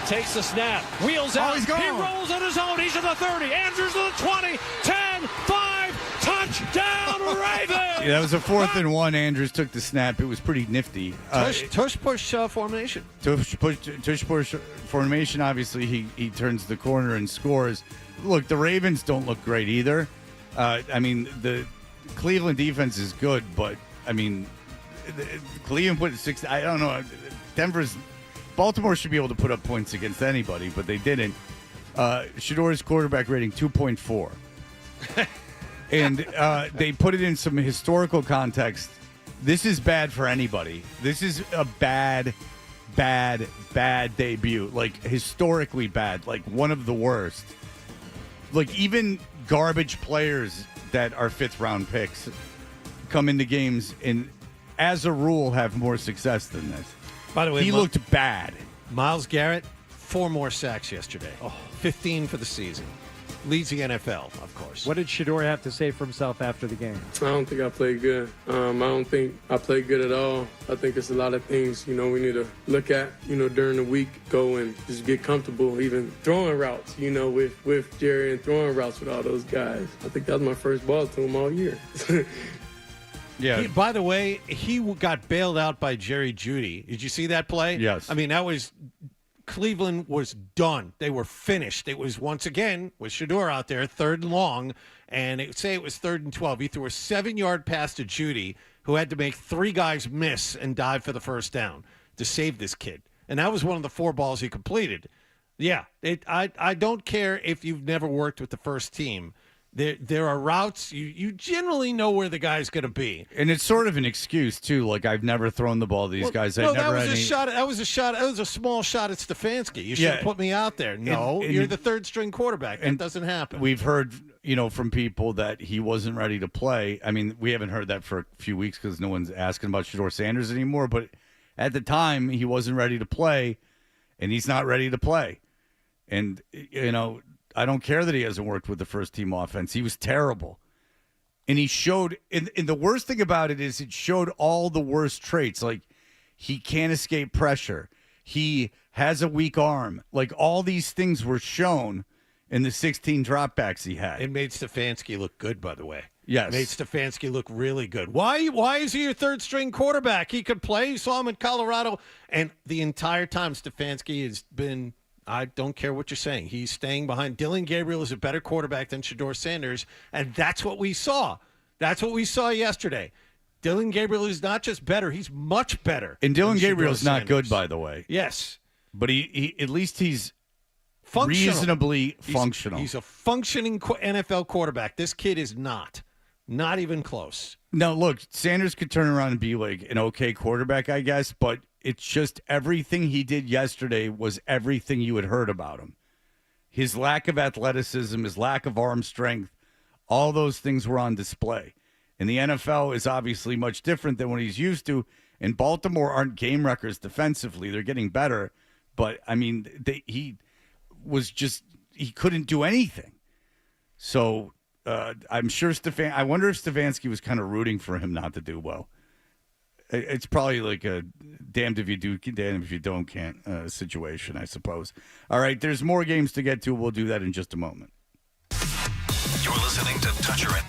Takes the snap. Wheels out. he's gone. He rolls on his own. He's at the 30. Andrews to the 20. 10, 5. Touchdown, Ravens! Yeah, that was a 4th and 1. Andrews took the snap. It was pretty nifty. Tush push formation. Tush push formation. Obviously, he turns the corner and scores. Look, the Ravens don't look great either. The Cleveland defense is good, but Cleveland put 6. I don't know. Baltimore should be able to put up points against anybody, but they didn't. Shedeur's quarterback rating 2.4, and they put it in some historical context. This is bad for anybody. This is a bad debut. Like historically bad. Like one of the worst. Like even garbage players that are 5th round picks come into games and, as a rule, have more success than this. By the way, he looked bad. Myles Garrett, 4 more sacks yesterday. 15 for the season. Leads the NFL, of course. What did Shedeur have to say for himself after the game? I don't think I played good. I don't think I played good at all. I think it's a lot of things, we need to look at, during the week, go and just get comfortable, even throwing routes, with Jerry and throwing routes with all those guys. I think that was my first ball to him all year. Yeah. By the way, he got bailed out by Jerry Jeudy. Did you see that play? Yes. That was Cleveland was done. They were finished. It was once again with Shedeur out there, 3rd and long, and it was 3rd and 12. He threw a 7-yard pass to Jeudy, who had to make 3 guys miss and dive for the first down to save this kid. And that was one of the 4 balls he completed. Yeah, I don't care if you've never worked with the first team. There are routes you generally know where the guy's going to be, and it's sort of an excuse too. Like I've never thrown the ball to these guys. No, that was a shot. That was a small shot at Stefanski. You should have put me out there. No, you're the 3rd string quarterback. That doesn't happen. We've heard from people that he wasn't ready to play. We haven't heard that for a few weeks because no one's asking about Shedeur Sanders anymore. But at the time, he wasn't ready to play, and he's not ready to play. And I don't care that he hasn't worked with the first team offense. He was terrible. And he showed, and the worst thing about it is it showed all the worst traits. Like he can't escape pressure. He has a weak arm. Like all these things were shown in the 16 dropbacks he had. It made Stefanski look good, by the way. Yes. Made Stefanski look really good. Why is he your 3rd string quarterback? He could play. You saw him in Colorado. And the entire time Stefanski has been, I don't care what you're saying. He's staying behind. Dylan Gabriel is a better quarterback than Shedeur Sanders, and that's what we saw. That's what we saw yesterday. Dylan Gabriel is not just better; he's much better. And Dylan Gabriel's not good, by the way. Yes, but he at least he's functional. Reasonably functional. He's a functioning NFL quarterback. This kid is not even close. Now, look, Sanders could turn around and be like an okay quarterback, I guess, but it's just everything he did yesterday was everything you had heard about him. His lack of athleticism, his lack of arm strength, all those things were on display. And the NFL is obviously much different than what he's used to. And Baltimore aren't game wreckers defensively. They're getting better. But, he couldn't do anything. So I'm sure I wonder if Stefanski was kind of rooting for him not to do well. It's probably like a damned if you do, damned if you don't can't situation, I suppose. All right, there's more games to get to. We'll do that in just a moment. You're listening to Toucher and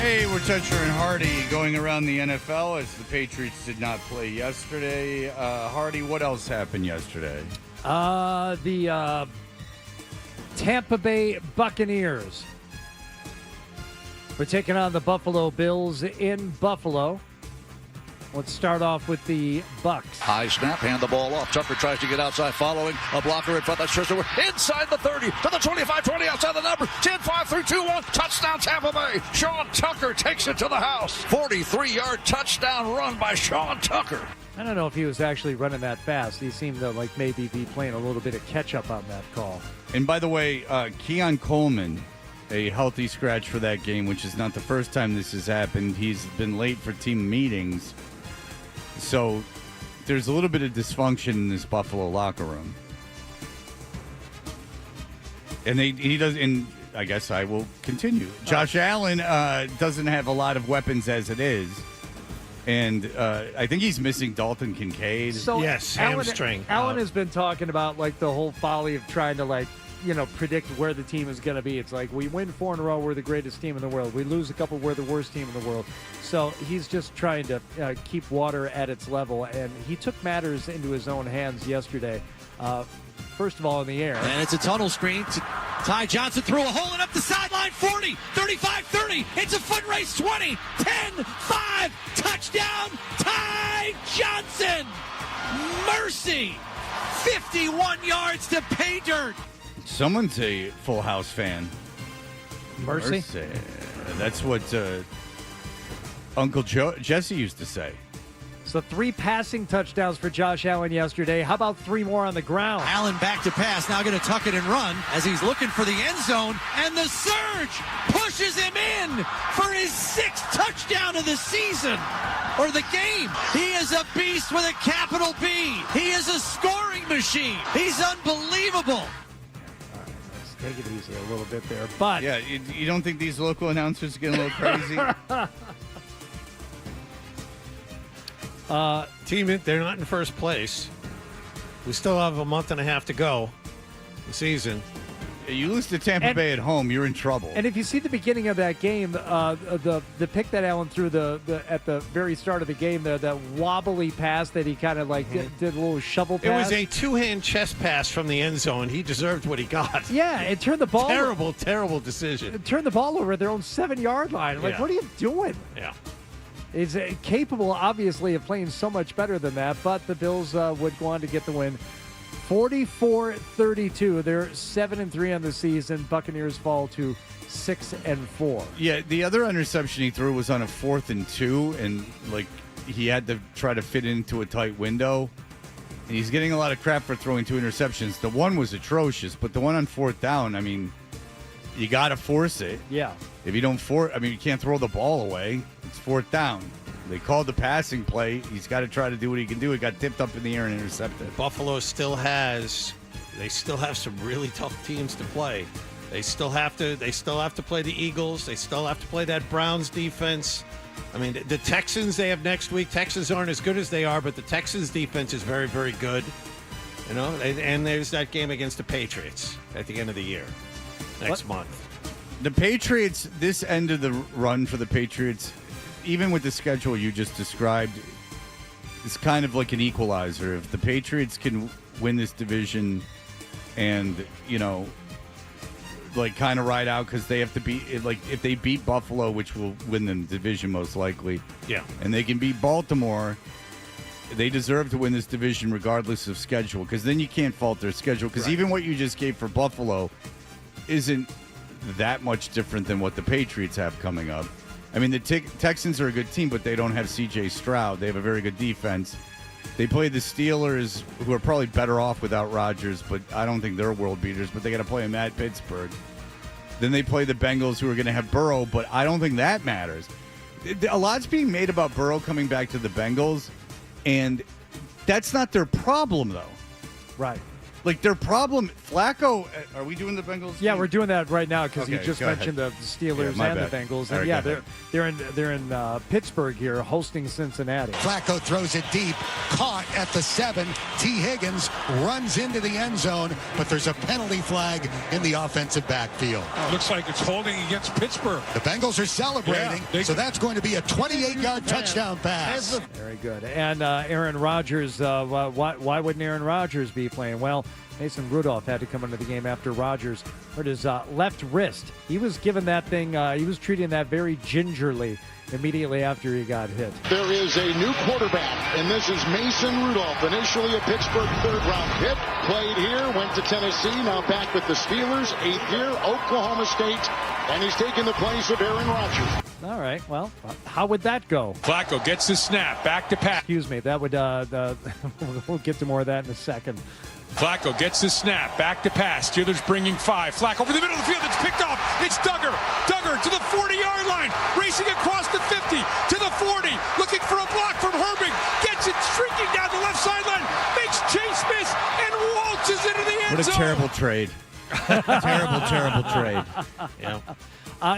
Hey, we're Toucher and Hardy going around the NFL as the Patriots did not play yesterday. Hardy, what else happened yesterday? The Tampa Bay Buccaneers were taking on the Buffalo Bills in Buffalo. Let's start off with the Bucks. High snap, hand the ball off. Tucker tries to get outside, following a blocker in front. That's Tristan. Inside the 30, to the 25, 20, outside the number. 10, 5, 3, 2, 1. Touchdown, Tampa Bay. Sean Tucker takes it to the house. 43-yard touchdown run by Sean Tucker. I don't know if he was actually running that fast. He seemed to maybe be playing a little bit of catch-up on that call. And by the way, Keon Coleman, a healthy scratch for that game, which is not the first time this has happened. He's been late for team meetings. So there's a little bit of dysfunction in this Buffalo locker room. And he does, and I guess I will continue. Josh Allen doesn't have a lot of weapons as it is. And I think he's missing Dalton Kincaid. So hamstring. Allen has been talking about the whole folly of trying to predict where the team is going to be. It's like we win 4 in a row, we're the greatest team in the world. We lose a couple, we're the worst team in the world. So he's just trying to keep water at its level, and he took matters into his own hands yesterday. First of all, in the air. And it's a tunnel screen. Ty Johnson threw a hole and up the sideline. 40, 35, 30. It's a foot race. 20, 10, 5. Touchdown, Ty Johnson. Mercy. 51 yards to pay dirt. Someone's a Full House fan. Mercy? That's what Uncle Jesse used to say. So 3 passing touchdowns for Josh Allen yesterday. How about 3 more on the ground? Allen back to pass. Now going to tuck it and run as he's looking for the end zone. And the surge pushes him in for his 6th touchdown of the season or the game. He is a beast with a capital B. He is a scoring machine. He's unbelievable. Take it easy a little bit there. But yeah, you don't think these local announcers are getting a little crazy? Team, they're not in first place. We still have a month and a half to go the season. You lose to Tampa Bay at home, you're in trouble. And if you see the beginning of that game, the pick that Allen threw at the very start of the game there, that wobbly pass that he kind of did a little shovel pass. It was a 2-hand chest pass from the end zone. He deserved what he got. Yeah, it turned the ball. Terrible decision. It turned the ball over at their own 7-yard line. What are you doing? Yeah. Is capable, obviously, of playing so much better than that, but the Bills would go on to get the win. 44-32. They're 7-3 on the season. Buccaneers fall to 6-4. Yeah, the other interception he threw was on a 4th and 2, and he had to try to fit into a tight window. And he's getting a lot of crap for throwing 2 interceptions. The one was atrocious, but the one on 4th down, I mean, you got to force it. Yeah. If you don't you can't throw the ball away. It's 4th down. They called the passing play. He's got to try to do what he can do. It got tipped up in the air and intercepted. Buffalo still have some really tough teams to play. They still have to play the Eagles. They still have to play that Browns defense. I mean, the Texans they have next week. Texans aren't as good as they are, but the Texans defense is very, very good. You know, and there's that game against the Patriots at the end of the year, next month. The Patriots, this end of the run for the Patriots, even with the schedule you just described, is kind of like an equalizer. If the Patriots can win this division and, kind of ride out, because they have to beat, if they beat Buffalo, which will win the division most likely, and they can beat Baltimore, they deserve to win this division regardless of schedule, because then you can't fault their schedule, because even what you just gave for Buffalo isn't that much different than what the Patriots have coming up. I mean, the Texans are a good team, but they don't have C.J. Stroud. They have a very good defense. They play the Steelers, who are probably better off without Rodgers, but I don't think they're world beaters, but they got to play them at Pittsburgh. Then they play the Bengals, who are going to have Burrow, but I don't think that matters. A lot's being made about Burrow coming back to the Bengals, and that's not their problem, though. Right. Like their problem, Flacco. Are we doing the Bengals? Yeah, game? we're doing that right now because you Okay, just go mentioned ahead. the Steelers Yeah, and my the bad. Bengals, All and right, yeah, go they're in Pittsburgh here hosting Cincinnati. Flacco throws it deep, caught at the 7. T. Higgins runs into the end zone, but there's a penalty flag in the offensive backfield. Looks like it's holding against Pittsburgh. The Bengals are celebrating, so that's going to be a 28-yard touchdown pass. Very good. And Aaron Rodgers, why wouldn't Aaron Rodgers be playing? Well, Mason Rudolph had to come into the game after Rodgers hurt his left wrist. He was given that thing, he was treating that very gingerly immediately after he got hit. There is a new quarterback, and this is Mason Rudolph, initially a Pittsburgh third-round pick, played here, went to Tennessee, now back with the Steelers, 8th year, Oklahoma State, and he's taking the place of Aaron Rodgers. All right, well, how would that go? Flacco gets the snap, back to pass. Excuse me, that would, we'll get to more of that in a second. Flacco gets the snap, back to pass. Steelers bringing 5. Flacco over the middle of the field. It's picked off. It's Duggar. Duggar to the 40-yard line. Racing across the 50 to the 40. Looking for a block from Herbig. Gets it streaking down the left sideline. Makes Chase miss and waltzes into the end What zone. a terrible trade. terrible trade. Yeah.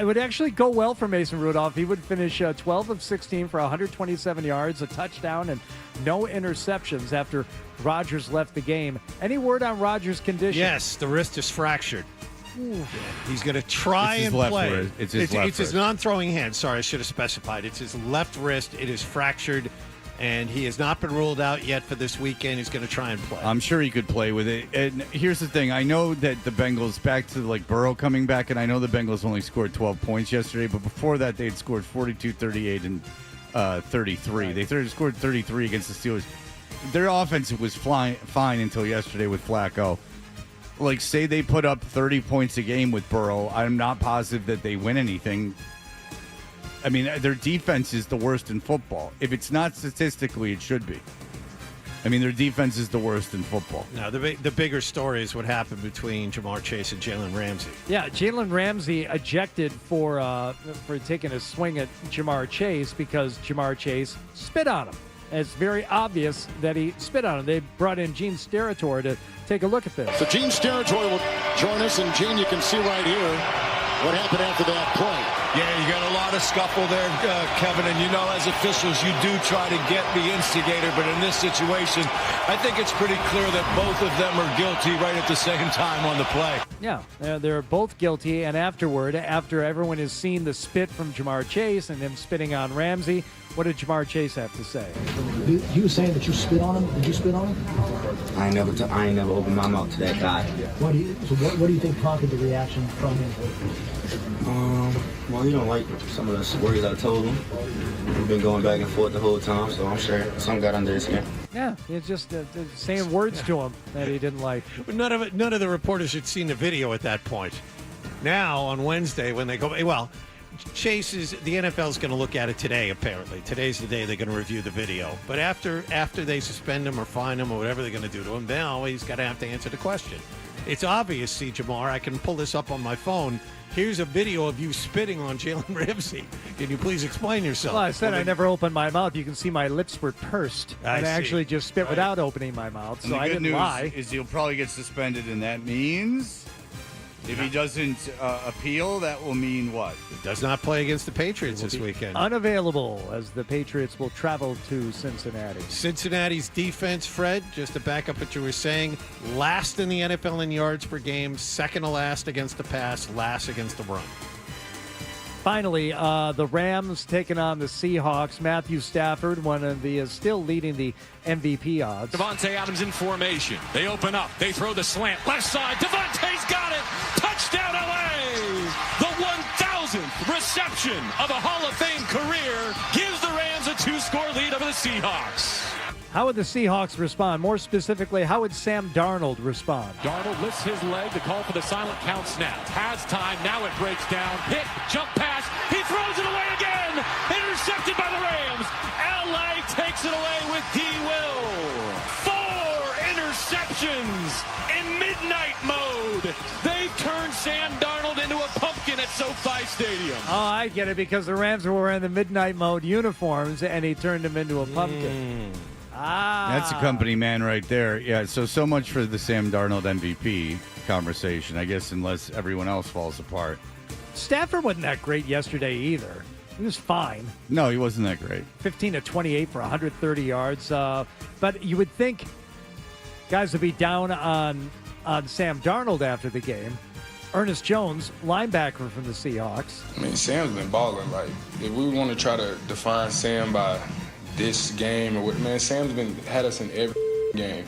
It would actually go well for Mason Rudolph. He would finish 12 of 16 for 127 yards, a touchdown, and no interceptions after Rodgers left the game. Any word on Rodgers' condition? Yes, the wrist is fractured. He's going to try It's his and left play. wrist. It's his left It's his wrist. non-throwing hand. Sorry, I should have specified. It's his left wrist. It is fractured, and he has not been ruled out yet for this weekend. He's going to try and play. I'm sure he could play with it. And here's the thing. I know that the Bengals, back to like Burrow coming back, and I know the Bengals only scored 12 points yesterday, but before that they'd scored 42, 38, and 33. Right. They scored 33 against the Steelers. Their offense was fine until yesterday with Flacco. Like, say they put up 30 points a game with Burrow, I'm not positive that they win anything. I mean, their defense is the worst in football. If it's not statistically, it should be. I mean, their defense is the worst in football. No, the bigger story is what happened between Jamar Chase and Jalen Ramsey. Yeah, Jalen Ramsey ejected for taking a swing at Jamar Chase because Jamar Chase spit on him. It's very obvious that he spit on him. They brought in Gene Steratore to take a look at this. So Gene Steratore will join us, and Gene, you can see right here what happened after that play. Yeah, you got a lot of scuffle there, Kevin, and you know as officials you do try to get the instigator, but in this situation, I think it's pretty clear that both of them are guilty right at the same time on the play. Yeah, they're both guilty, and afterward, after everyone has seen the spit from Jamar Chase and him spitting on Ramsey, what did Jamar Chase have to say? He was saying that you spit on him. Did you spit on him? I ain't never opened my mouth to that guy. What do you think prompted the reaction from him? Well, he don't like some of the words I told him. We've been going back and forth the whole time, so I'm sure some got under his skin. Yeah, he's just saying words to him that he didn't like. None of the reporters had seen the video at that point. Now, on Wednesday, when they go, well, the NFL is going to look at it today, apparently. Today's the day they're going to review the video. But after they suspend him or fine him or whatever they're going to do to him, now he's got to have to answer the question. It's obvious, see, Jamar, I can pull this up on my phone. Here's a video of you spitting on Jalen Ramsey. Can you please explain yourself? Well, I said I never opened my mouth. You can see my lips were pursed. I and I see. actually just spit without opening my mouth, And so the I good didn't news lie. is he'll probably get suspended, and that means if he doesn't appeal, that will mean what? He does not play against the Patriots this weekend. Unavailable as the Patriots will travel to Cincinnati. Cincinnati's defense, Fred, just to back up what you were saying, last in the NFL in yards per game, second to last against the pass, last against the run. Finally, the Rams taking on the Seahawks. Matthew Stafford, one of the still leading the MVP odds. Devontae Adams in formation. They open up. They throw the slant. Left side. Devontae's got it. Touchdown, LA. The 1,000th reception of a Hall of Fame career gives the Rams a 2-score lead over the Seahawks. How would the Seahawks respond? More specifically, how would Sam Darnold respond? Darnold lifts his leg to call for the silent count snap. Has time. Now it breaks down. Hit. Jump pass. He throws it away again. Intercepted by the Rams. LA takes it away with D. Will. 4 interceptions in midnight mode. They've turned Sam Darnold into a pumpkin at SoFi Stadium. Oh, I get it, because the Rams were wearing the midnight mode uniforms, and he turned them into a pumpkin. That's a company man right there. Yeah, so much for the Sam Darnold MVP conversation, I guess, unless everyone else falls apart. Stafford wasn't that great yesterday either. He was fine. No, he wasn't that great. 15 to 28 for 130 yards. But you would think guys would be down on Sam Darnold after the game. Ernest Jones, linebacker from the Seahawks. I mean, Sam's been balling. Like, if we want to try to define Sam by this game or what, man, Sam's had us in every game.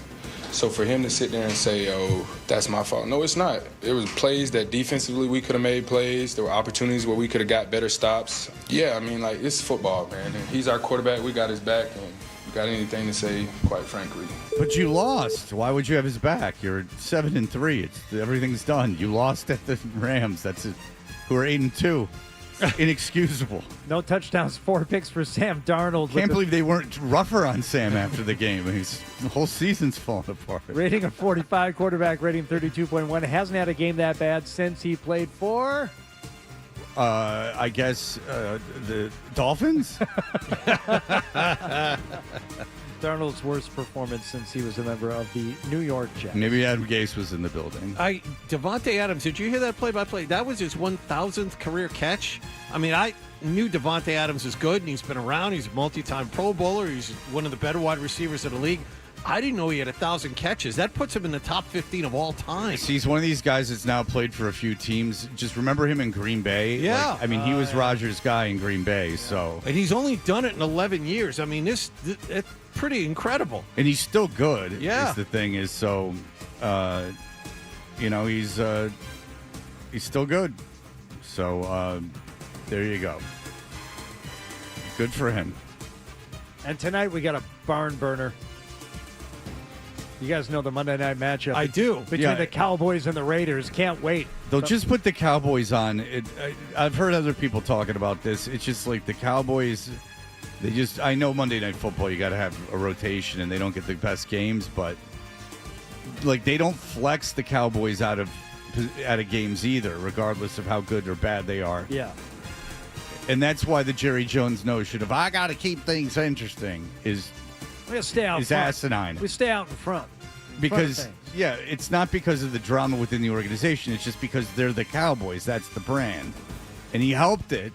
So for him to sit there and say, oh, that's my fault. No, it's not. There was plays that defensively we could have made plays. There were opportunities where we could have got better stops. Yeah, I mean, like, it's football, man. And he's our quarterback. We got his back. And we got anything to say, quite frankly. But you lost. Why would you have his back? You're 7-3. Everything's done. You lost at the Rams. That's it. Who are 8-2. Inexcusable. No touchdowns, 4 picks for Sam Darnold. Can't believe they weren't rougher on Sam after the game. The whole season's falling apart. Rating of 45, quarterback rating 32.1. Hasn't had a game that bad since he played for... I guess the Dolphins? Darnold's worst performance since he was a member of the New York Jets. Maybe Adam Gase was in the building. Devontae Adams, did you hear that play-by-play? That was his 1,000th career catch. I mean, I knew Devontae Adams is good, and he's been around. He's a multi-time Pro Bowler. He's one of the better wide receivers in the league. I didn't know he had 1,000 catches. That puts him in the top 15 of all time. See, he's one of these guys that's now played for a few teams. Just remember him in Green Bay. Yeah. He was Rodgers' guy in Green Bay. So, and he's only done it in 11 years. I mean, it's pretty incredible. And he's still good. Yeah. Is the thing is, so, he's still good. So, there you go. Good for him. And tonight we got a barn burner. You guys know the Monday night matchup. I do. Between the Cowboys and the Raiders. Can't wait. They'll just put the Cowboys on. I've heard other people talking about this. It's just like the Cowboys, I know Monday Night Football, you got to have a rotation, and they don't get the best games, but like they don't flex the Cowboys out of games either, regardless of how good or bad they are. Yeah. And that's why the Jerry Jones notion of I got to keep things interesting is stay out front. Asinine. We stay out in front. Because, it's not because of the drama within the organization. It's just because they're the Cowboys. That's the brand. And he helped it,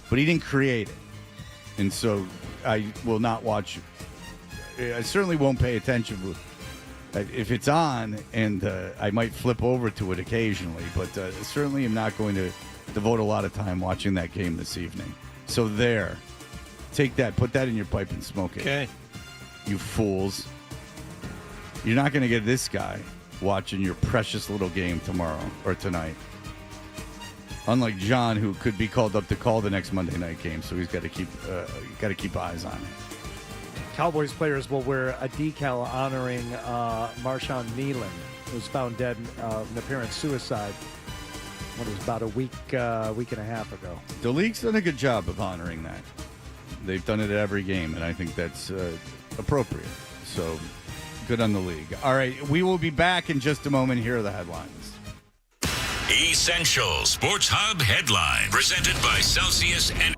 but he didn't create it. And so I will not watch. I certainly won't pay attention if it's on, and I might flip over to it occasionally. But certainly am not going to devote a lot of time watching that game this evening. So there. Take that. Put that in your pipe and smoke it. Okay. You fools. You're not going to get this guy watching your precious little game tomorrow or tonight. Unlike John, who could be called up to call the next Monday night game, so he's got to keep eyes on it. Cowboys players will wear a decal honoring Marshawn Nealon, who was found dead in an apparent suicide. It was about a week and a half ago. The league's done a good job of honoring that. They've done it at every game, and I think that's appropriate. So, good on the league. All right, we will be back in just a moment. Here are the headlines. Essential Sports Hub headline presented by Celsius and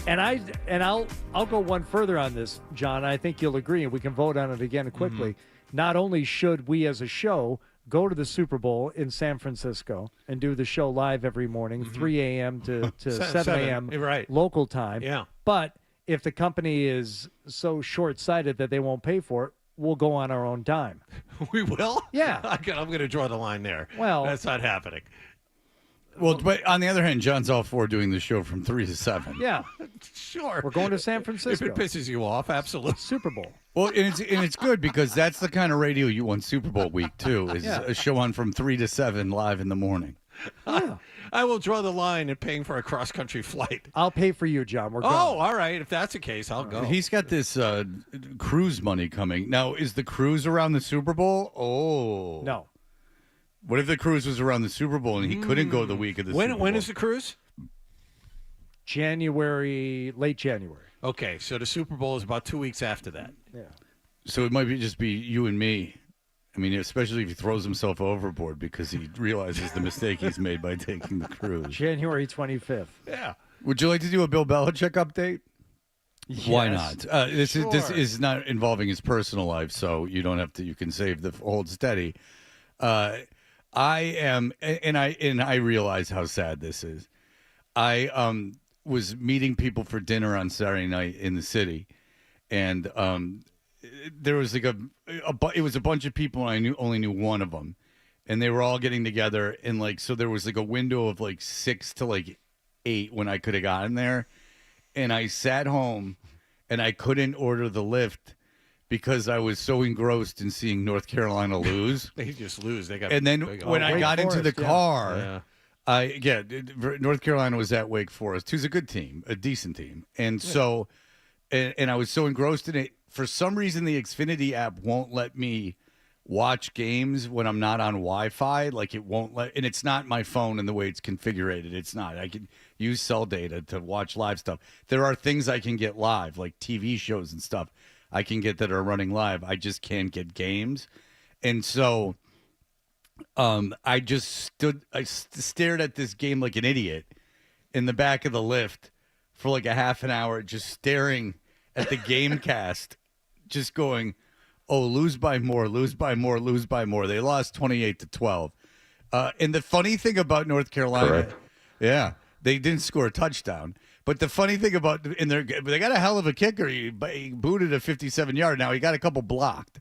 And I'll go one further on this, John. I think you'll agree, and we can vote on it again quickly. Not only should we as a show go to the Super Bowl in San Francisco and do the show live every morning, 3 a.m. to 7 a.m. Right. local time. Yeah. But if the company is so short-sighted that they won't pay for it, we'll go on our own dime. We will? Yeah. I'm going to draw the line there. Well, that's not happening. Well, but on the other hand, John's all for doing the show from 3 to 7. Yeah. Sure. We're going to San Francisco. If it pisses you off, absolutely. Super Bowl. Well, and it's good because that's the kind of radio you want Super Bowl week, too, is a show on from 3 to 7 live in the morning. Yeah. I will draw the line at paying for a cross-country flight. I'll pay for you, John. We're going. Oh, all right. If that's the case, I'll go. He's got this cruise money coming. Now, is the cruise around the Super Bowl? Oh. No. What if the cruise was around the Super Bowl and he couldn't go the week of the Super Bowl? When is the cruise? Late January. Okay, so the Super Bowl is about 2 weeks after that. Yeah. So it might just be you and me. I mean, especially if he throws himself overboard because he realizes the mistake he's made by taking the cruise. January 25th. Yeah. Would you like to do a Bill Belichick update? Why Yes. not? This Sure. is not involving his personal life, so you don't have to. You can save the hold steady. I am, and I realize how sad this is. I was meeting people for dinner on Saturday night in the city, and there was like it was a bunch of people, and I only knew one of them, and they were all getting together, and like so there was like a window of like 6 to like 8 when I could have gotten there, and I sat home, and I couldn't order the lift. Because I was so engrossed in seeing North Carolina lose. They just lose. They got. And then when I got into the car, North Carolina was at Wake Forest, who's a good team, a decent team. And so, and I was so engrossed in it. For some reason, the Xfinity app won't let me watch games when I'm not on Wi-Fi. Like it won't let, and it's not my phone and the way it's configured. It's not. I can use cell data to watch live stuff. There are things I can get live, like TV shows and stuff. I can get that are running live. I just can't get games. And so I just stared at this game like an idiot in the back of the lift for like a half an hour, just staring at the game cast, just going, oh, lose by more, lose by more, lose by more. They lost 28-12. And the funny thing about North Carolina, they didn't score a touchdown. But the funny thing about they got a hell of a kicker. He booted a 57-yard. Now he got a couple blocked,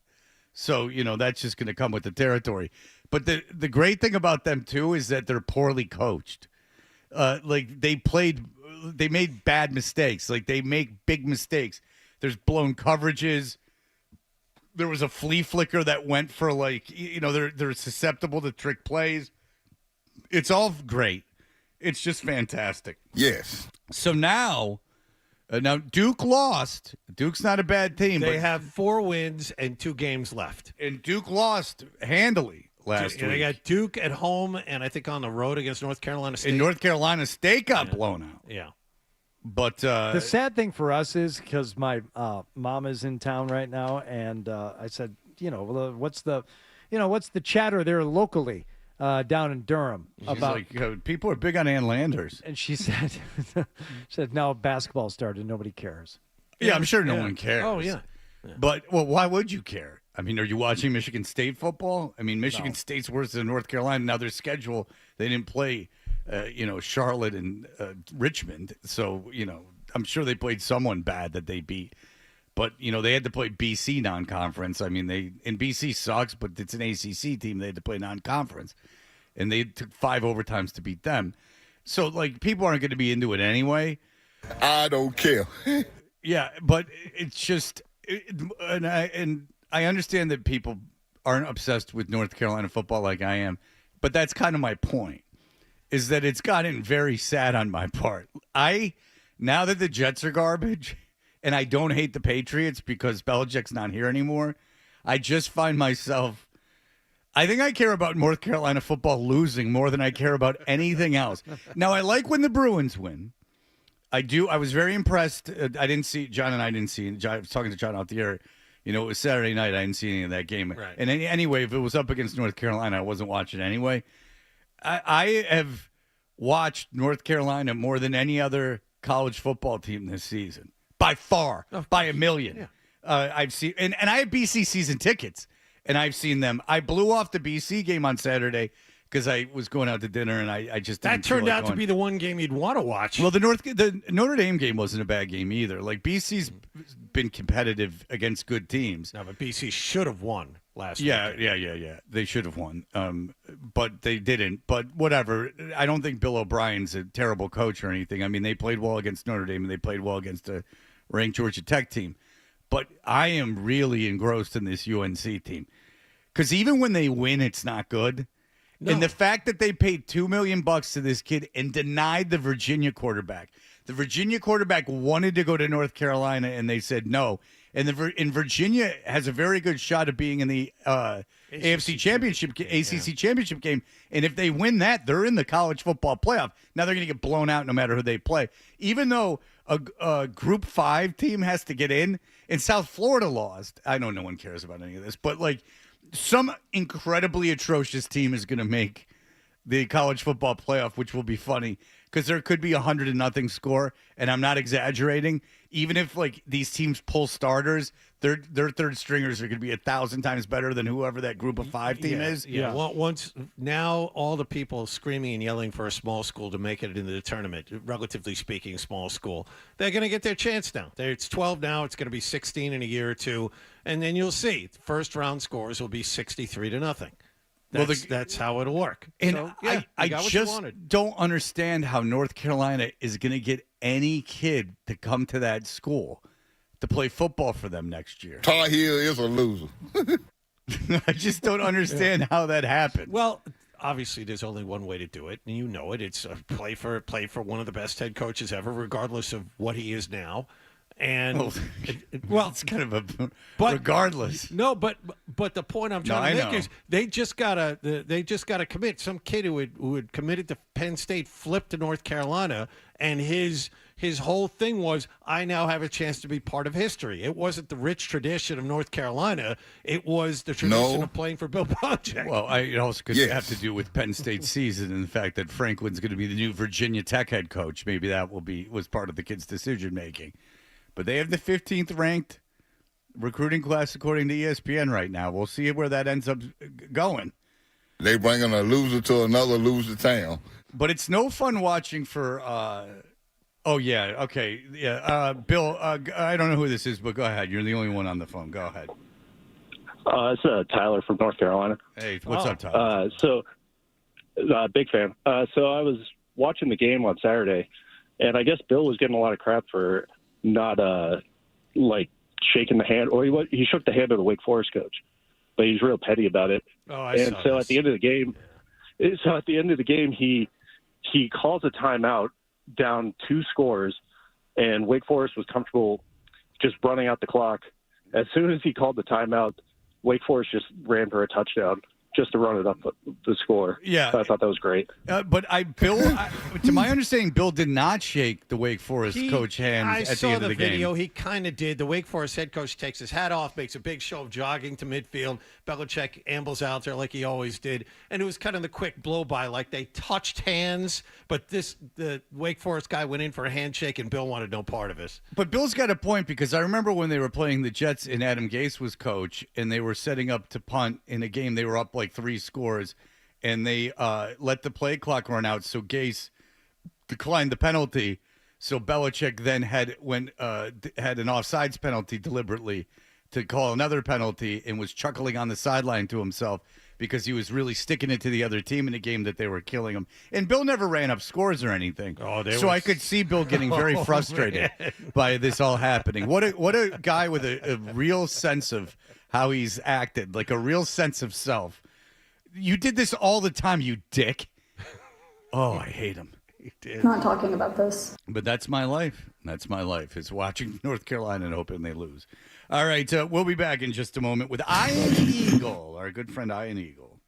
so that's just going to come with the territory. But the great thing about them too is that they're poorly coached. Like they made bad mistakes. Like they make big mistakes. There's blown coverages. There was a flea flicker that went for they're susceptible to trick plays. It's all great. It's just fantastic. Yes. So now Duke lost. Duke's not a bad team. They have 4 wins and 2 games left. And Duke lost handily last week. They got Duke at home and I think on the road against North Carolina State. And North Carolina State got blown out. Yeah. But the sad thing for us is because my mom is in town right now, and I said, what's the chatter there locally? Down in Durham. About people are big on Ann Landers. And she said, now basketball started, nobody cares. Yeah, I'm sure no one cares. Oh, yeah. But, why would you care? I mean, are you watching Michigan State football? I mean, Michigan State's worse than North Carolina. Now their schedule, they didn't play, Charlotte and Richmond. So, I'm sure they played someone bad that they beat. But, they had to play BC non-conference. I mean, BC sucks, but it's an ACC team. They had to play non-conference. And they took 5 overtimes to beat them. So, people aren't going to be into it anyway. I don't care. Yeah, but it's just and I understand that people aren't obsessed with North Carolina football like I am. But that's kind of my point, is that it's gotten very sad on my part. Now that the Jets are garbage... And I don't hate the Patriots because Belichick's not here anymore. I just find myself, I think I care about North Carolina football losing more than I care about anything else. Now, I like when the Bruins win. I do. I was very impressed. John and I didn't see it. I was talking to John out the air. It was Saturday night. I didn't see any of that game. Right. And anyway, if it was up against North Carolina, I wasn't watching anyway. I have watched North Carolina more than any other college football team this season. By far. By a million. Yeah. I've seen and I have BC season tickets, and I've seen them. I blew off the BC game on Saturday because I was going out to dinner, and I just didn't That turned feel like out to going. be the one game you'd want to watch. Well, the Notre Dame game wasn't a bad game either. Like, BC's been competitive against good teams. No, but BC should have won last week. Yeah. They should have won, but they didn't. But whatever. I don't think Bill O'Brien's a terrible coach or anything. I mean, they played well against Notre Dame, and they played well against a ranked Georgia Tech team. But I am really engrossed in this UNC team because even when they win, it's not good. No. And the fact that they paid $2 million to this kid and denied the Virginia quarterback. The Virginia quarterback wanted to go to North Carolina, and they said no. And Virginia has a very good shot of being in the ACC championship game. And if they win that, they're in the college football playoff. Now they're going to get blown out no matter who they play. Even though a Group 5 team has to get in, and South Florida lost. I know no one cares about any of this, but like some incredibly atrocious team is going to make the college football playoff, which will be funny because there could be 100-0 score, and I'm not exaggerating. Even if like these teams pull starters, their third stringers are going to be 1,000 times better than whoever that Group of 5 team is. Yeah. Once now, all the people screaming and yelling for a small school to make it into the tournament, relatively speaking, small school, they're going to get their chance now. It's 12 now. It's going to be 16 in a year or two, and then you'll see first round scores will be 63-0. That's how it'll work. And so, yeah, I got what you just wanted. don't understand how North Carolina is going to get any kid to come to that school to play football for them next year. Tar Heel is a loser. I just don't understand how that happened. Well, obviously, there's only one way to do it, and you know it. It's play for one of the best head coaches ever, regardless of what he is now. And it's kind of a regardless. No, but the point I'm trying to make is they just gotta commit. Some kid who had committed to Penn State flipped to North Carolina, and his whole thing was, I now have a chance to be part of history. It wasn't the rich tradition of North Carolina. It was the tradition of playing for Bill Belichick. Well, it also could have to do with Penn State's season and the fact that Franklin's going to be the new Virginia Tech head coach. Maybe that was part of the kid's decision making. But they have the 15th ranked recruiting class according to ESPN right now. We'll see where that ends up going. They bringing a loser to another loser town. But it's no fun watching for Bill, I don't know who this is, but go ahead. You're the only one on the phone. Go ahead. It's Tyler from North Carolina. Hey, what's up, Tyler? Big fan. So I was watching the game on Saturday, and I guess Bill was getting a lot of crap for not shaking the hand, or he shook the hand of the Wake Forest coach, but he's real petty about it. At the end of the game, he calls a timeout down 2 scores, and Wake Forest was comfortable just running out the clock. As soon as he called the timeout, Wake Forest just ran for a touchdown just to run it up the score. Yeah. So I thought that was great. But to my understanding, Bill did not shake the Wake Forest coach hand at the end of the game. I saw the video. He kind of did. The Wake Forest head coach takes his hat off, makes a big show of jogging to midfield. Belichick ambles out there like he always did. And it was kind of the quick blow-by, like they touched hands, but the Wake Forest guy went in for a handshake, and Bill wanted no part of it. But Bill's got a point, because I remember when they were playing the Jets and Adam Gase was coach, and they were setting up to punt in a game. They were up like 3 scores, and they let the play clock run out, so Gase declined the penalty. So Belichick then had an offsides penalty deliberately to call another penalty, and was chuckling on the sideline to himself because he was really sticking it to the other team in a game that they were killing him. And Bill never ran up scores or anything. I could see Bill getting very frustrated by this all happening. What a guy with a real sense of how he's acted, like a real sense of self. You did this all the time, you dick. Oh, I hate him. He did. Not talking about this. But that's my life. That's my life, is watching North Carolina and hoping they lose. All right, we'll be back in just a moment with Ian Eagle, our good friend Ian Eagle.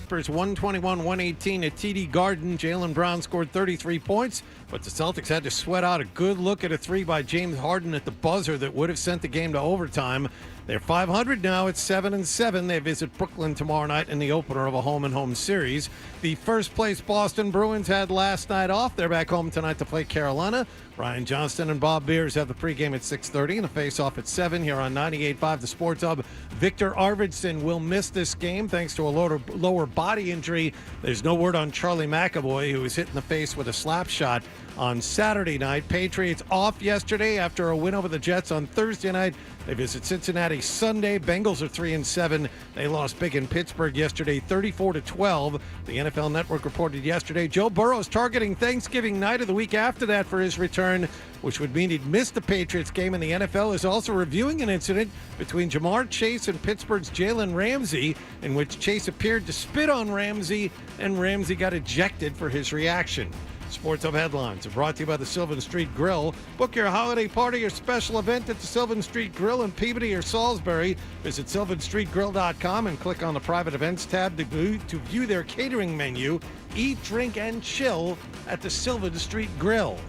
Vespers 121-118 at TD Garden. Jaylen Brown scored 33 points, but the Celtics had to sweat out a good look at a three by James Harden at the buzzer that would have sent the game to overtime. They're 500 now at 7-7. They visit Brooklyn tomorrow night in the opener of a home-and-home series. The first-place Boston Bruins had last night off. They're back home tonight to play Carolina. Ryan Johnston and Bob Beers have the pregame at 6:30 and the face-off at 7 here on 98.5 The Sports Hub. Victor Arvidsson will miss this game thanks to a lower body injury. There's no word on Charlie McAvoy, who was hit in the face with a slap shot on Saturday night. Patriots off yesterday after a win over the Jets on Thursday night. They visit Cincinnati Sunday. Bengals are 3-7. They lost big in Pittsburgh yesterday, 34-12. The NFL Network reported yesterday Joe Burrow's targeting Thanksgiving night of the week after that for his return, which would mean he'd miss the Patriots game. And the NFL is also reviewing an incident between Jamar Chase and Pittsburgh's Jalen Ramsey, in which Chase appeared to spit on Ramsey, and Ramsey got ejected for his reaction. Sports Hub headlines are brought to you by the Sylvan Street Grill. Book your holiday party or special event at the Sylvan Street Grill in Peabody or Salisbury. Visit sylvanstreetgrill.com and click on the private events tab to view their catering menu. Eat, drink, and chill at the Sylvan Street Grill.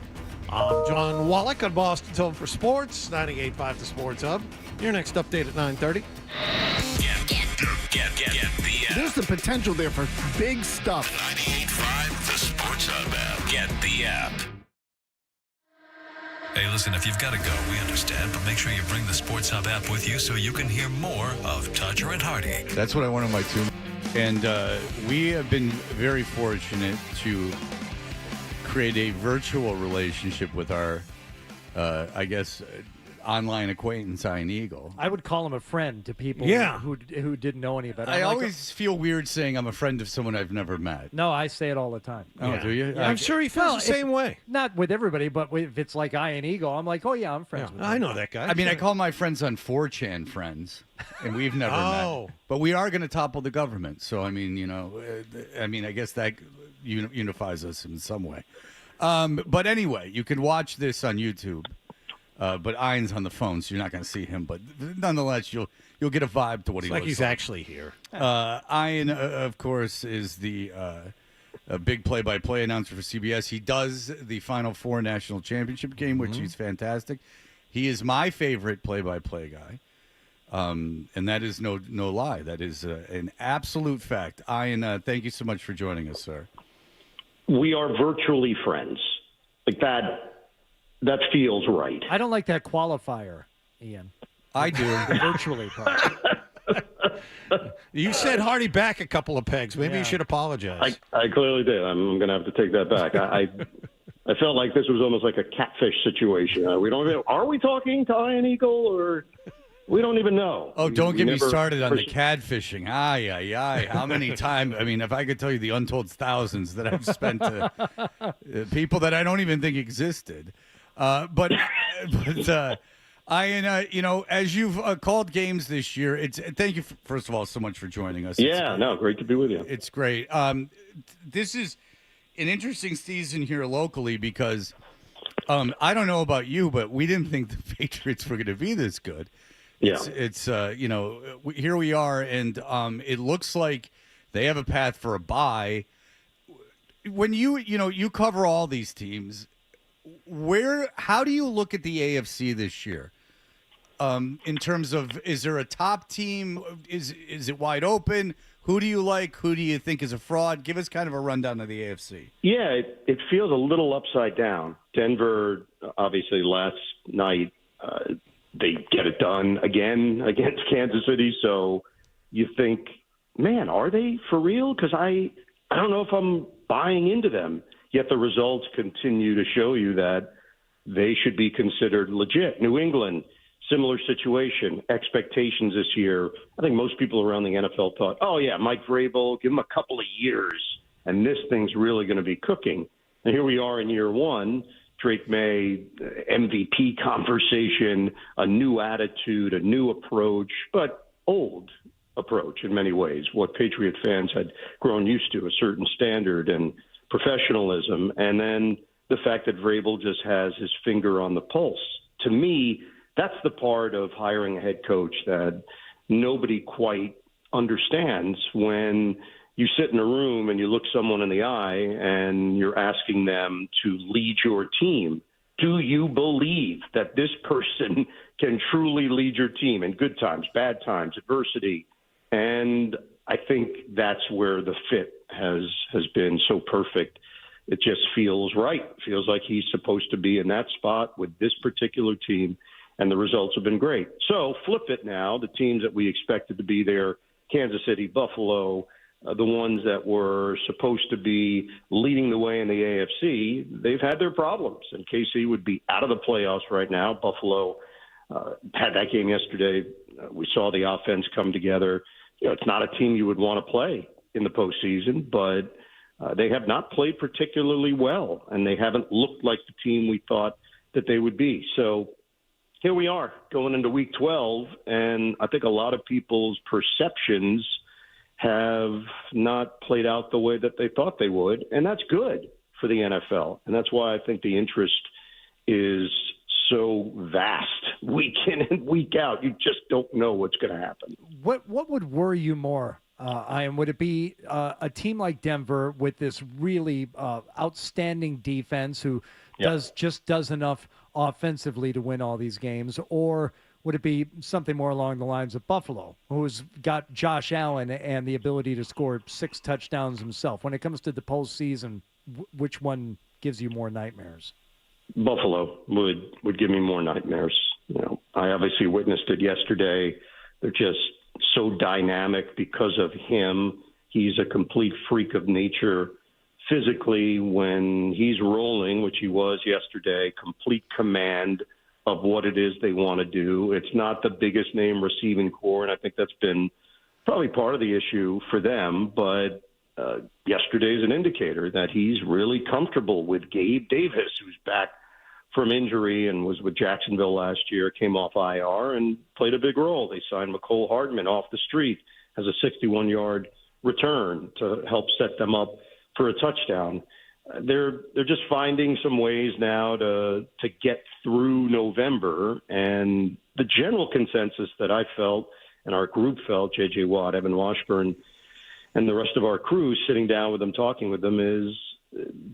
I'm John Wallach on Boston's Home for Sports, 98.5 The Sports Hub. Your next update at 9:30. Get There's the potential there for big stuff. 98.5 The Sports Hub app. Get the app. Hey, listen, if you've got to go, we understand, but make sure you bring the Sports Hub app with you so you can hear more of Toucher and Hardy. That's what I want on my tune. And we have been very fortunate to create a virtual relationship with our, online acquaintance, Ian Eagle. I would call him a friend to people who didn't know any better. I always feel weird saying I'm a friend of someone I've never met. No, I say it all the time. Oh, do you? Yeah, I'm sure he feels the same way. Not with everybody, but if it's like Ian Eagle, I'm like, oh, yeah, I'm friends with him. I know that guy. I mean, I call my friends on 4chan friends, and we've never met. But we are going to topple the government. So, I mean, I guess that unifies us in some way. But anyway, you can watch this on YouTube. But Ian's on the phone, so you're not going to see him. But nonetheless, you'll get a vibe to what he looks like. He's actually here. Ian, of course, is the big play-by-play announcer for CBS. He does the Final Four national championship game, which is fantastic. He is my favorite play-by-play guy, and that is no lie. That is an absolute fact. Ian, thank you so much for joining us, sir. We are virtually friends. Like that. That feels right. I don't like that qualifier, Ian. I do. The virtually part. You said Hardy back a couple of pegs. Maybe you should apologize. I clearly did. I'm going to have to take that back. I felt like this was almost like a catfish situation. Are we talking to Ian Eagle, or we don't even know? Oh, don't get me started on the catfishing. How many times? I mean, if I could tell you the untold thousands that I've spent to people that I don't even think existed. But Ian, as you've called games this year, thank you first of all so much for joining us. Great to be with you. It's great. This is an interesting season here locally because I don't know about you, but we didn't think the Patriots were going to be this good. It's here we are, and it looks like they have a path for a bye. When you cover all these teams. How do you look at the AFC this year? In terms of, is there a top team? Is it wide open? Who do you like? Who do you think is a fraud? Give us kind of a rundown of the AFC. Yeah, it feels a little upside down. Denver, obviously, last night they get it done again against Kansas City. So you think, man, are they for real? Because I don't know if I'm buying into them. Yet the results continue to show you that they should be considered legit. New England, similar situation. Expectations this year. I think most people around the NFL thought, oh, yeah, Mike Vrabel, give him a couple of years, and this thing's really going to be cooking. And here we are in year one. Drake May, MVP conversation, a new attitude, a new approach, but old approach in many ways. What Patriot fans had grown used to, a certain standard and professionalism, and then the fact that Vrabel just has his finger on the pulse. To me, that's the part of hiring a head coach that nobody quite understands when you sit in a room and you look someone in the eye and you're asking them to lead your team. Do you believe that this person can truly lead your team in good times, bad times, adversity? And I think that's where the fit has been so perfect. It just feels right. It feels like he's supposed to be in that spot with this particular team, and the results have been great. So flip it now. The teams that we expected to be there, Kansas City, Buffalo, the ones that were supposed to be leading the way in the AFC, they've had their problems. And KC would be out of the playoffs right now. Buffalo had that game yesterday. We saw the offense come together. It's not a team you would want to play in the postseason, but they have not played particularly well, and they haven't looked like the team we thought that they would be. So here we are going into Week 12, and I think a lot of people's perceptions have not played out the way that they thought they would, and that's good for the NFL. And that's why I think the interest is so vast week in and week out. You just don't know what's going to happen. What would worry you more, Ian? Would it be a team like Denver with this really outstanding defense who does enough offensively to win all these games, or would it be something more along the lines of Buffalo, who's got Josh Allen and the ability to score 6 touchdowns himself? When it comes to the postseason, which one gives you more nightmares? Buffalo would give me more nightmares. I obviously witnessed it yesterday. They're just so dynamic because of him. He's a complete freak of nature. Physically, when he's rolling, which he was yesterday, complete command of what it is they want to do. It's not the biggest name receiving core, and I think that's been probably part of the issue for them. But yesterday's an indicator that he's really comfortable with Gabe Davis, who's back from injury and was with Jacksonville last year, came off IR and played a big role. They signed McCole Hardman off the street as a 61-yard return to help set them up for a touchdown. They're just finding some ways now to get through November, and the general consensus that I felt and our group felt, J.J. Watt, Evan Washburn, and the rest of our crew sitting down with them, talking with them, is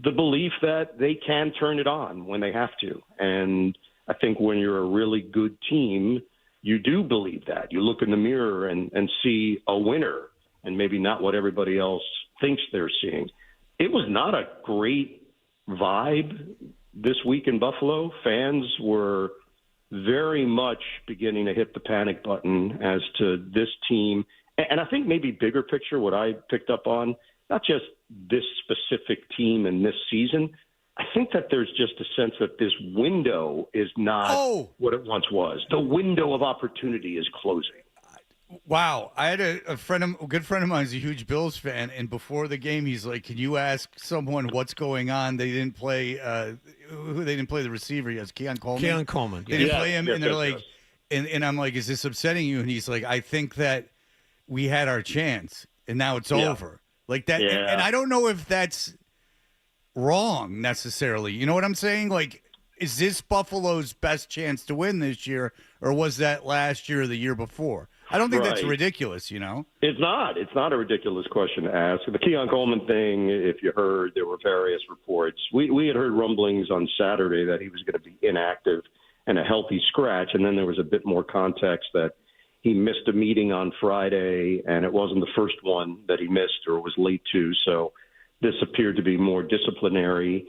the belief that they can turn it on when they have to. And I think when you're a really good team, you do believe that. You look in the mirror and see a winner and maybe not what everybody else thinks they're seeing. It was not a great vibe this week in Buffalo. Fans were very much beginning to hit the panic button as to this team. And I think maybe bigger picture, what I picked up on, not just this specific team and this season, I think that there's just a sense that this window is not what it once was. The window of opportunity is closing. Wow. I had a good friend of mine who's a huge Bills fan, and before the game, he's like, can you ask someone what's going on? They didn't play they didn't play the receiver. Yes, Keon Coleman. They didn't play him, and they're like, and I'm like, is this upsetting you? And he's like, I think that we had our chance, and now it's over. Like that, and I don't know if that's wrong necessarily. You know what I'm saying? Like, is this Buffalo's best chance to win this year, or was that last year or the year before? I don't think that's ridiculous, you know? It's not. It's not a ridiculous question to ask. The Keon Coleman thing, if you heard, there were various reports. We had heard rumblings on Saturday that he was going to be inactive and a healthy scratch, and then there was a bit more context that he missed a meeting on Friday, and it wasn't the first one that he missed or was late to, so this appeared to be more disciplinary.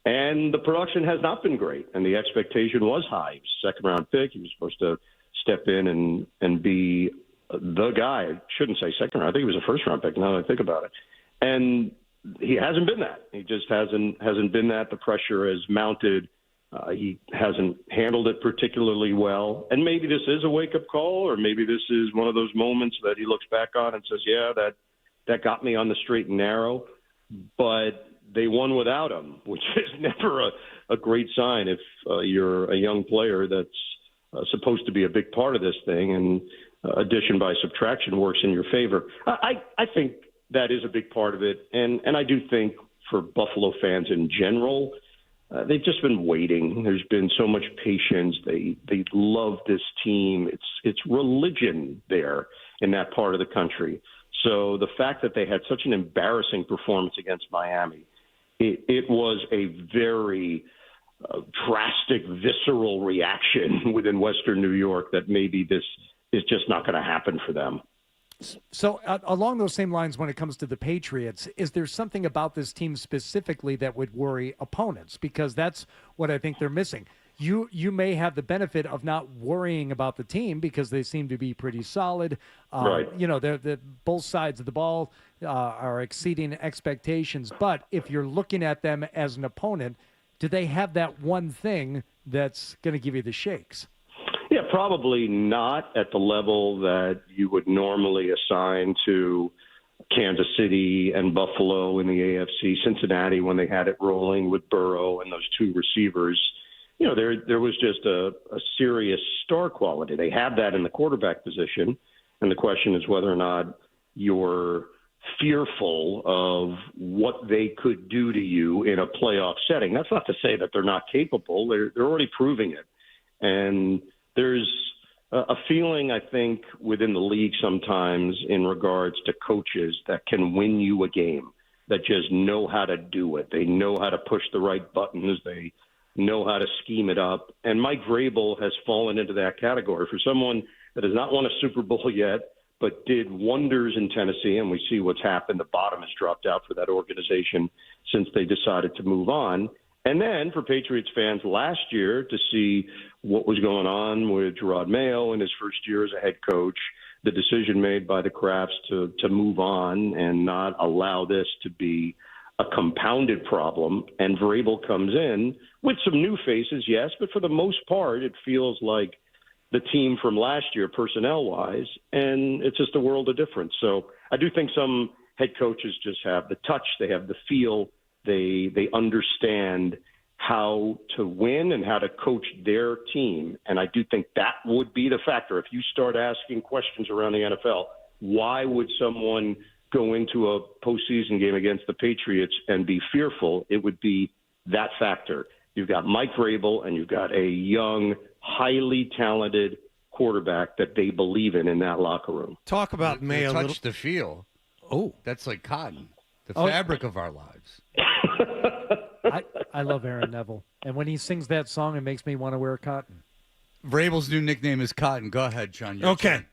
And the production has not been great, and the expectation was high. He was a second-round pick. He was supposed to step in and be the guy. I shouldn't say second round. I think he was a first-round pick now that I think about it. And he hasn't been that. He just hasn't been that. The pressure has mounted. He hasn't handled it particularly well. And maybe this is a wake-up call, or maybe this is one of those moments that he looks back on and says, yeah, that got me on the straight and narrow. But they won without him, which is never a great sign if you're a young player that's supposed to be a big part of this thing, and addition by subtraction works in your favor. I think that is a big part of it, and I do think for Buffalo fans in general, they've just been waiting. There's been so much patience. They love this team. It's religion there in that part of the country. So the fact that they had such an embarrassing performance against Miami, it was a very drastic, visceral reaction within Western New York that maybe this is just not going to happen for them. So along those same lines, when it comes to the Patriots, is there something about this team specifically that would worry opponents? Because that's what I think they're missing. You may have the benefit of not worrying about the team because they seem to be pretty solid. Right. You know, they're both sides of the ball are exceeding expectations. But if you're looking at them as an opponent, do they have that one thing that's going to give you the shakes? Yeah, probably not at the level that you would normally assign to Kansas City and Buffalo in the AFC, Cincinnati when they had it rolling with Burrow and those two receivers. You know, there was just a serious star quality. They have that in the quarterback position, and the question is whether or not you're fearful of what they could do to you in a playoff setting. That's not to say that they're not capable. They're already proving it. And there's a feeling, I think, within the league sometimes in regards to coaches that can win you a game, that just know how to do it. They know how to push the right buttons. They know how to scheme it up. And Mike Vrabel has fallen into that category. For someone that has not won a Super Bowl yet, but did wonders in Tennessee, and we see what's happened. The bottom has dropped out for that organization since they decided to move on. And then for Patriots fans last year to see what was going on with Gerard Mayo in his first year as a head coach, the decision made by the Krafts to move on and not allow this to be a compounded problem. And Vrabel comes in with some new faces, yes, but for the most part, it feels like the team from last year, personnel-wise, and it's just a world of difference. So I do think some head coaches just have the touch, they have the feel, they understand how to win and how to coach their team. And I do think that would be the factor. If you start asking questions around the NFL, why would someone go into a postseason game against the Patriots and be fearful? It would be that factor. You've got Mike Vrabel and you've got a young, highly talented quarterback that they believe in that locker room. Talk about Mayo. Touch the feel. Oh, that's like cotton, the fabric of our lives. I love Aaron Neville. And when he sings that song, it makes me want to wear cotton. Vrabel's new nickname is Cotton. Go ahead, John. Your turn.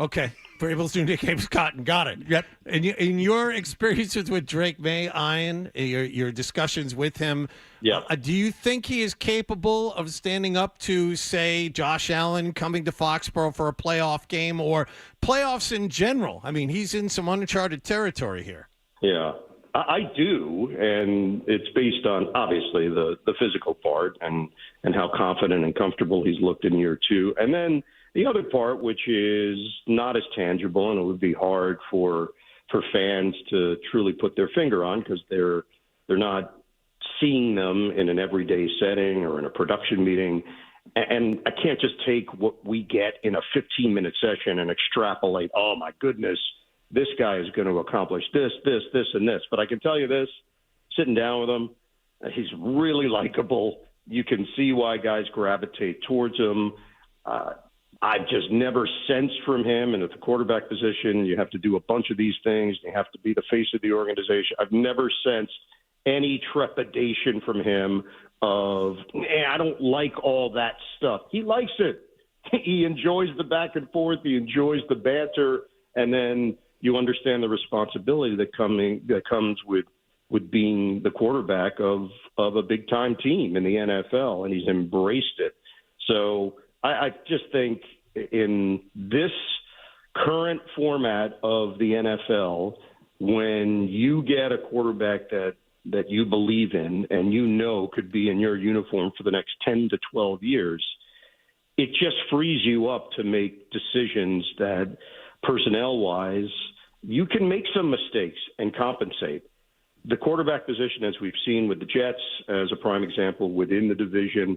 Okay. Vrabel's new nickname is Cotton. Got it. Yep. And in your experiences with Drake May, Ian, your discussions with him, do you think he is capable of standing up to, say, Josh Allen coming to Foxborough for a playoff game or playoffs in general? I mean, he's in some uncharted territory here. Yeah, I do, and it's based on, obviously, the physical part and how confident and comfortable he's looked in year two. And then the other part, which is not as tangible, and it would be hard for fans to truly put their finger on because they're not seeing them in an everyday setting or in a production meeting. And I can't just take what we get in a 15-minute session and extrapolate, oh, my goodness, this guy is going to accomplish this, and this. But I can tell you this, sitting down with him, he's really likable. You can see why guys gravitate towards him. I've just never sensed from him, and at the quarterback position, you have to do a bunch of these things. You have to be the face of the organization. I've never sensed any trepidation from him of, I don't like all that stuff. He likes it. He enjoys the back and forth. He enjoys the banter. And then you understand the responsibility that comes with being the quarterback of a big-time team in the NFL, and he's embraced it. So I just think in this current format of the NFL, when you get a quarterback that you believe in and you know could be in your uniform for the next 10 to 12 years, it just frees you up to make decisions that personnel-wise you can make some mistakes and compensate. The quarterback position, as we've seen with the Jets as a prime example within the division,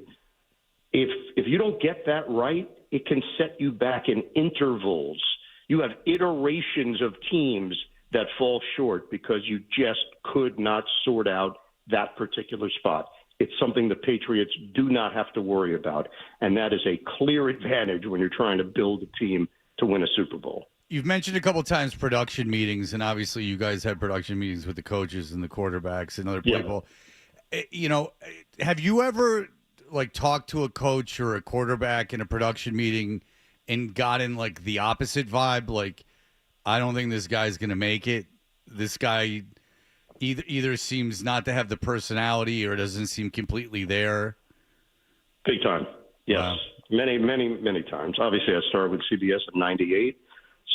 if you don't get that right, it can set you back in intervals. You have iterations of teams that fall short because you just could not sort out that particular spot. It's something the Patriots do not have to worry about, and that is a clear advantage when you're trying to build a team to win a Super Bowl. You've mentioned a couple times production meetings, and obviously you guys had production meetings with the coaches and the quarterbacks and other people. Have you ever talked to a coach or a quarterback in a production meeting and gotten the opposite vibe? Like, I don't think this guy's going to make it. This guy either seems not to have the personality or doesn't seem completely there. Big time. Yes. Wow. Many, many, many times. Obviously, I started with CBS in '98.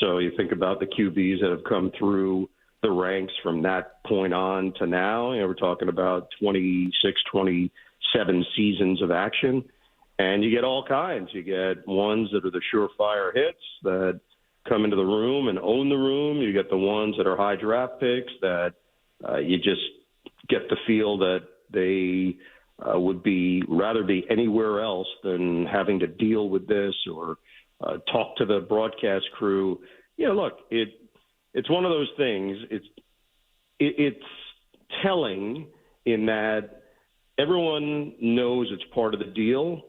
So you think about the QBs that have come through the ranks from that point on to now. We're talking about 26, 27 seasons of action. And you get all kinds. You get ones that are the surefire hits that come into the room and own the room. You get the ones that are high draft picks that you just get the feel that they would rather be anywhere else than having to deal with this or talk to the broadcast crew. Look, it's one of those things. It's telling in that everyone knows it's part of the deal,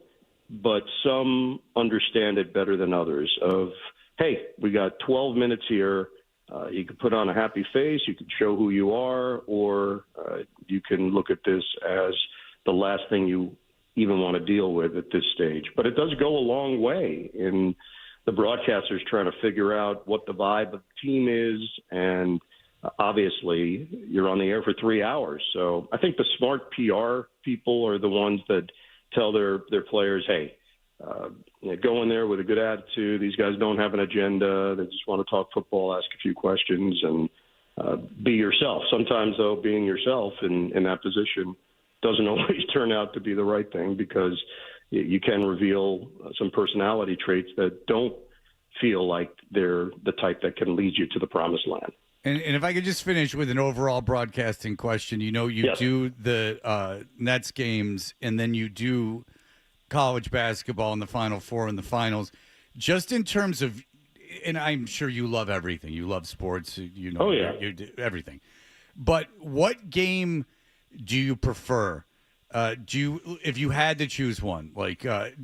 but some understand it better than others. Of, hey, we got 12 minutes here. You can put on a happy face. You can show who you are, or you can look at this as the last thing you even want to deal with at this stage. But it does go a long way in the broadcasters trying to figure out what the vibe of the team is. And obviously you're on the air for 3 hours. So I think the smart PR people are the ones that tell their players, hey, go in there with a good attitude. These guys don't have an agenda. They just want to talk football, ask a few questions, and be yourself. Sometimes, though, being yourself in that position doesn't always turn out to be the right thing, because you can reveal some personality traits that don't feel like they're the type that can lead you to the promised land. And if I could just finish with an overall broadcasting question, you Yes. do the Nets games, and then you do college basketball in the Final Four and the finals. Just in terms of, and I'm sure you love everything. You love sports. Oh, yeah. You do everything. But what game do you prefer? If you had to choose one,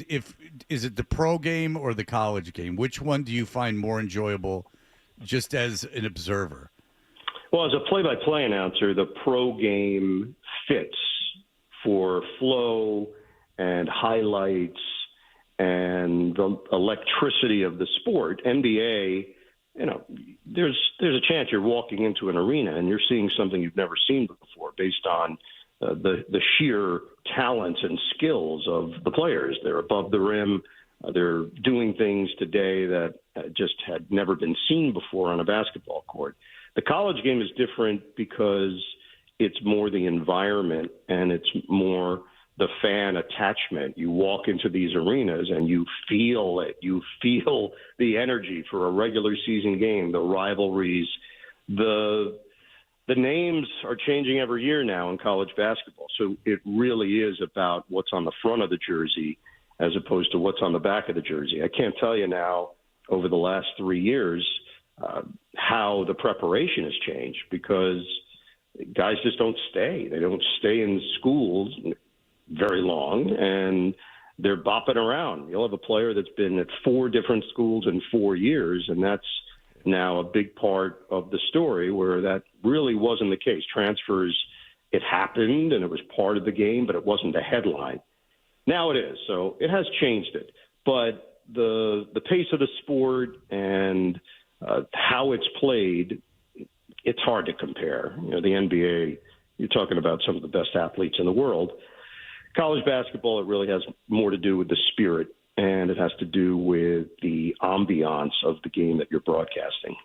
is it the pro game or the college game? Which one do you find more enjoyable just as an observer? Well, as a play-by-play announcer, the pro game fits for flow and highlights and the electricity of the sport. NBA, there's a chance you're walking into an arena and you're seeing something you've never seen before based on the sheer talents and skills of the players. They're above the rim. They're doing things today that just had never been seen before on a basketball court. The college game is different because it's more the environment and it's more the fan attachment. You walk into these arenas and you feel it. You feel the energy for a regular season game, the rivalries, the names are changing every year now in college basketball. So it really is about what's on the front of the jersey as opposed to what's on the back of the jersey. I can't tell you now over the last 3 years how the preparation has changed, because guys just don't stay. They don't stay in schools very long, and they're bopping around. You'll have a player that's been at 4 different schools in 4 years, and that's now a big part of the story, where that really wasn't the case. Transfers, it happened and it was part of the game, but it wasn't the headline. Now it is. So it has changed it. But the pace of the sport and how it's played, it's hard to compare. The NBA, you're talking about some of the best athletes in the world. College basketball, it really has more to do with the spirit, and it has to do with the ambiance of the game that you're broadcasting.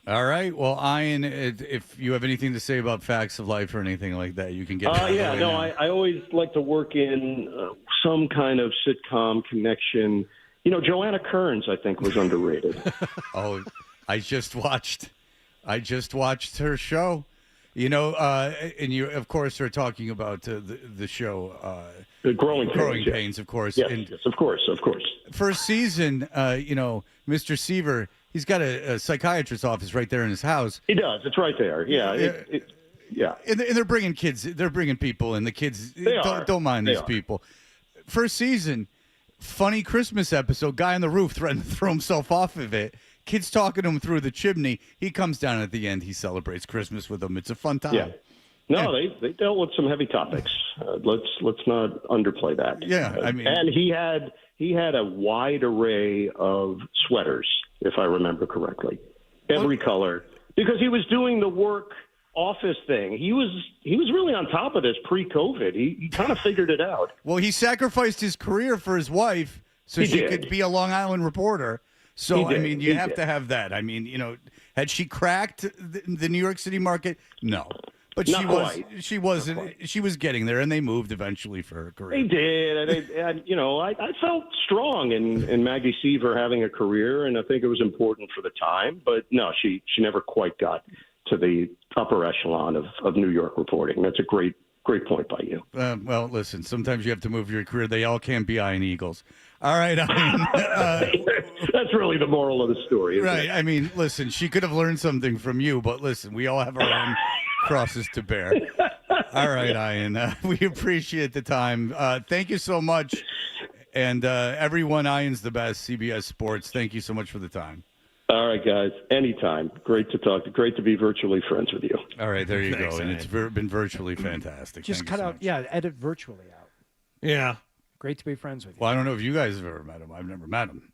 All right. Well, Ian, if you have anything to say about Facts of Life or anything like that, you can get I always like to work in some kind of sitcom connection. Joanna Kearns, I think, was underrated. Oh, I just watched her show. And you, of course, are talking about the show. The Growing Pains, of course. Yes, and yes, of course. First season, Mr. Seaver, he's got a psychiatrist's office right there in his house. He does. It's right there. Yeah. Yeah. And they're bringing kids. They're bringing people, and the kids don't mind these people. First season, funny Christmas episode. Guy on the roof threatened to throw himself off of it. Kids talking to him through the chimney. He comes down at the end. He celebrates Christmas with them. It's a fun time. Yeah. No, they dealt with some heavy topics. Let's not underplay that. Yeah, I mean, and he had a wide array of sweaters, if I remember correctly, every color, because he was doing the work office thing. He was really on top of this pre-COVID. He kind of figured it out. Well, he sacrificed his career for his wife so she could be a Long Island reporter. So, I mean, you have to have that. I mean, had she cracked the New York City market? No. But she was getting there, and they moved eventually for her career. They did, and I felt strong in Maggie Seaver having a career, and I think it was important for the time. But no, she never quite got to the upper echelon of New York reporting. That's a great point by you. Well, listen, sometimes you have to move your career. They all can't be Ian Eagles. All right, that's really the moral of the story, right? It? I mean, listen, she could have learned something from you, but listen, we all have our own crosses to bear. All right, Ian, we appreciate the time. Thank you so much, and everyone, Ian's the best. CBS Sports. Thank you so much for the time. All right, guys. Anytime. Great to talk. Great to be virtually friends with you. All right, there you go. And it's been virtually fantastic. Just cut out, edit virtually out. Yeah. Great to be friends with you. Well, I don't know if you guys have ever met him. I've never met him.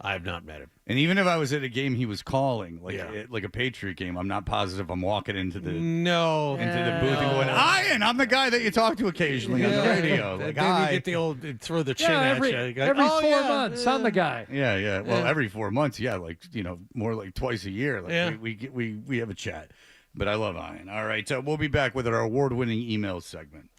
I have not met him. And even if I was at a game he was calling, like a Patriot game, I'm not positive I'm walking into the booth and going, Ian, I'm the guy that you talk to occasionally on the radio. Like, then you get the old throw the chin at you. Every 4 months, I'm the guy. Yeah. Well, every 4 months, more like twice a year. Like we have a chat. But I love Ian. All right, so we'll be back with our award-winning email segment.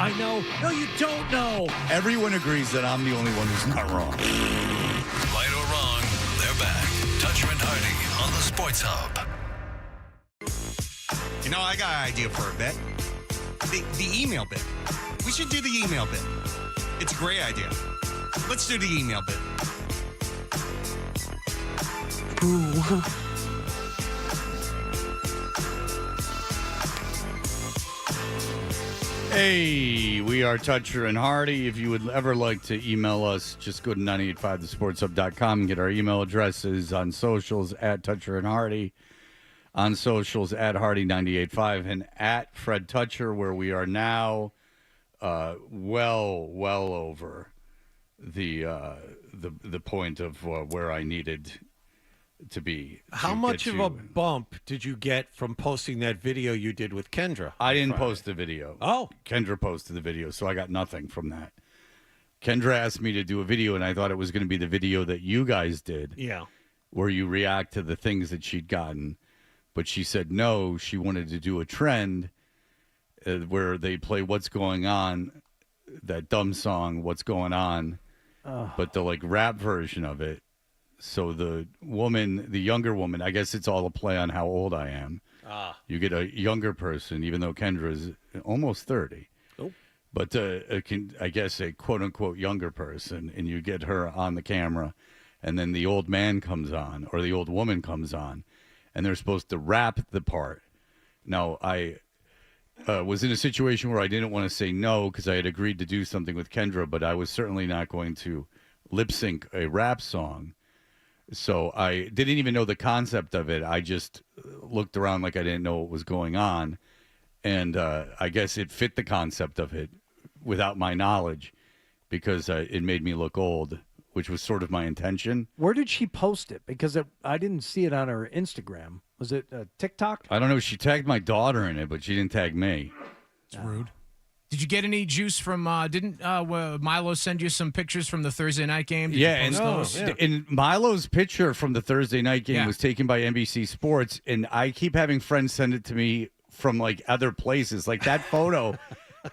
I know. No, you don't know. Everyone agrees that I'm the only one who's not wrong. Right or wrong, they're back. Toucher and Hardy on the Sports Hub. You know, I got an idea for a bit. The email bit. We should do the email bit. It's a great idea. Let's do the email bit. Ooh. Hey, we are Toucher and Hardy. If you would ever like to email us, just go to 985thesportshub.com and get our email addresses on socials at Toucher and Hardy, on socials at Hardy985, and at Fred Toucher, where we are now well over the point of where I needed to be. How much of a bump did you get from posting that video you did with Kendra? I didn't post the video. Oh. Kendra posted the video, so I got nothing from that. Kendra asked me to do a video, and I thought it was going to be the video that you guys did. Yeah. Where you react to the things that she'd gotten. But she said no, she wanted to do a trend where they play What's Going On, that dumb song, What's Going On, but the rap version of it. So the younger woman, I guess it's all a play on how old I am. You get a younger person, even though Kendra's almost 30. Oh. But I guess a quote-unquote younger person, and you get her on the camera, and then the old man comes on, or the old woman comes on, and they're supposed to rap the part. Now, I was in a situation where I didn't want to say no because I had agreed to do something with Kendra, but I was certainly not going to lip-sync a rap song. So I didn't even know the concept of it. I just looked around like I didn't know what was going on. And I guess it fit the concept of it without my knowledge because it made me look old, which was sort of my intention. Where did she post it? Because I didn't see it on her Instagram. Was it TikTok? I don't know. She tagged my daughter in it, but she didn't tag me. It's rude. Did you get any juice from, didn't Milo send you some pictures from the Thursday night game? Did Yeah, you post those? and Milo's picture from the Thursday night game was taken by NBC Sports, and I keep having friends send it to me from, other places. That photo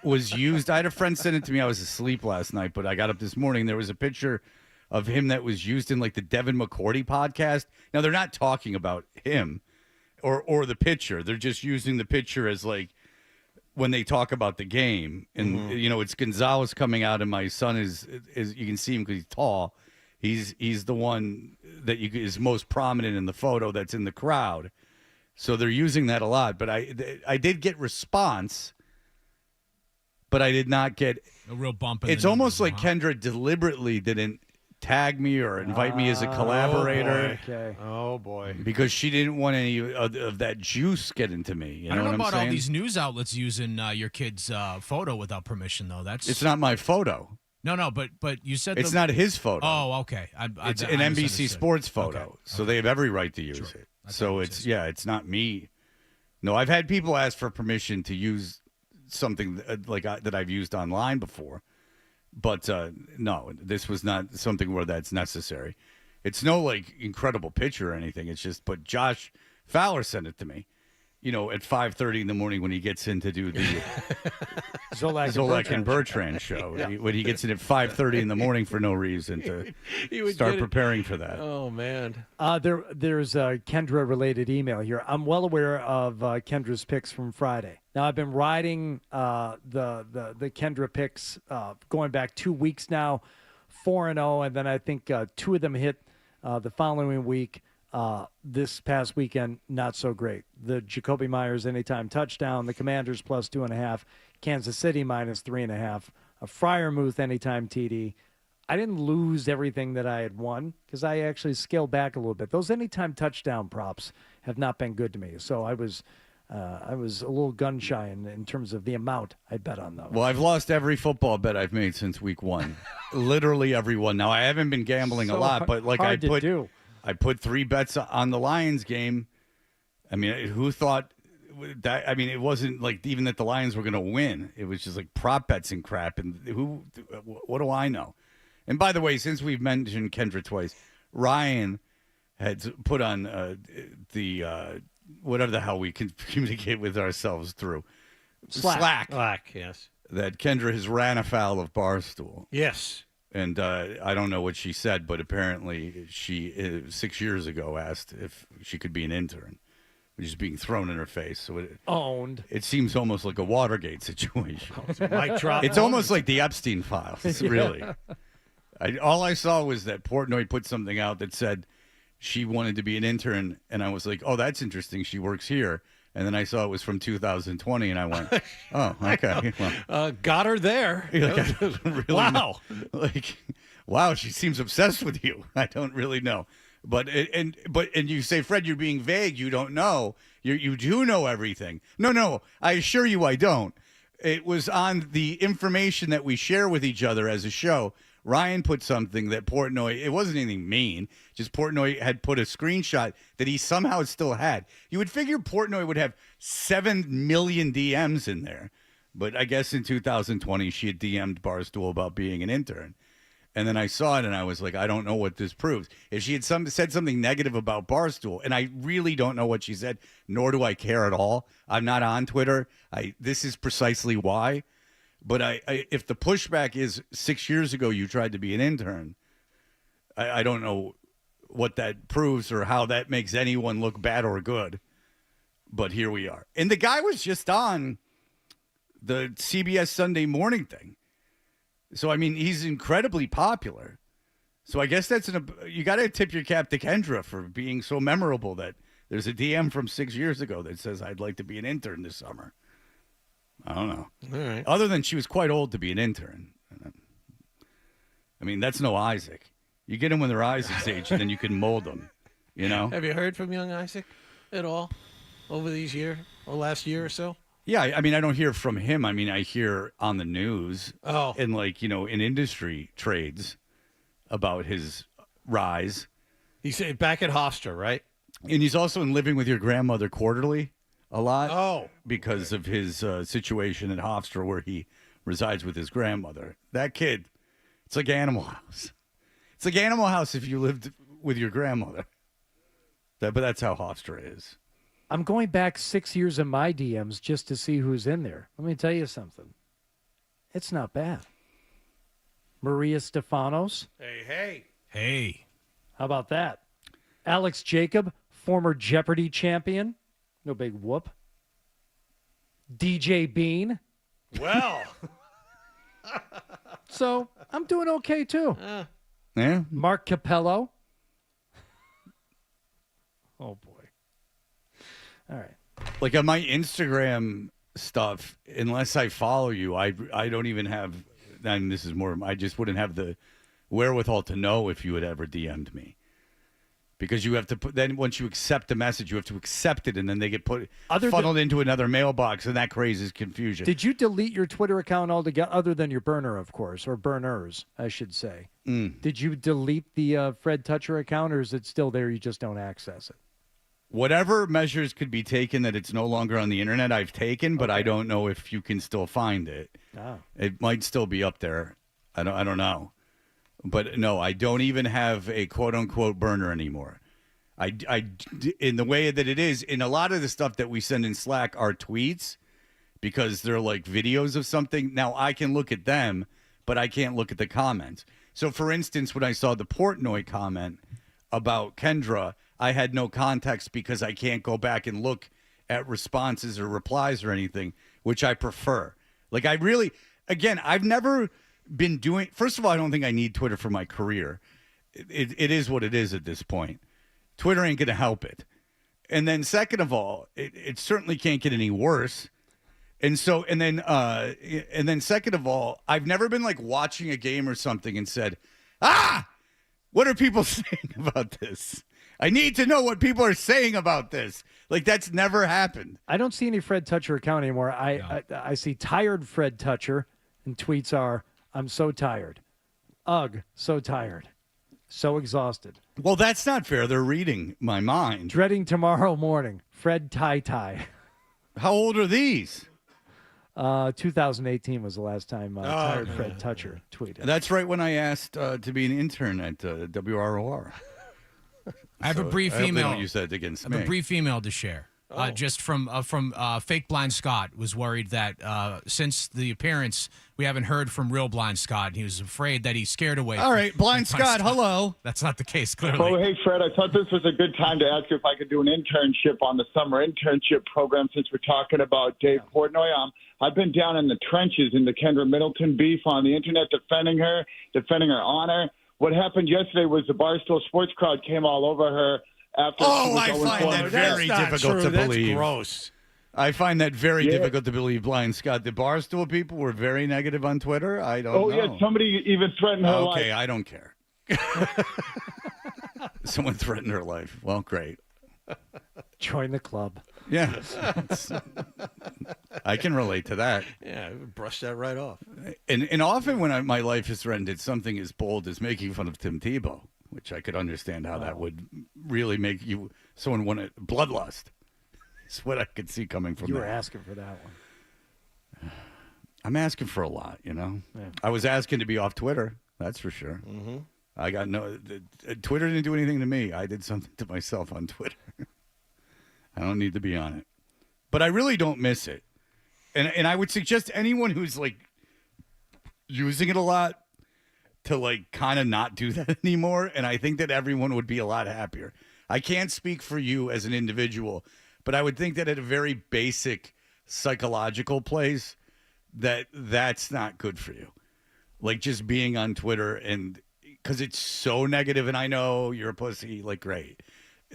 was used. I had a friend send it to me. I was asleep last night, but I got up this morning. There was a picture of him that was used in, the Devin McCourty podcast. Now, they're not talking about him or the picture. They're just using the picture as, when they talk about the game, and it's Gonzalez coming out, and my son is you can see him because he's tall. He's the one that is most prominent in the photo that's in the crowd. So they're using that a lot. But I did get response, but I did not get a real bump. It's almost like Kendra deliberately didn't tag me or invite me as a collaborator. Oh boy! Because she didn't want any of that juice getting to me. You know I don't know what about I'm saying? all these news outlets using your kid's photo without permission, though. It's not my photo. No, but you said it's not his photo. Oh, okay. It's an NBC Sports photo, Okay. so they have every right to use it. So it's not me. No, I've had people ask for permission to use something that I've used online before. But no, this was not something where that's necessary. It's no incredible picture or anything. It's just, but Josh Fowler sent it to me, at 5:30 in the morning when he gets in to do the Zolak and Bertrand show. Yeah. When he gets in at 5:30 in the morning for no reason to He would start get it. preparing for that. Oh man! There's a Kendra-related email here. I'm well aware of Kendra's picks from Friday. Now, I've been riding the Kendra picks going back 2 weeks now, 4-0, and then I think 2 of them hit the following week. This past weekend, not so great. The Jacoby Myers anytime touchdown, the Commanders plus 2.5, Kansas City minus 3.5, a Freiermuth anytime TD. I didn't lose everything that I had won because I actually scaled back a little bit. Those anytime touchdown props have not been good to me, so I was a little gun shy in terms of the amount I bet on those. Well, I've lost every football bet I've made since week 1. Literally every one. Now, I haven't been gambling a lot, but I put 3 bets on the Lions game. I mean, who thought that? I mean, it wasn't even that the Lions were going to win. It was just prop bets and crap. And what do I know? And by the way, since we've mentioned Kendra twice, Ryan had put on the whatever the hell we can communicate with ourselves through. Slack. Slack, yes. that Kendra has ran afoul of Barstool. Yes. And I don't know what she said, but apparently she 6 years ago asked if she could be an intern, which is being thrown in her face. So Owned. It seems almost like a Watergate situation. Mic drop. It's almost like the Epstein files, really. All I saw was that Portnoy put something out that said she wanted to be an intern, and I was like, oh, that's interesting. She works here. And then I saw it was from 2020, and I went, oh, okay. Well, got her there. like, I don't really Wow. know. Wow, she seems obsessed with you. I don't really know. But you say, Fred, you're being vague. You don't know. You do know everything. No, I assure you I don't. It was on the information that we share with each other as a show. Ryan put something that Portnoy, it wasn't anything mean, just Portnoy had put a screenshot that he somehow still had. You would figure Portnoy would have 7 million DMs in there. But I guess in 2020, she had DM'd Barstool about being an intern. And then I saw it and I was like, I don't know what this proves. If she had said something negative about Barstool, and I really don't know what she said, nor do I care at all. I'm not on Twitter. This is precisely why. But if the pushback is 6 years ago you tried to be an intern, I don't know what that proves or how that makes anyone look bad or good. But here we are. And the guy was just on the CBS Sunday Morning thing. So, I mean, he's incredibly popular. So I guess you got to tip your cap to Kendra for being so memorable that there's a DM from 6 years ago that says, I'd like to be an intern this summer. I don't know. All right. Other than she was quite old to be an intern. I mean, that's no Isaac. You get them when they're Isaac's age, and then you can mold them, you know? Have you heard from young Isaac at all over these years or last year or so? Yeah, I mean, I don't hear from him. I mean, I hear on the news and, in industry trades about his rise. He's back at Hofstra, right? And he's also in Living with Your Grandmother Quarterly a lot. Oh. Because of his situation at Hofstra where he resides with his grandmother. That kid, it's like Animal House. It's like Animal House if you lived with your grandmother. But that's how Hofstra is. I'm going back 6 years in my DMs just to see who's in there. Let me tell you something. It's not bad. Maria Stefanos. Hey. How about that? Alex Jacob, former Jeopardy champion. No big whoop. DJ Bean. Well. So I'm doing okay, too. Yeah. Mark Capello. Oh, boy. All right. Like on my Instagram stuff, unless I follow you, I don't even have, and this is more, I just wouldn't have the wherewithal to know if you had ever DM'd me. Because you have to put, then once you accept the message, you have to accept it, and then they get funneled into another mailbox, and that causes confusion. Did you delete your Twitter account altogether, other than your burner, of course, or burners, I should say? Did you delete the Fred Toucher account, or is it still there, you just don't access it? Whatever measures could be taken that it's no longer on the internet, I've taken, but I don't know if you can still find it. Oh. It might still be up there. I don't know. But no, I don't even have a quote-unquote burner anymore. In the way that it is, in a lot of the stuff that we send in Slack are tweets because they're like videos of something. Now, I can look at them, but I can't look at the comments. So, for instance, when I saw the Portnoy comment about Kendra, I had no context because I can't go back and look at responses or replies or anything, which I prefer. Like, I've never been doing, first of all, I don't think I need Twitter for my career. It is what it is at this point. Twitter ain't going to help it. And then second of all, it certainly can't get any worse. And then second of all, I've never been like watching a game or something and said, what are people saying about this? I need to know what people are saying about this. Like, that's never happened. I don't see any Fred Toucher account anymore. I see tired Fred Toucher, and tweets are, I'm so tired. Ugh, so tired. So exhausted. Well, that's not fair. They're reading my mind. Dreading tomorrow morning. Fred Tie. How old are these? 2018 was the last time tired Fred Toucher tweeted. That's right when I asked to be an intern at WROR. I have a brief email. Don't use that against me. I have a brief email to share. Just from fake Blind Scott was worried that since the appearance, we haven't heard from real Blind Scott. He was afraid that he's scared away. All right, Blind Scott, hello. That's not the case, clearly. Oh, hey, Fred, I thought this was a good time to ask you if I could do an internship on the summer internship program since we're talking about Dave Portnoy. I've been down in the trenches in the Kendra Middleton beef on the internet defending her honor. What happened yesterday was the Barstool Sports crowd came all over her after. I find that very difficult to believe. That's gross. I find that very difficult to believe, Blind Scott. The Barstool people were very negative on Twitter. I don't know. Yeah, somebody even threatened her life. Okay, I don't care. Someone threatened her life. Well, great. Join the club. Yeah. I can relate to that. Yeah, brush that right off. And often when my life is threatened, it's something as bold as making fun of Tim Tebow, which I could understand how that would really make someone want bloodlust. It's what I could see coming from You that. were asking for that one. I'm asking for a lot, you know? Yeah. I was asking to be off Twitter, that's for sure. Mm-hmm. I got Twitter didn't do anything to me. I did something to myself on Twitter. I don't need to be on it. But I really don't miss it. And I would suggest anyone who's like using it a lot to like kind of not do that anymore. And I think that everyone would be a lot happier. I can't speak for you as an individual, but I would think that at a very basic psychological place that's not good for you. Like just being on Twitter and because it's so negative and I know you're a pussy, like great.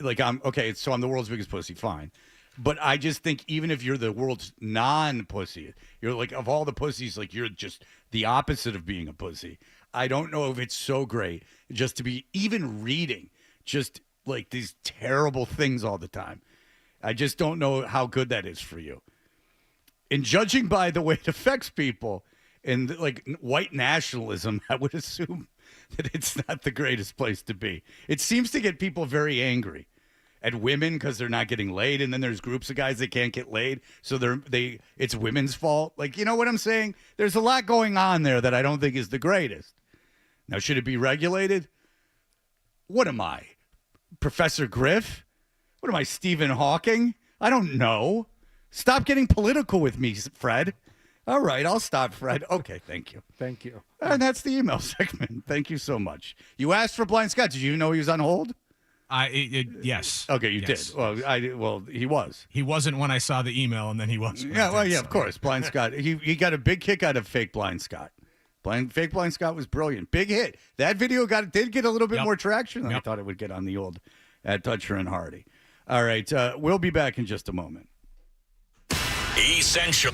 Like I'm the world's biggest pussy, fine. But I just think even if you're the world's non-pussy, you're like of all the pussies, like you're just the opposite of being a pussy. I don't know if it's so great just to be even reading just like these terrible things all the time. I just don't know how good that is for you. And judging by the way it affects people and like white nationalism, I would assume that it's not the greatest place to be. It seems to get people very angry at women because they're not getting laid, and then there's groups of guys that can't get laid, so it's women's fault. Like, you know what I'm saying? There's a lot going on there that I don't think is the greatest. Now, should it be regulated? What am I, Professor Griff? What am I, Stephen Hawking? I don't know. Stop getting political with me, Fred. All right, I'll stop, Fred. Okay, thank you. Thank you. And that's the email segment. Thank you so much. You asked for Blind Scott. Did you know he was on hold? Yes. Okay, you Yes. did. Well, he was. He wasn't when I saw the email, and then he was. Of course. Blind Scott. He got a big kick out of fake Blind Scott. Fake Blind Scott was brilliant. Big hit. That video did get a little bit more traction than I thought it would get on the old at Toucher and Hardy. All right, we'll be back in just a moment. Essential.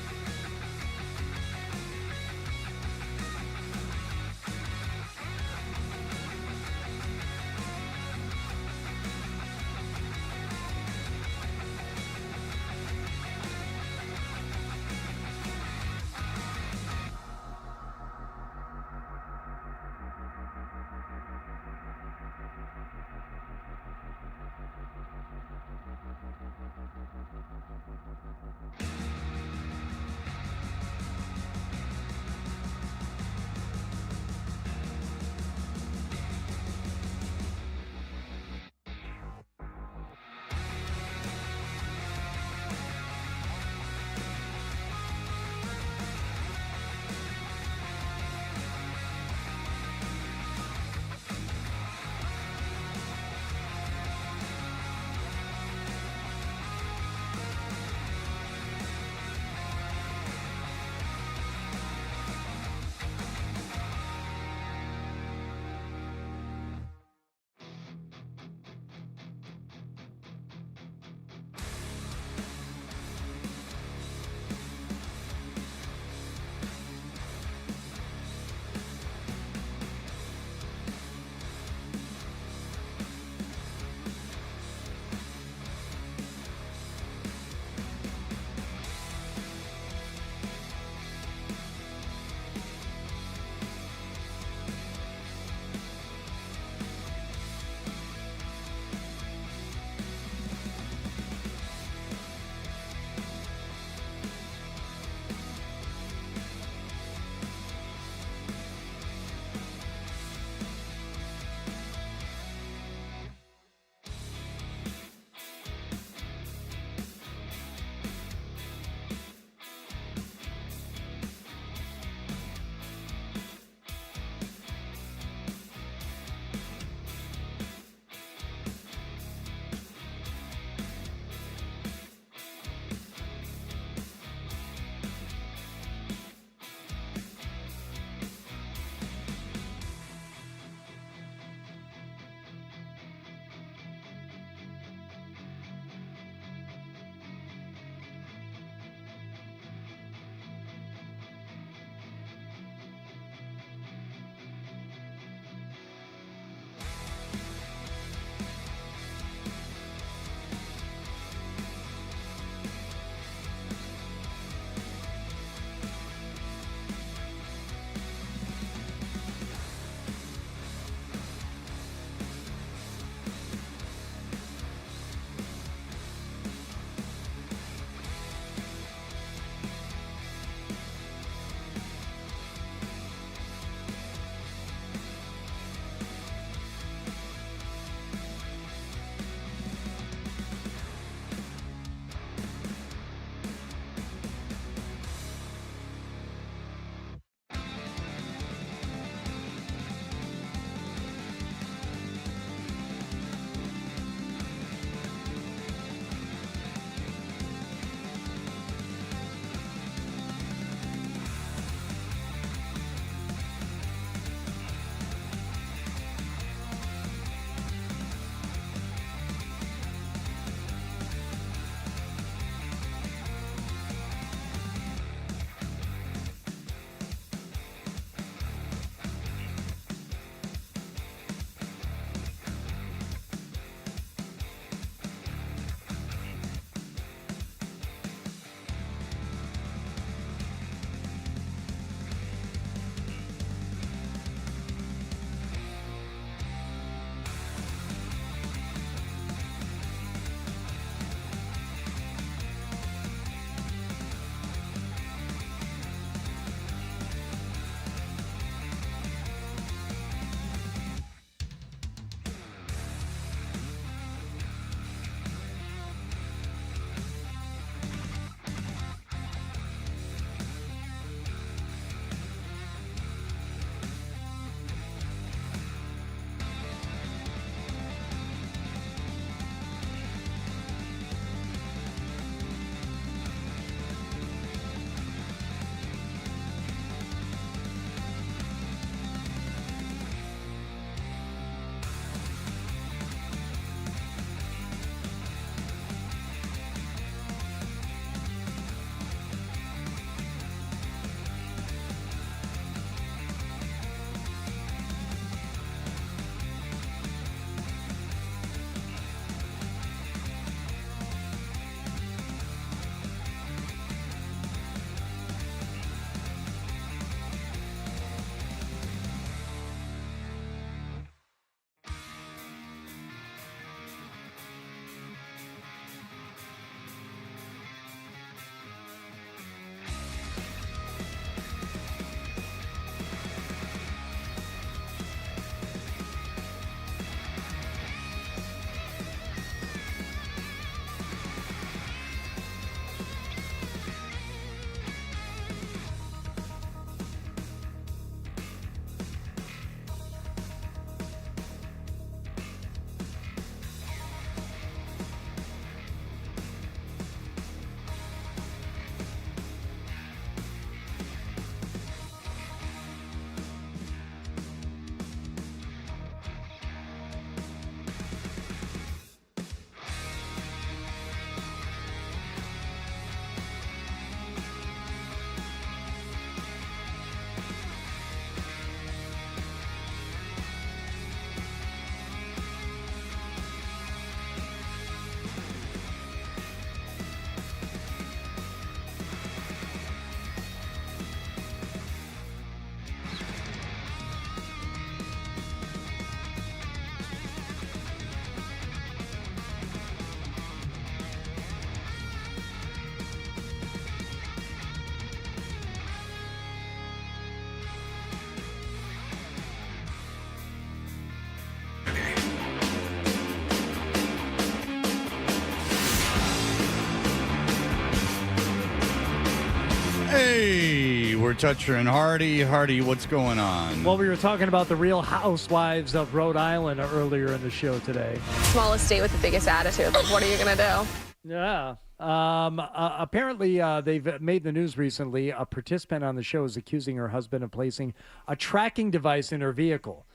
Hey, we're Toucher and Hardy. Hardy, what's going on? Well, we were talking about the Real Housewives of Rhode Island earlier in the show today. Smallest state with the biggest attitude. Like, what are you going to do? Yeah. Apparently, they've made the news recently. A participant on the show is accusing her husband of placing a tracking device in her vehicle.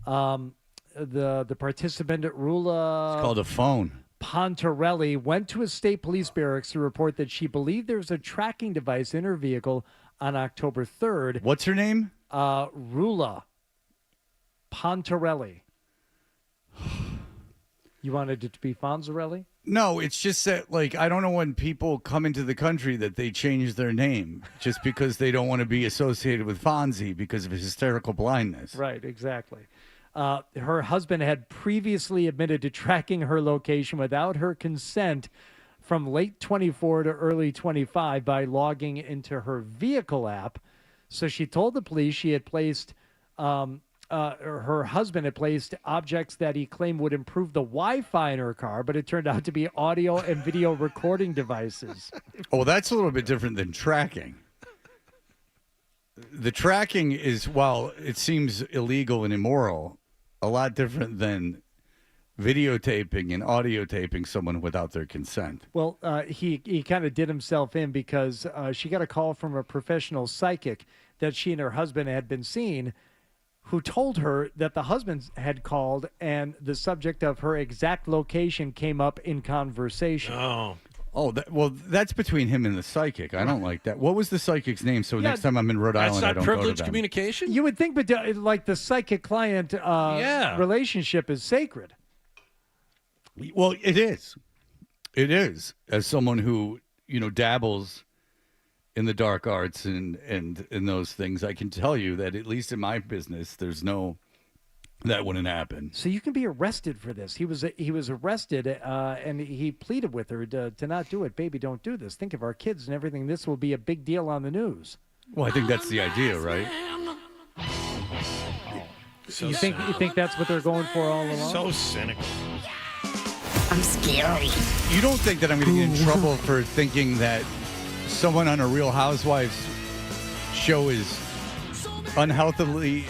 The participant, Rula... It's called a phone. Pontarelli went to a state police barracks to report that she believed there was a tracking device in her vehicle on October 3rd. What's her name? Rula Pontarelli. You wanted it to be Fonzarelli? No, it's just that, like, I don't know when people come into the country that they change their name just because they don't want to be associated with Fonzie because of his hysterical blindness. Right, exactly. Her husband had previously admitted to tracking her location without her consent from late 24 to early 25 by logging into her vehicle app. So she told the police she had placed, her husband had placed objects that he claimed would improve the Wi-Fi in her car, but it turned out to be audio and video recording devices. Oh, that's a little bit different than tracking. The tracking is, while it seems illegal and immoral, a lot different than videotaping and audio taping someone without their consent. Well, he kind of did himself in because she got a call from a professional psychic that she and her husband had been seeing, who told her that the husband had called and the subject of her exact location came up in conversation. Oh, well, that's between him and the psychic. I don't like that. What was the psychic's name? So next time I'm in Rhode Island, I don't go to them. Communication? You would think, but like the psychic-client relationship is sacred. Well, it is. It is. As someone who, dabbles in the dark arts and in those things, I can tell you that at least in my business, that wouldn't happen. So you can be arrested for this. He was arrested, and he pleaded with her to not do it. Baby, don't do this. Think of our kids and everything. This will be a big deal on the news. Well, I think that's the idea, right? You think that's what they're going for all along? So cynical. I'm scary. You don't think that I'm going to get in trouble for thinking that someone on a Real Housewives show is unhealthily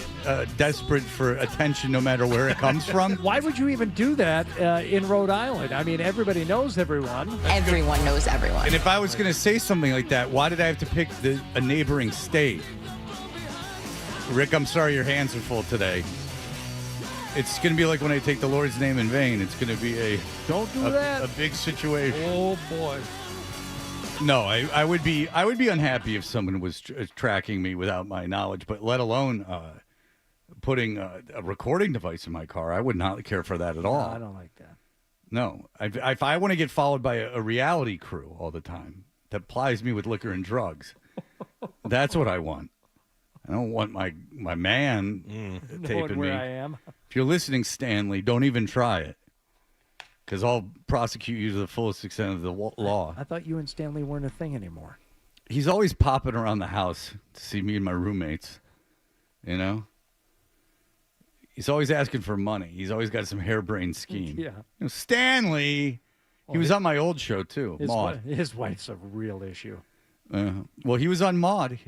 desperate for attention no matter where it comes from? Why would you even do that in Rhode Island? I mean, everybody knows everyone. Everyone knows everyone. And if I was going to say something like that, why did I have to pick a neighboring state? Rick, I'm sorry your hands are full today. It's going to be like when I take the Lord's name in vain. It's going to be a big situation. Oh, boy. No, I would be unhappy if someone was tracking me without my knowledge, but let alone putting a recording device in my car. I would not care for that at all. No, I don't like that. No. If I want to get followed by a reality crew all the time that plies me with liquor and drugs, that's what I want. I don't want my man taping where me. I am. If you're listening, Stanley, don't even try it, because I'll prosecute you to the fullest extent of the law. I thought you and Stanley weren't a thing anymore. He's always popping around the house to see me and my roommates, He's always asking for money. He's always got some harebrained scheme. Yeah. Stanley, he was on my old show, too, Maude. His wife's a real issue. Well, he was on Maude,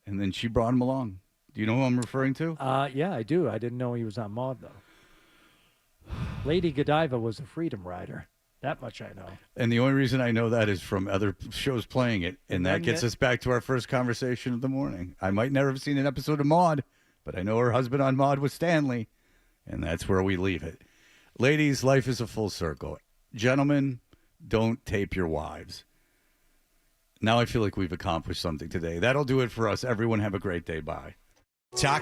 and then she brought him along. Do you know who I'm referring to? Yeah, I do. I didn't know he was on Maude, though. Lady Godiva was a freedom rider. That much I know. And the only reason I know that is from other shows playing it, and that gets us back to our first conversation of the morning. I might never have seen an episode of Maude, but I know her husband on Maude was Stanley, and that's where we leave it. Ladies, life is a full circle. Gentlemen, don't tape your wives. Now I feel like we've accomplished something today. That'll do it for us. Everyone have a great day. Bye. Talk